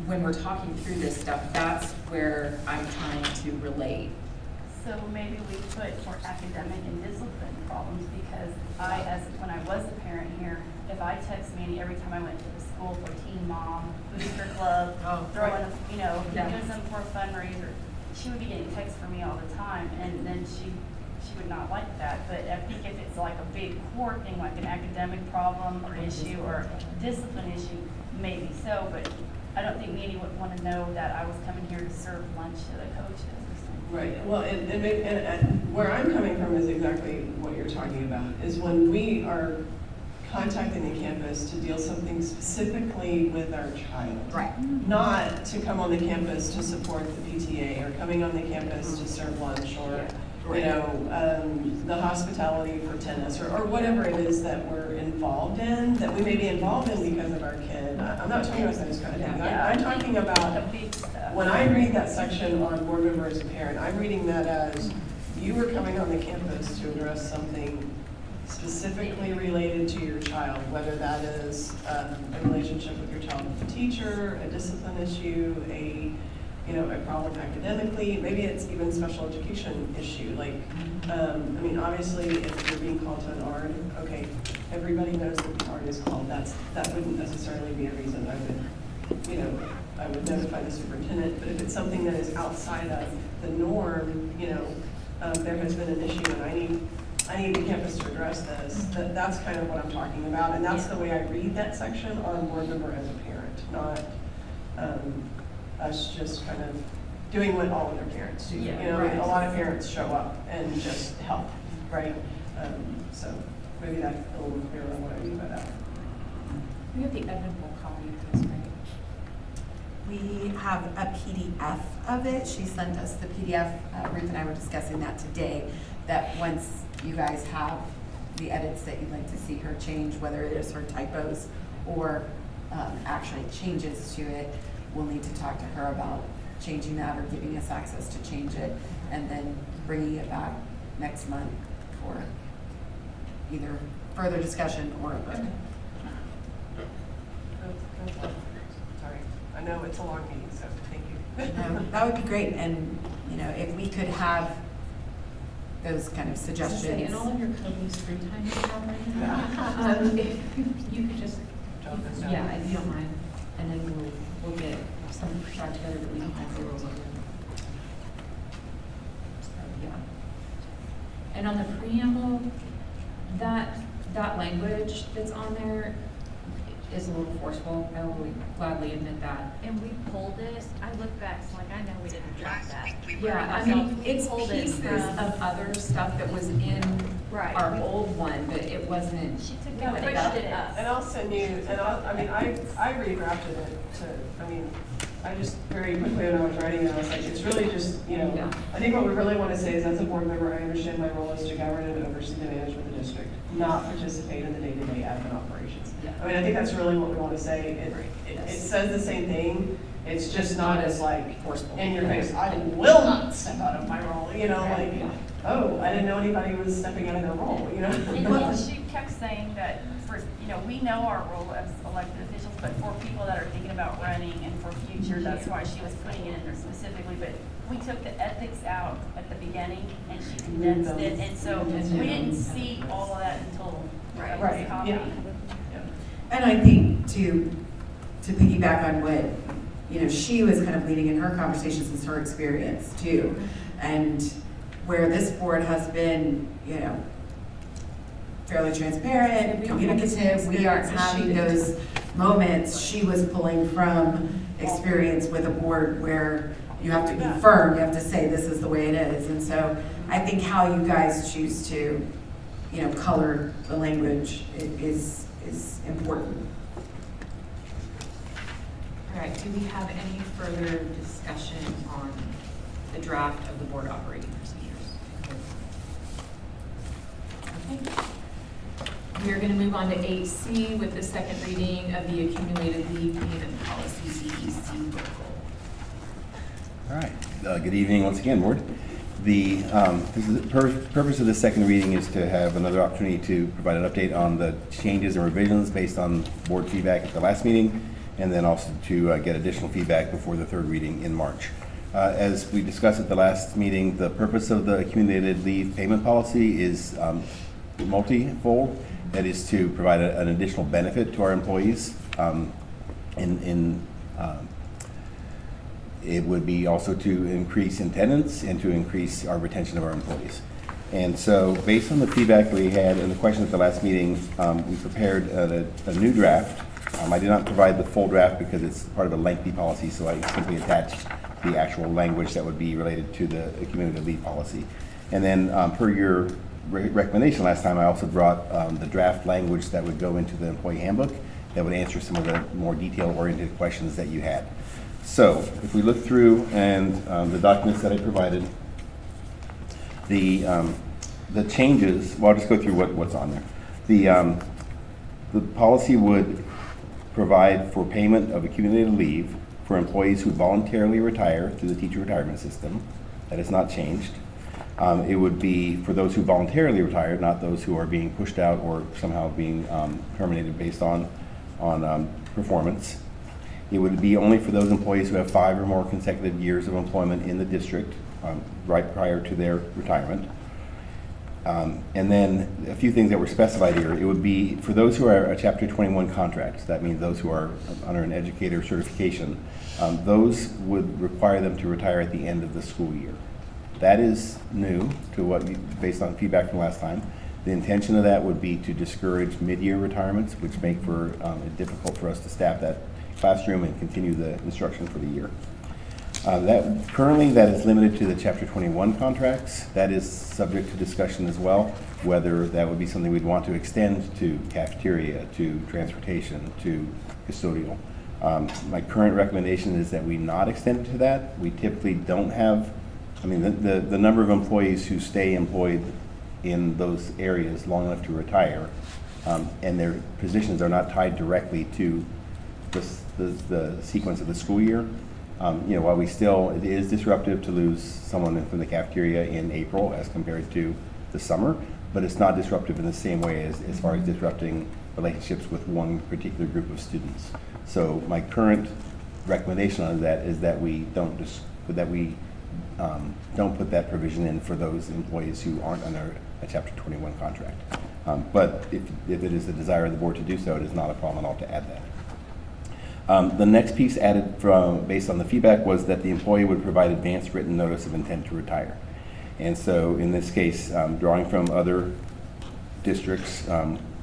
when we're talking through this stuff, that's where I'm trying to relate. So maybe we put for academic and discipline problems, because when I was a parent here, if I text Mandy every time I went to the school for Teen Mom, Booster Club, throwing, doing something for a fundraiser, she would be getting texts from me all the time, and then she would not like that. But I think if it's like a big core thing, like an academic problem or issue or discipline issue, maybe so, but I don't think Mandy would want to know that I was coming here to serve lunch to the coaches or something. Right, well, and where I'm coming from is exactly what you're talking about, is when we are contacting the campus to deal something specifically with our child. Right. Not to come on the campus to support the PTA, or coming on the campus to serve lunch, or, the hospitality for tennis, or whatever it is that we're involved in, that we may be involved in because of our kid. I'm not talking about those kind of things. I'm talking about, when I read that section on board member as a parent, I'm reading that as you were coming on the campus to address something specifically related to your child, whether that is a relationship with your child with a teacher, a discipline issue, a problem academically, maybe it's even special education issue. Like, obviously, if you're being called to an ARD, okay, everybody knows that the ARD is called. That wouldn't necessarily be a reason I would notify the superintendent. But if it's something that is outside of the norm, there has been an issue, and I need the campus to address this. That's kind of what I'm talking about, and that's the way I read that section on board member as a parent, not us just kind of doing what all other parents do. A lot of parents show up and just help, right? So maybe that's a little clearer on what I mean by that. We have the editable copy of this, right? We have a PDF of it. She sent us the PDF. Ruth and I were discussing that today, that once you guys have the edits that you'd like to see her change, whether it is her typos or actually changes to it, we'll need to talk to her about changing that or giving us access to change it, and then bringing it back next month for either further discussion or a vote. Sorry, I know it's a long meeting, so thank you. No, that would be great, and if we could have those kind of suggestions. In all of your Kobe's free time you have right now, if you could just, if you don't mind, and then we'll get some shot together that we can have zeros on. So, yeah. And on the preamble, that language that's on there is a little forceful. I will gladly admit that. And we pulled it. I look back, so I know we didn't drop that. Yeah, it's pieces of other stuff that was in our old one, but it wasn't. She took Yeah, it up. and I'll send you, and I redrafted it I just very quickly when I was writing it, I was like, it's really just, I think what we really want to say is, as a board member, I understand my role is to govern and oversee the management of the district, not participate in the day-to-day admin operations. I think that's really what we want to say. It says the same thing. It's just not as forceful in your face. I will not step out of my role. Oh, I didn't know anybody was stepping out of their role. Well, she kept saying that we know our role as elected officials, but for people that are thinking about running and for future, that's why she was putting it in there specifically. But we took the ethics out at the beginning, and she condensed it, and so we didn't see all of that until this copy. Yeah. And I think to piggyback on what she was kind of leading in her conversations is her experience too, and where this board has been fairly transparent, communicative. We aren't having those moments, she was pulling from experience with a board where you have to be firm, you have to say this is the way it is. And so I think how you guys choose to, color the language is important. All right, do we have any further discussion on the draft of the board operating procedures? Okay. We are going to move on to 8C with the second reading of the accumulated leave payment policy, DEC local. All right. Good evening once again, board. The purpose of the second reading is to have another opportunity to provide an update on the changes and revisions based on board feedback at the last meeting, and then also to get additional feedback before the third reading in March. As we discussed at the last meeting, the purpose of the accumulated leave payment policy is multifold. That is to provide an additional benefit to our employees. It would be also to increase attendance and to increase our retention of our employees. And so based on the feedback we had and the questions at the last meeting, we prepared a new draft. I did not provide the full draft because it's part of a lengthy policy, so I simply attached the actual language that would be related to the accumulated leave policy. And then per your recommendation last time, I also brought the draft language that would go into the employee handbook that would answer some of the more detail-oriented questions that you had. So if we look through and the documents that I provided, the changes, well, I'll just go through what's on there. The policy would provide for payment of accumulated leave for employees who voluntarily retire through the teacher retirement system. That has not changed. It would be for those who voluntarily retire, not those who are being pushed out or somehow being terminated based on performance. It would be only for those employees who have 5 or more consecutive years of employment in the district right prior to their retirement. And then a few things that were specified here. It would be for those who are a Chapter 21 contract. That means those who are under an educator certification. Those would require them to retire at the end of the school year. That is new to based on feedback from last time. The intention of that would be to discourage mid-year retirements, which make for it difficult for us to staff that classroom and continue the instruction for the year. Currently that is limited to the Chapter 21 contracts. That is subject to discussion as well, whether that would be something we'd want to extend to cafeteria, to transportation, to custodial. My current recommendation is that we not extend it to that. We typically don't have, the number of employees who stay employed in those areas long enough to retire, and their positions are not tied directly to the sequence of the school year. While it is disruptive to lose someone from the cafeteria in April as compared to the summer, but it's not disruptive in the same way as far as disrupting relationships with one particular group of students. So my current recommendation on that is that we don't put that provision in for those employees who aren't under a Chapter 21 contract. But if it is the desire of the board to do so, it is not a problem at all to add that. The next piece added based on the feedback was that the employee would provide advanced written notice of intent to retire. And so in this case, drawing from other districts,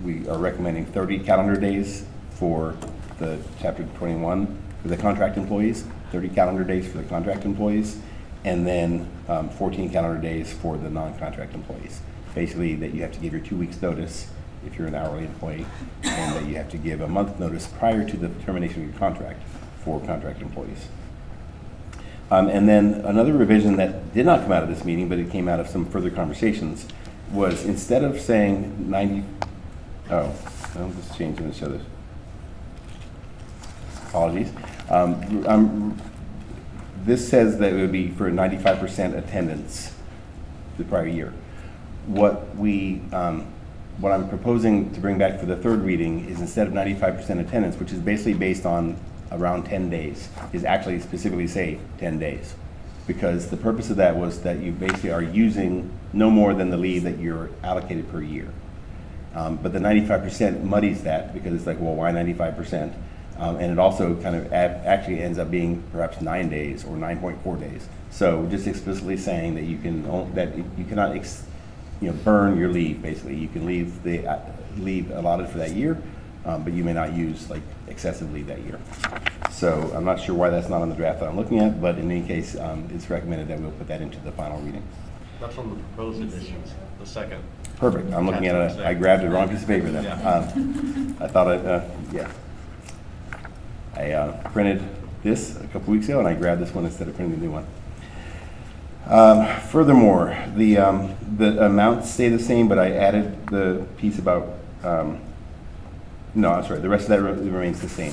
we are recommending 30 calendar days for the Chapter 21 for the contract employees, 30 calendar days for the contract employees, and then 14 calendar days for the non-contract employees. Basically that you have to give your 2 weeks notice if you're an hourly employee, and that you have to give a month notice prior to the termination of your contract for contract employees. And then another revision that did not come out of this meeting, but it came out of some further conversations, was instead of saying I'm just changing this other. Apologies. This says that it would be for 95% attendance the prior year. What I'm proposing to bring back for the third reading is instead of 95% attendance, which is basically based on around 10 days, is actually specifically say 10 days. Because the purpose of that was that you basically are using no more than the leave that you're allocated per year. But the 95% muddies that because it's like, well, why 95%? And it also kind of actually ends up being perhaps 9 days or 9.4 days. So just explicitly saying that you cannot burn your leave. Basically, you can leave the leave allotted for that year, but you may not use like excessive leave that year. So I'm not sure why that's not on the draft that I'm looking at, but in any case, it's recommended that we'll put that into the final reading. That's on the proposed additions, the second. Perfect. I'm looking at it. I grabbed the wrong piece of paper then. Yeah. I thought yeah. I printed this a couple weeks ago and I grabbed this one instead of printing the new one. Furthermore, the amounts stay the same, but I added the piece about, no, I'm sorry, the rest of that remains the same.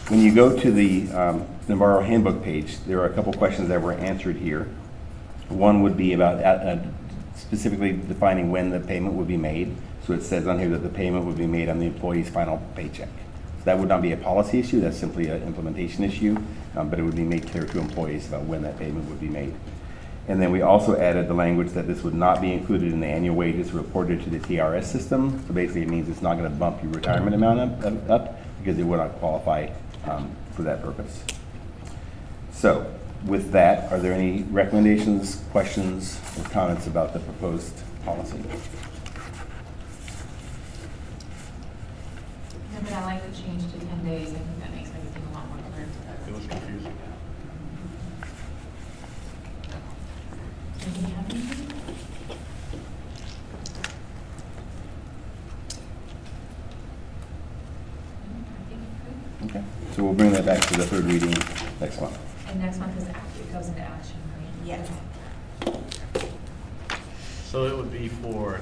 When you go to the Navarro handbook page, there are a couple questions that were answered here. One would be about specifically defining when the payment would be made. So it says on here that the payment would be made on the employee's final paycheck. So that would not be a policy issue, that's simply an implementation issue, but it would be made clear to employees about when that payment would be made. And then we also added the language that this would not be included in the annual wages reported to the TRS system. So basically it means it's not going to bump your retirement amount up because it would not qualify for that purpose. So with that, are there any recommendations, questions, or comments about the proposed policy? No, but I like the change to 10 days. I think that makes everything a lot more clear. It was confusing. Do you have anything? Okay, so we'll bring that back to the third reading next month. And next month is after it goes into action, right? Yes. So it would be for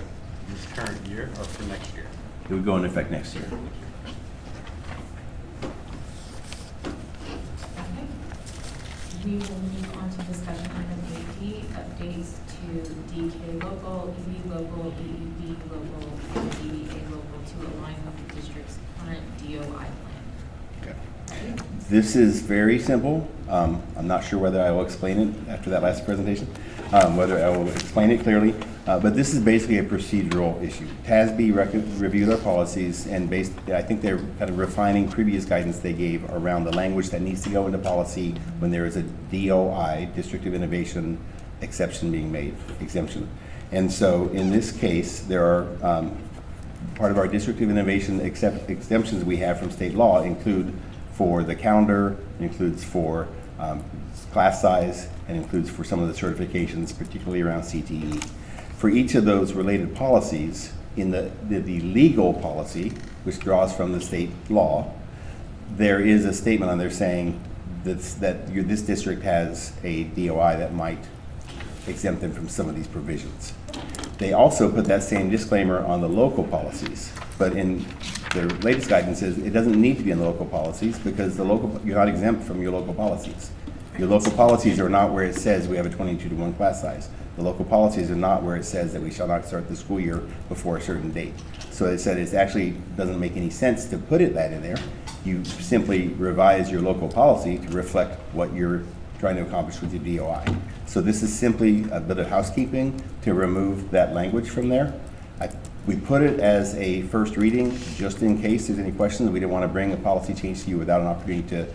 this current year or for next year? It would go into effect next year. Okay. We will move on to discussion item 8D, updates to DK local, EB local, EEB local, and DBA local to align with the district's current DOI plan. This is very simple. I'm not sure whether I will explain it after that last presentation, whether I will explain it clearly, but this is basically a procedural issue. TASB reviewed our policies and I think they're kind of refining previous guidance they gave around the language that needs to go into policy when there is a DOI, District of Innovation, exception being made, exemption. And so in this case, there are part of our District of Innovation exemptions we have from state law include for the calendar, includes for class size, and includes for some of the certifications, particularly around CTE. For each of those related policies, in the legal policy, which draws from the state law, there is a statement on there saying this district has a DOI that might exempt them from some of these provisions. They also put that same disclaimer on the local policies, but in their latest guidance says it doesn't need to be in the local policies because you're not exempt from your local policies. Your local policies are not where it says we have a 22-to-1 class size. The local policies are not where it says that we shall not start the school year before a certain date. So they said it actually doesn't make any sense to put that in there. You simply revise your local policy to reflect what you're trying to accomplish with your DOI. So this is simply a bit of housekeeping to remove that language from there. We put it as a first reading just in case there's any questions. We didn't want to bring a policy change to you without an opportunity to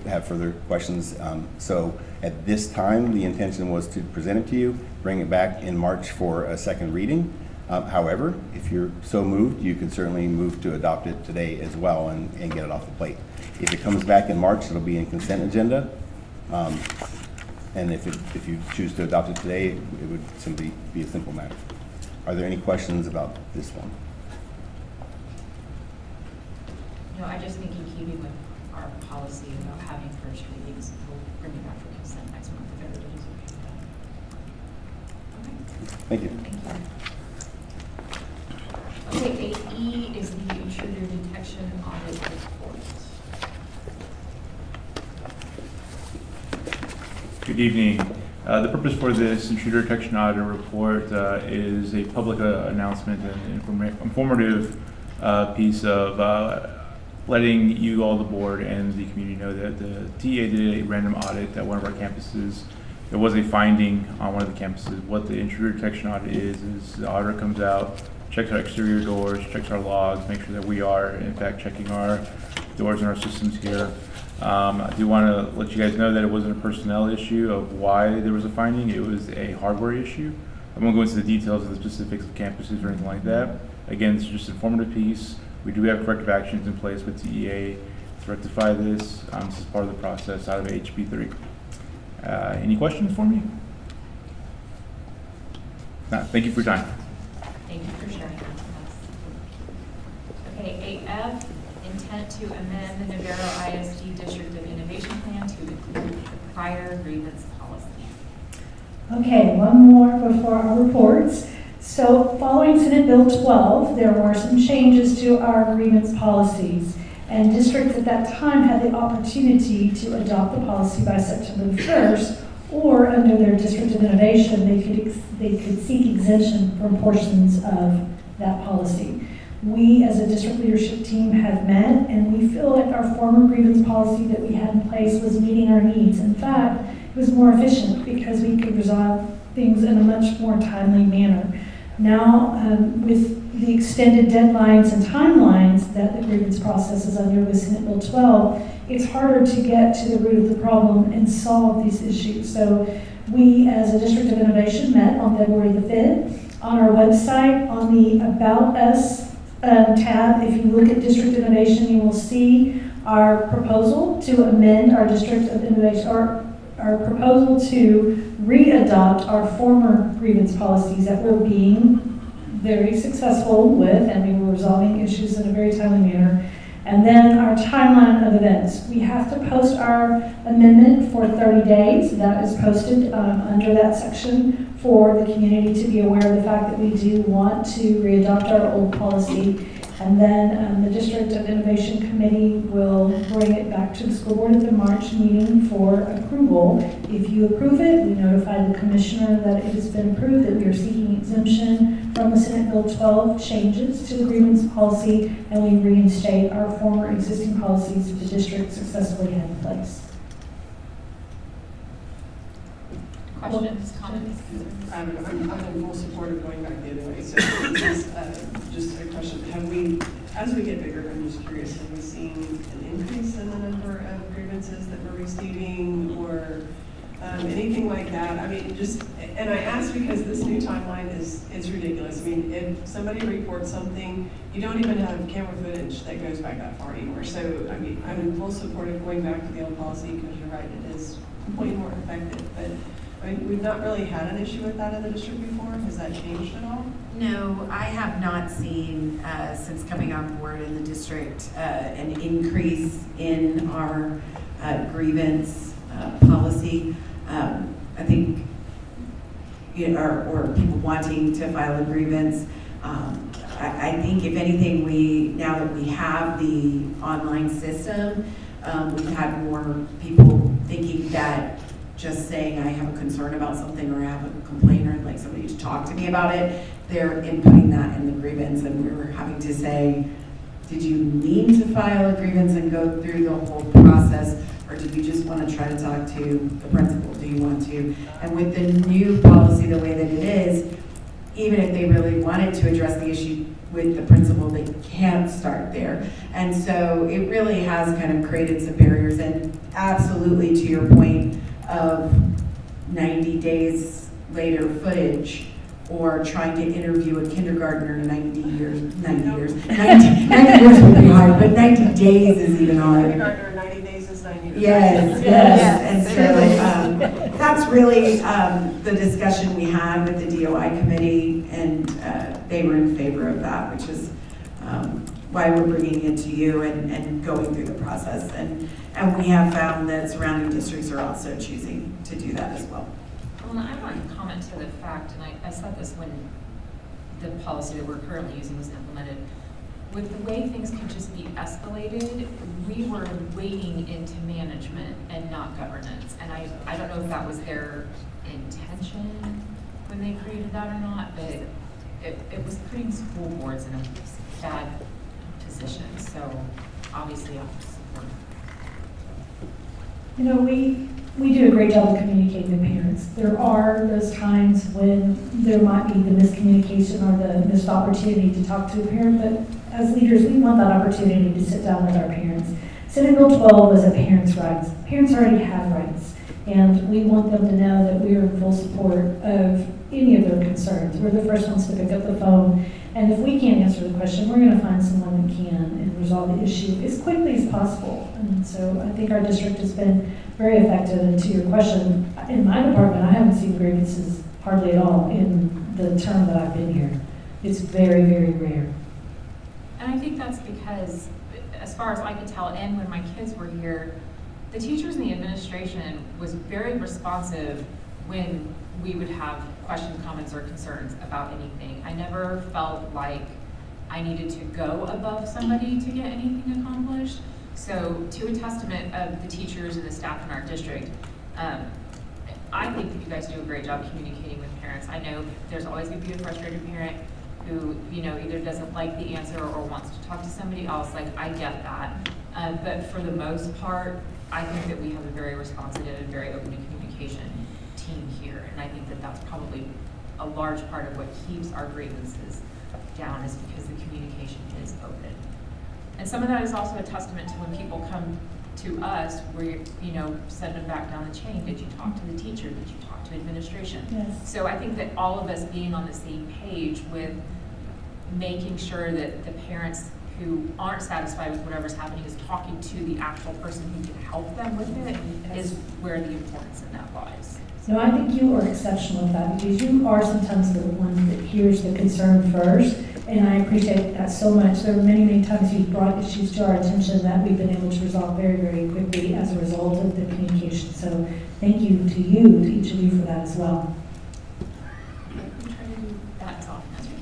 have further questions. So at this time, the intention was to present it to you, bring it back in March for a second reading. However, if you're so moved, you can certainly move to adopt it today as well and get it off the plate. If it comes back in March, it'll be in consent agenda. And if you choose to adopt it today, it would simply be a simple matter. Are there any questions about this one? No, I just think in keeping with our policy about having first readings, we'll bring it back for consent next month if everybody's okay with that. Thank you. Okay, 8E is the intruder detection audit report. Good evening. The purpose for this intruder detection audit report is a public announcement and informative piece of letting you all, the board, and the community know that the DEA did a random audit at one of our campuses. There was a finding on one of the campuses. What the intruder detection audit is the auditor comes out, checks our exterior doors, checks our logs, make sure that we are in fact checking our doors and our systems here. I do want to let you guys know that it wasn't a personnel issue of why there was a finding. It was a hardware issue. I won't go into the details of the specifics of campuses or anything like that. Again, it's just an informative piece. We do have corrective actions in place with TEA to rectify this. This is part of the process out of HB3. Any questions for me? No, thank you for your time. Thank you for sharing that with us. Okay, 8F, intent to amend the Navarro ISD District of Innovation Plan to include the prior grievance policy. Okay, one more before our reports. So following Senate Bill 12, there were some changes to our grievance policies. And districts at that time had the opportunity to adopt the policy by September the 1st, or under their District of Innovation, they could seek exemption from portions of that policy. We, as a district leadership team, have met, and we feel like our former grievance policy that we had in place was meeting our needs. In fact, it was more efficient because we could resolve things in a much more timely manner. Now, with the extended deadlines and timelines that the grievance process is under with Senate Bill 12, it's harder to get to the root of the problem and solve these issues. So we, as a District of Innovation, met on February the 5th. On our website, on the About Us tab, if you look at District of Innovation, you will see our proposal to amend our District of Innovation, our proposal to re-adopt our former grievance policies that were being very successful with, and we were resolving issues in a very timely manner. And then our timeline of events. We have to post our amendment for 30 days. That is posted under that section for the community to be aware of the fact that we do want to re-adopt our old policy. And then the District of Innovation Committee will bring it back to the school board at the March meeting for approval. If you approve it, we notify the commissioner that it has been approved, that we are seeking exemption from the Senate Bill 12 changes to the grievance policy, and we reinstate our former existing policies that the district successfully had in place. Questions, comments? I'm in full support of going back the other way. So this is just a question. Have we, as we get bigger, I'm just curious, have we seen an increase in the number of grievances that we're receiving or anything like that? I mean, just, and I ask because this new timeline is ridiculous. I mean, if somebody reports something, you don't even have camera footage that goes back that far anymore. So, I mean, I'm in full support of going back to the old policy because you're right, it is way more effective. But I mean, we've not really had an issue with that in the district before. Has that changed at all? No, I have not seen, since coming on board in the district, an increase in our grievance policy. I think, you know, or people wanting to file a grievance. I think if anything, now that we have the online system, we've had more people thinking that just saying I have a concern about something or I have a complaint or I'd like somebody to talk to me about it, they're inputting that in the grievance, and we're having to say, did you mean to file a grievance and go through the whole process, or did you just want to try to talk to the principal? Do you want to? And with the new policy the way that it is, even if they really wanted to address the issue with the principal, they can't start there. And so it really has kind of created some barriers, and absolutely to your point of 90 days later footage, or trying to interview a kindergartner in 90 years would be hard, but 90 days is even hard. Kindergartner in 90 days is 90 years. Yes. And so that's really the discussion we had with the DOI committee, and they were in favor of that, which is why we're bringing it to you and going through the process. And we have found that surrounding districts are also choosing to do that as well. Well, I want to comment to the fact, and I said this when the policy that we're currently using was implemented, with the way things can just be escalated, we were wading into management and not governance. And I don't know if that was their intention when they created that or not, but it was putting school boards in a bad position. So obviously I'll support it. You know, we do a great job of communicating with parents. There are those times when there might be the miscommunication or the missed opportunity to talk to a parent, but as leaders, we want that opportunity to sit down with our parents. Senate Bill 12 was a parent's rights. Parents already have rights, and we want them to know that we are in full support of any of their concerns. We're the first ones to pick up the phone, and if we can't answer the question, we're going to find someone that can and resolve the issue as quickly as possible. And so I think our district has been very effective. And to your question, in my department, I haven't seen grievances hardly at all in the term that I've been here. It's very, very rare. And I think that's because, as far as I could tell, and when my kids were here, the teachers and the administration was very responsive when we would have questions, comments, or concerns about anything. I never felt like I needed to go above somebody to get anything accomplished. So, to a testament of the teachers and the staff in our district, I think that you guys do a great job communicating with parents. I know there's always going to be a frustrated parent who, you know, either doesn't like the answer or wants to talk to somebody else. Like, I get that. But for the most part, I think that we have a very responsive and very open to communication team here. And I think that that's probably a large part of what keeps our grievances down, is because the communication is open. And some of that is also a testament to when people come to us, where, you know, send them back down the chain. Did you talk to the teacher? Did you talk to administration? Yes. So I think that all of us being on the same page with making sure that the parents who aren't satisfied with whatever's happening is talking to the actual person who can help them with it is where the importance in that lies. No, I think you are exceptional at that, because you are sometimes the one that hears the concern first, and I appreciate that so much. There are many, many times you've brought issues to our attention that we've been able to resolve very, very quickly as a result of the communication. So thank you to each of you for that as well. We try to do that as often as we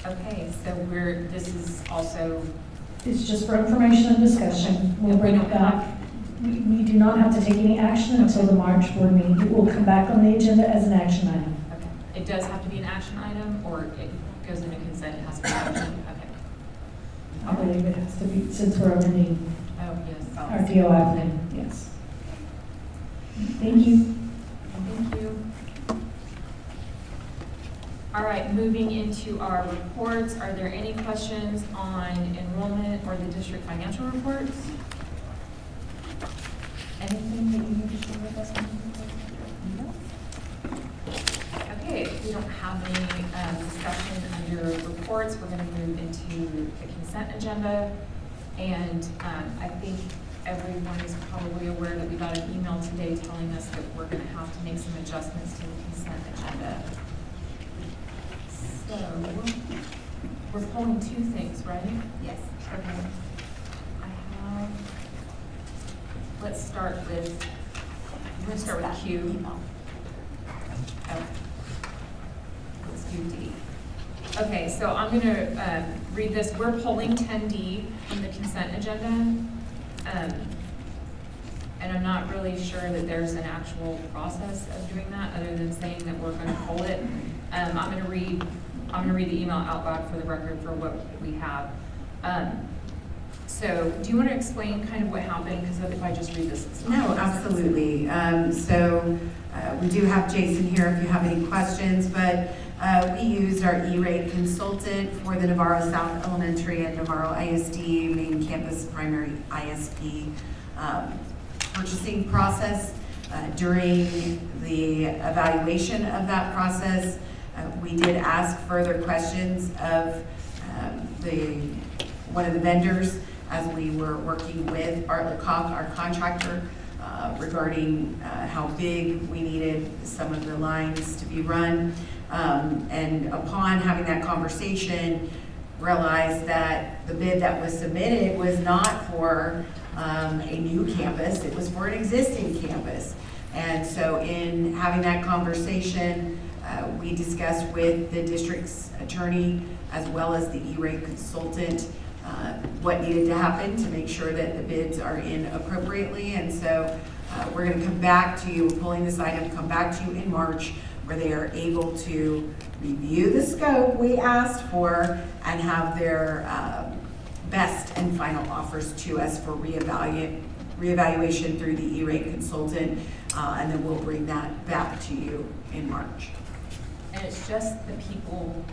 can. Okay, so this is also... It's just for information and discussion. We'll bring it back. We do not have to take any action until the March board meeting. It will come back on the agenda as an action item. Okay. It does have to be an action item, or it goes into consent, it has to be action? Okay. I believe it has to be, since we're amending Oh, yes. our DOI plan, yes. Thank you. Thank you. All right, moving into our reports. Are there any questions on enrollment or the district financial reports? Anything that you need to share with us? No? Okay, if we don't have any discussion under reports, we're going to move into the consent agenda. And I think everyone is probably aware that we got an email today telling us that we're going to have to make some adjustments to the consent agenda. So, we're pulling two things, right? Yes. Okay. I have, let's start with, we're going to start with Q. Okay. Let's do D. Okay, so I'm going to read this. We're pulling 10D from the consent agenda. And I'm not really sure that there's an actual process of doing that, other than saying that we're going to pull it. I'm going to read the email out loud for the record for what we have. So do you want to explain kind of what happened? Because if I just read this, it's No, absolutely. We do have Jason here if you have any questions, but we used our E-rate consultant for the Navarro South Elementary and Navarro ISD main campus primary ISP purchasing process. During the evaluation of that process, we did ask further questions of one of the vendors as we were working with Bartlett Koch, our contractor, regarding how big we needed some of the lines to be run. And upon having that conversation, realized that the bid that was submitted was not for a new campus, it was for an existing campus. And so in having that conversation, we discussed with the district's attorney as well as the E-rate consultant what needed to happen to make sure that the bids are in appropriately. And so we're going to come back to you, pulling this item, come back to you in March, where they are able to review the scope we asked for and have their best and final offers to us for reevaluation through the E-rate consultant, and then we'll bring that back to you in March. And it's just the people,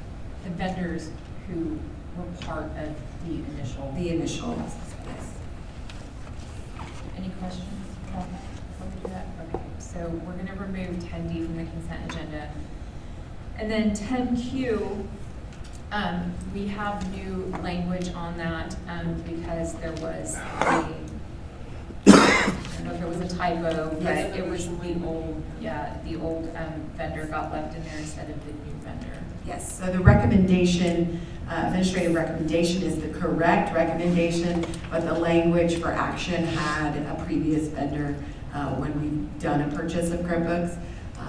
the vendors who were part of the initial. Yes. Any questions before we do that? Okay, so so we're gonna remove 10D from the consent agenda. And then 10Q, we have new language on that, because there was I don't know if it was a typo, but it was the old, the old vendor got left in there instead of the new vendor. Yes, so the recommendation, administrative recommendation is the correct recommendation, but the language for action had a previous vendor when we've done a purchase of Chromebooks.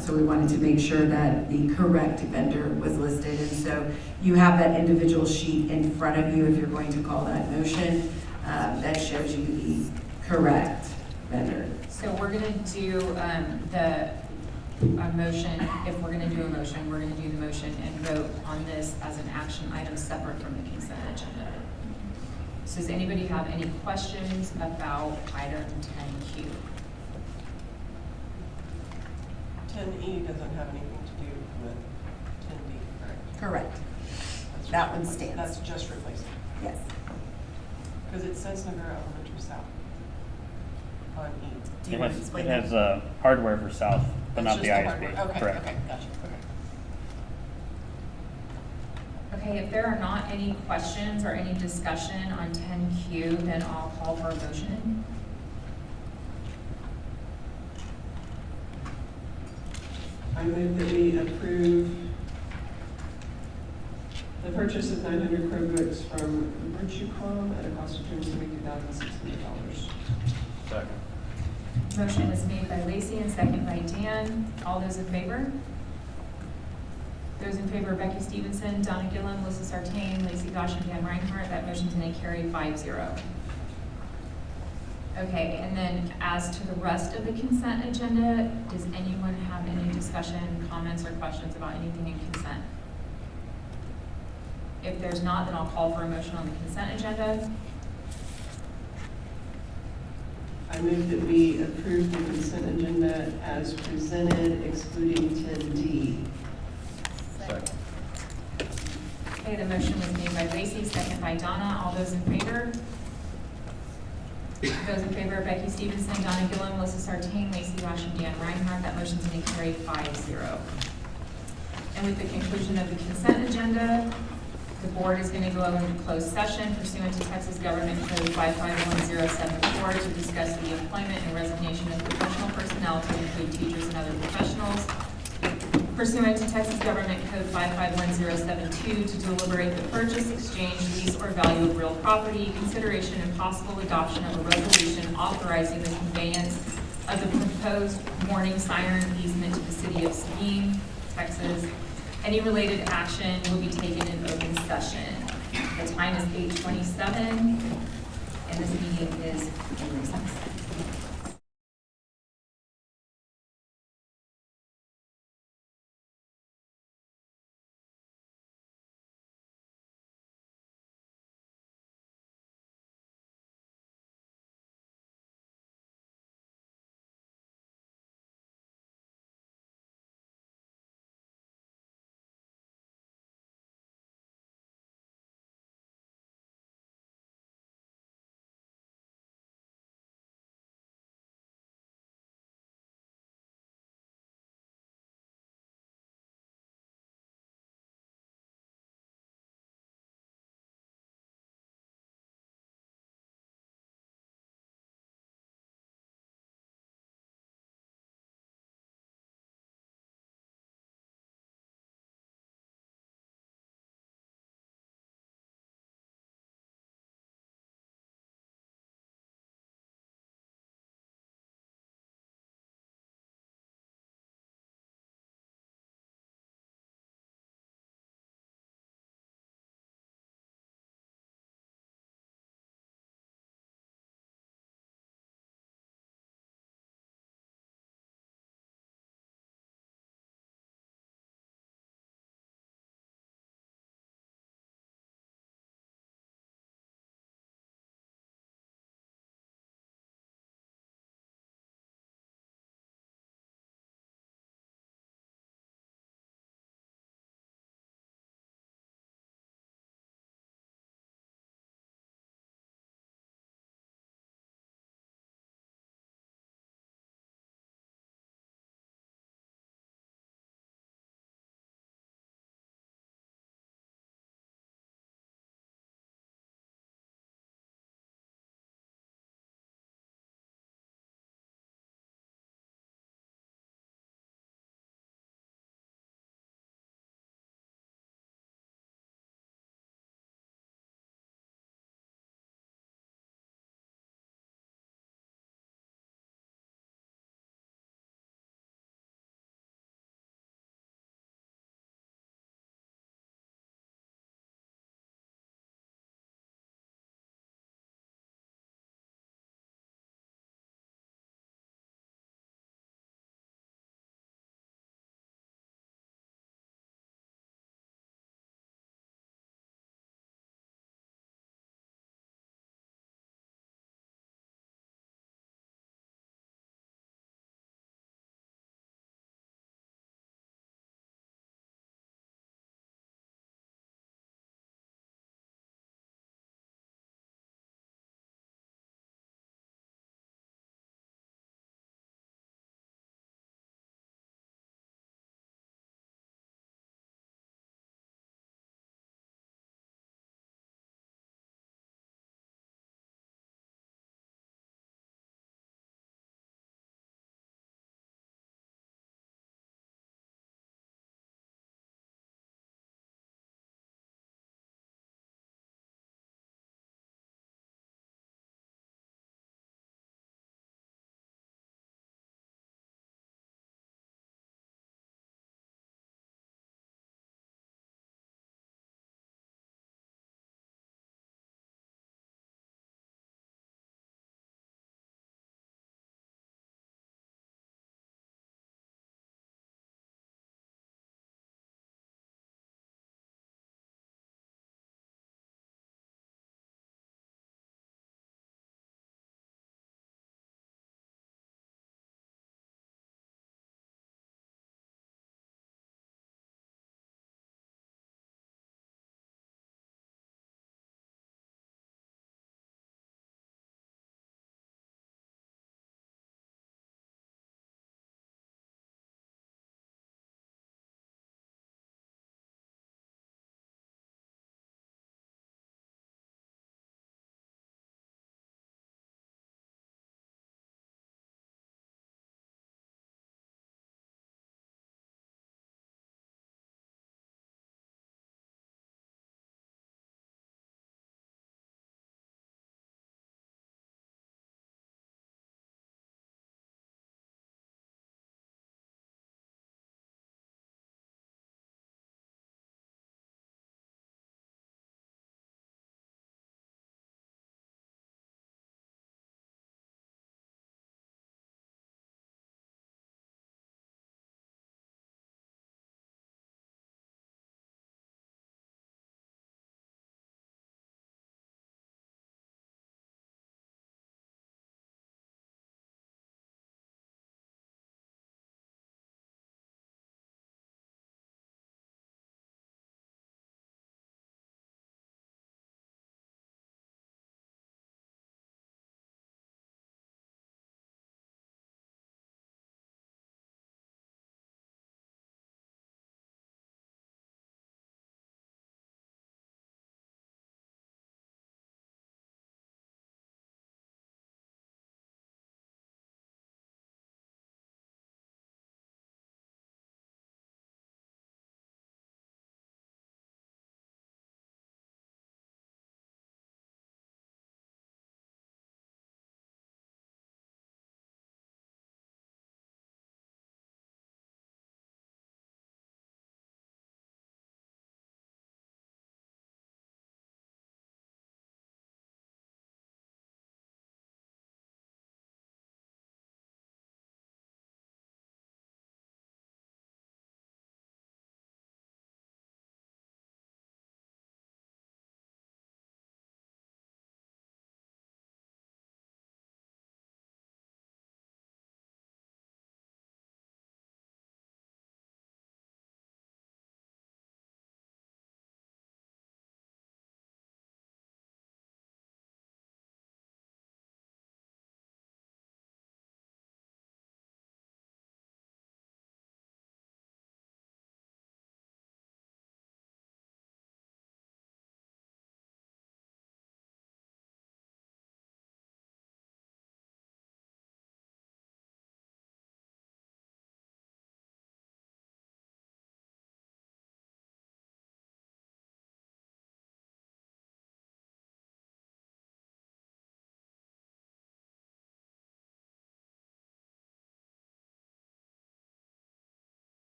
So we wanted to make sure that the correct vendor was listed. And so you have that individual sheet in front of you if you're going to call that motion that shows you the correct vendor. So we're gonna do a motion. If we're gonna do a motion, we're gonna do the motion and vote on this as an action item separate from the consent agenda. So does anybody have any questions about item 10Q? 10E doesn't have anything to do with 10D, correct? Correct. That one stands. That's just replacing. Yes. Because it says Navarro Elementary South on E. Do you want to explain It that? has hardware for South, but That's not the just ISD. hardware. Okay, Correct. okay, gotcha, okay. Okay, if there are not any questions or any discussion on 10Q, then I'll call for a motion. I move that we approve the purchase of 900 Chromebooks from Virtucom at a cost of $272,600. Second. Motion was made by Lacey and second by Dan. All those in favor? Those in favor, Becky Stevenson, Donna Gillum, Melissa Sartain, Lacey Gosh, and Dan Reinhardt. That motion today carried 5-0. Okay, and then as to the rest of the consent agenda, does anyone have any discussion, comments, or questions about anything in consent? If there's not, then I'll call for a motion on the consent agenda. I move that we approve the consent agenda as presented, excluding 10D. Second. Okay, the motion was made by Lacey, second by Donna. All those in favor? Those in favor, Becky Stevenson, Donna Gillum, Melissa Sartain, Lacey Gosh, and Dan Reinhardt. That motion today carried 5-0. And with the conclusion of the consent agenda, the board is going to go into closed session pursuant to Texas Government Code 551074 to discuss the employment and resignation of professional personnel to include teachers and other professionals. Pursuant to Texas Government Code 551072 to deliberate the purchase, exchange, lease, or value of real property, consideration and possible adoption of a resolution authorizing the conveyance of the proposed warning siren easement to the city of Seguin, Texas. Any related action will be taken in open session. The time is 8:27, and this meeting is in recess.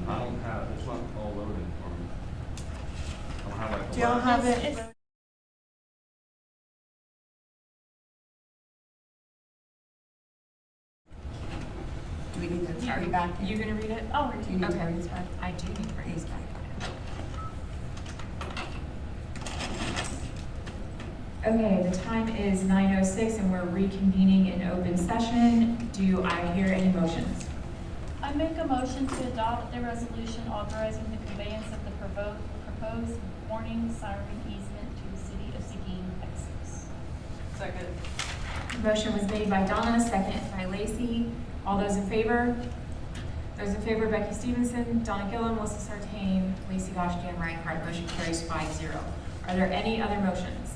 I don't have, it's not all loaded for me. I don't have like. Do y'all have it? Do we need to read back? You gonna read it? I'll read Do you need to Okay. read this back? I do need to read these back. Okay, the time is 9:06 and we're reconvening in open session. Do I hear any motions? I make a motion to adopt the resolution authorizing the conveyance of the proposed warning siren easement to the city of Seguin, Texas. Second. Motion was made by Donna, second by Lacey. All those in favor? Those in favor, Becky Stevenson, Donna Gillum, Melissa Sartain, Lacey Gosh, Dan Reinhardt. Motion carries 5-0. Are there any other motions?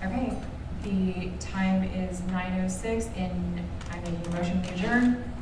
Okay, the time is 9:06 and I'm making a motion to adjourn.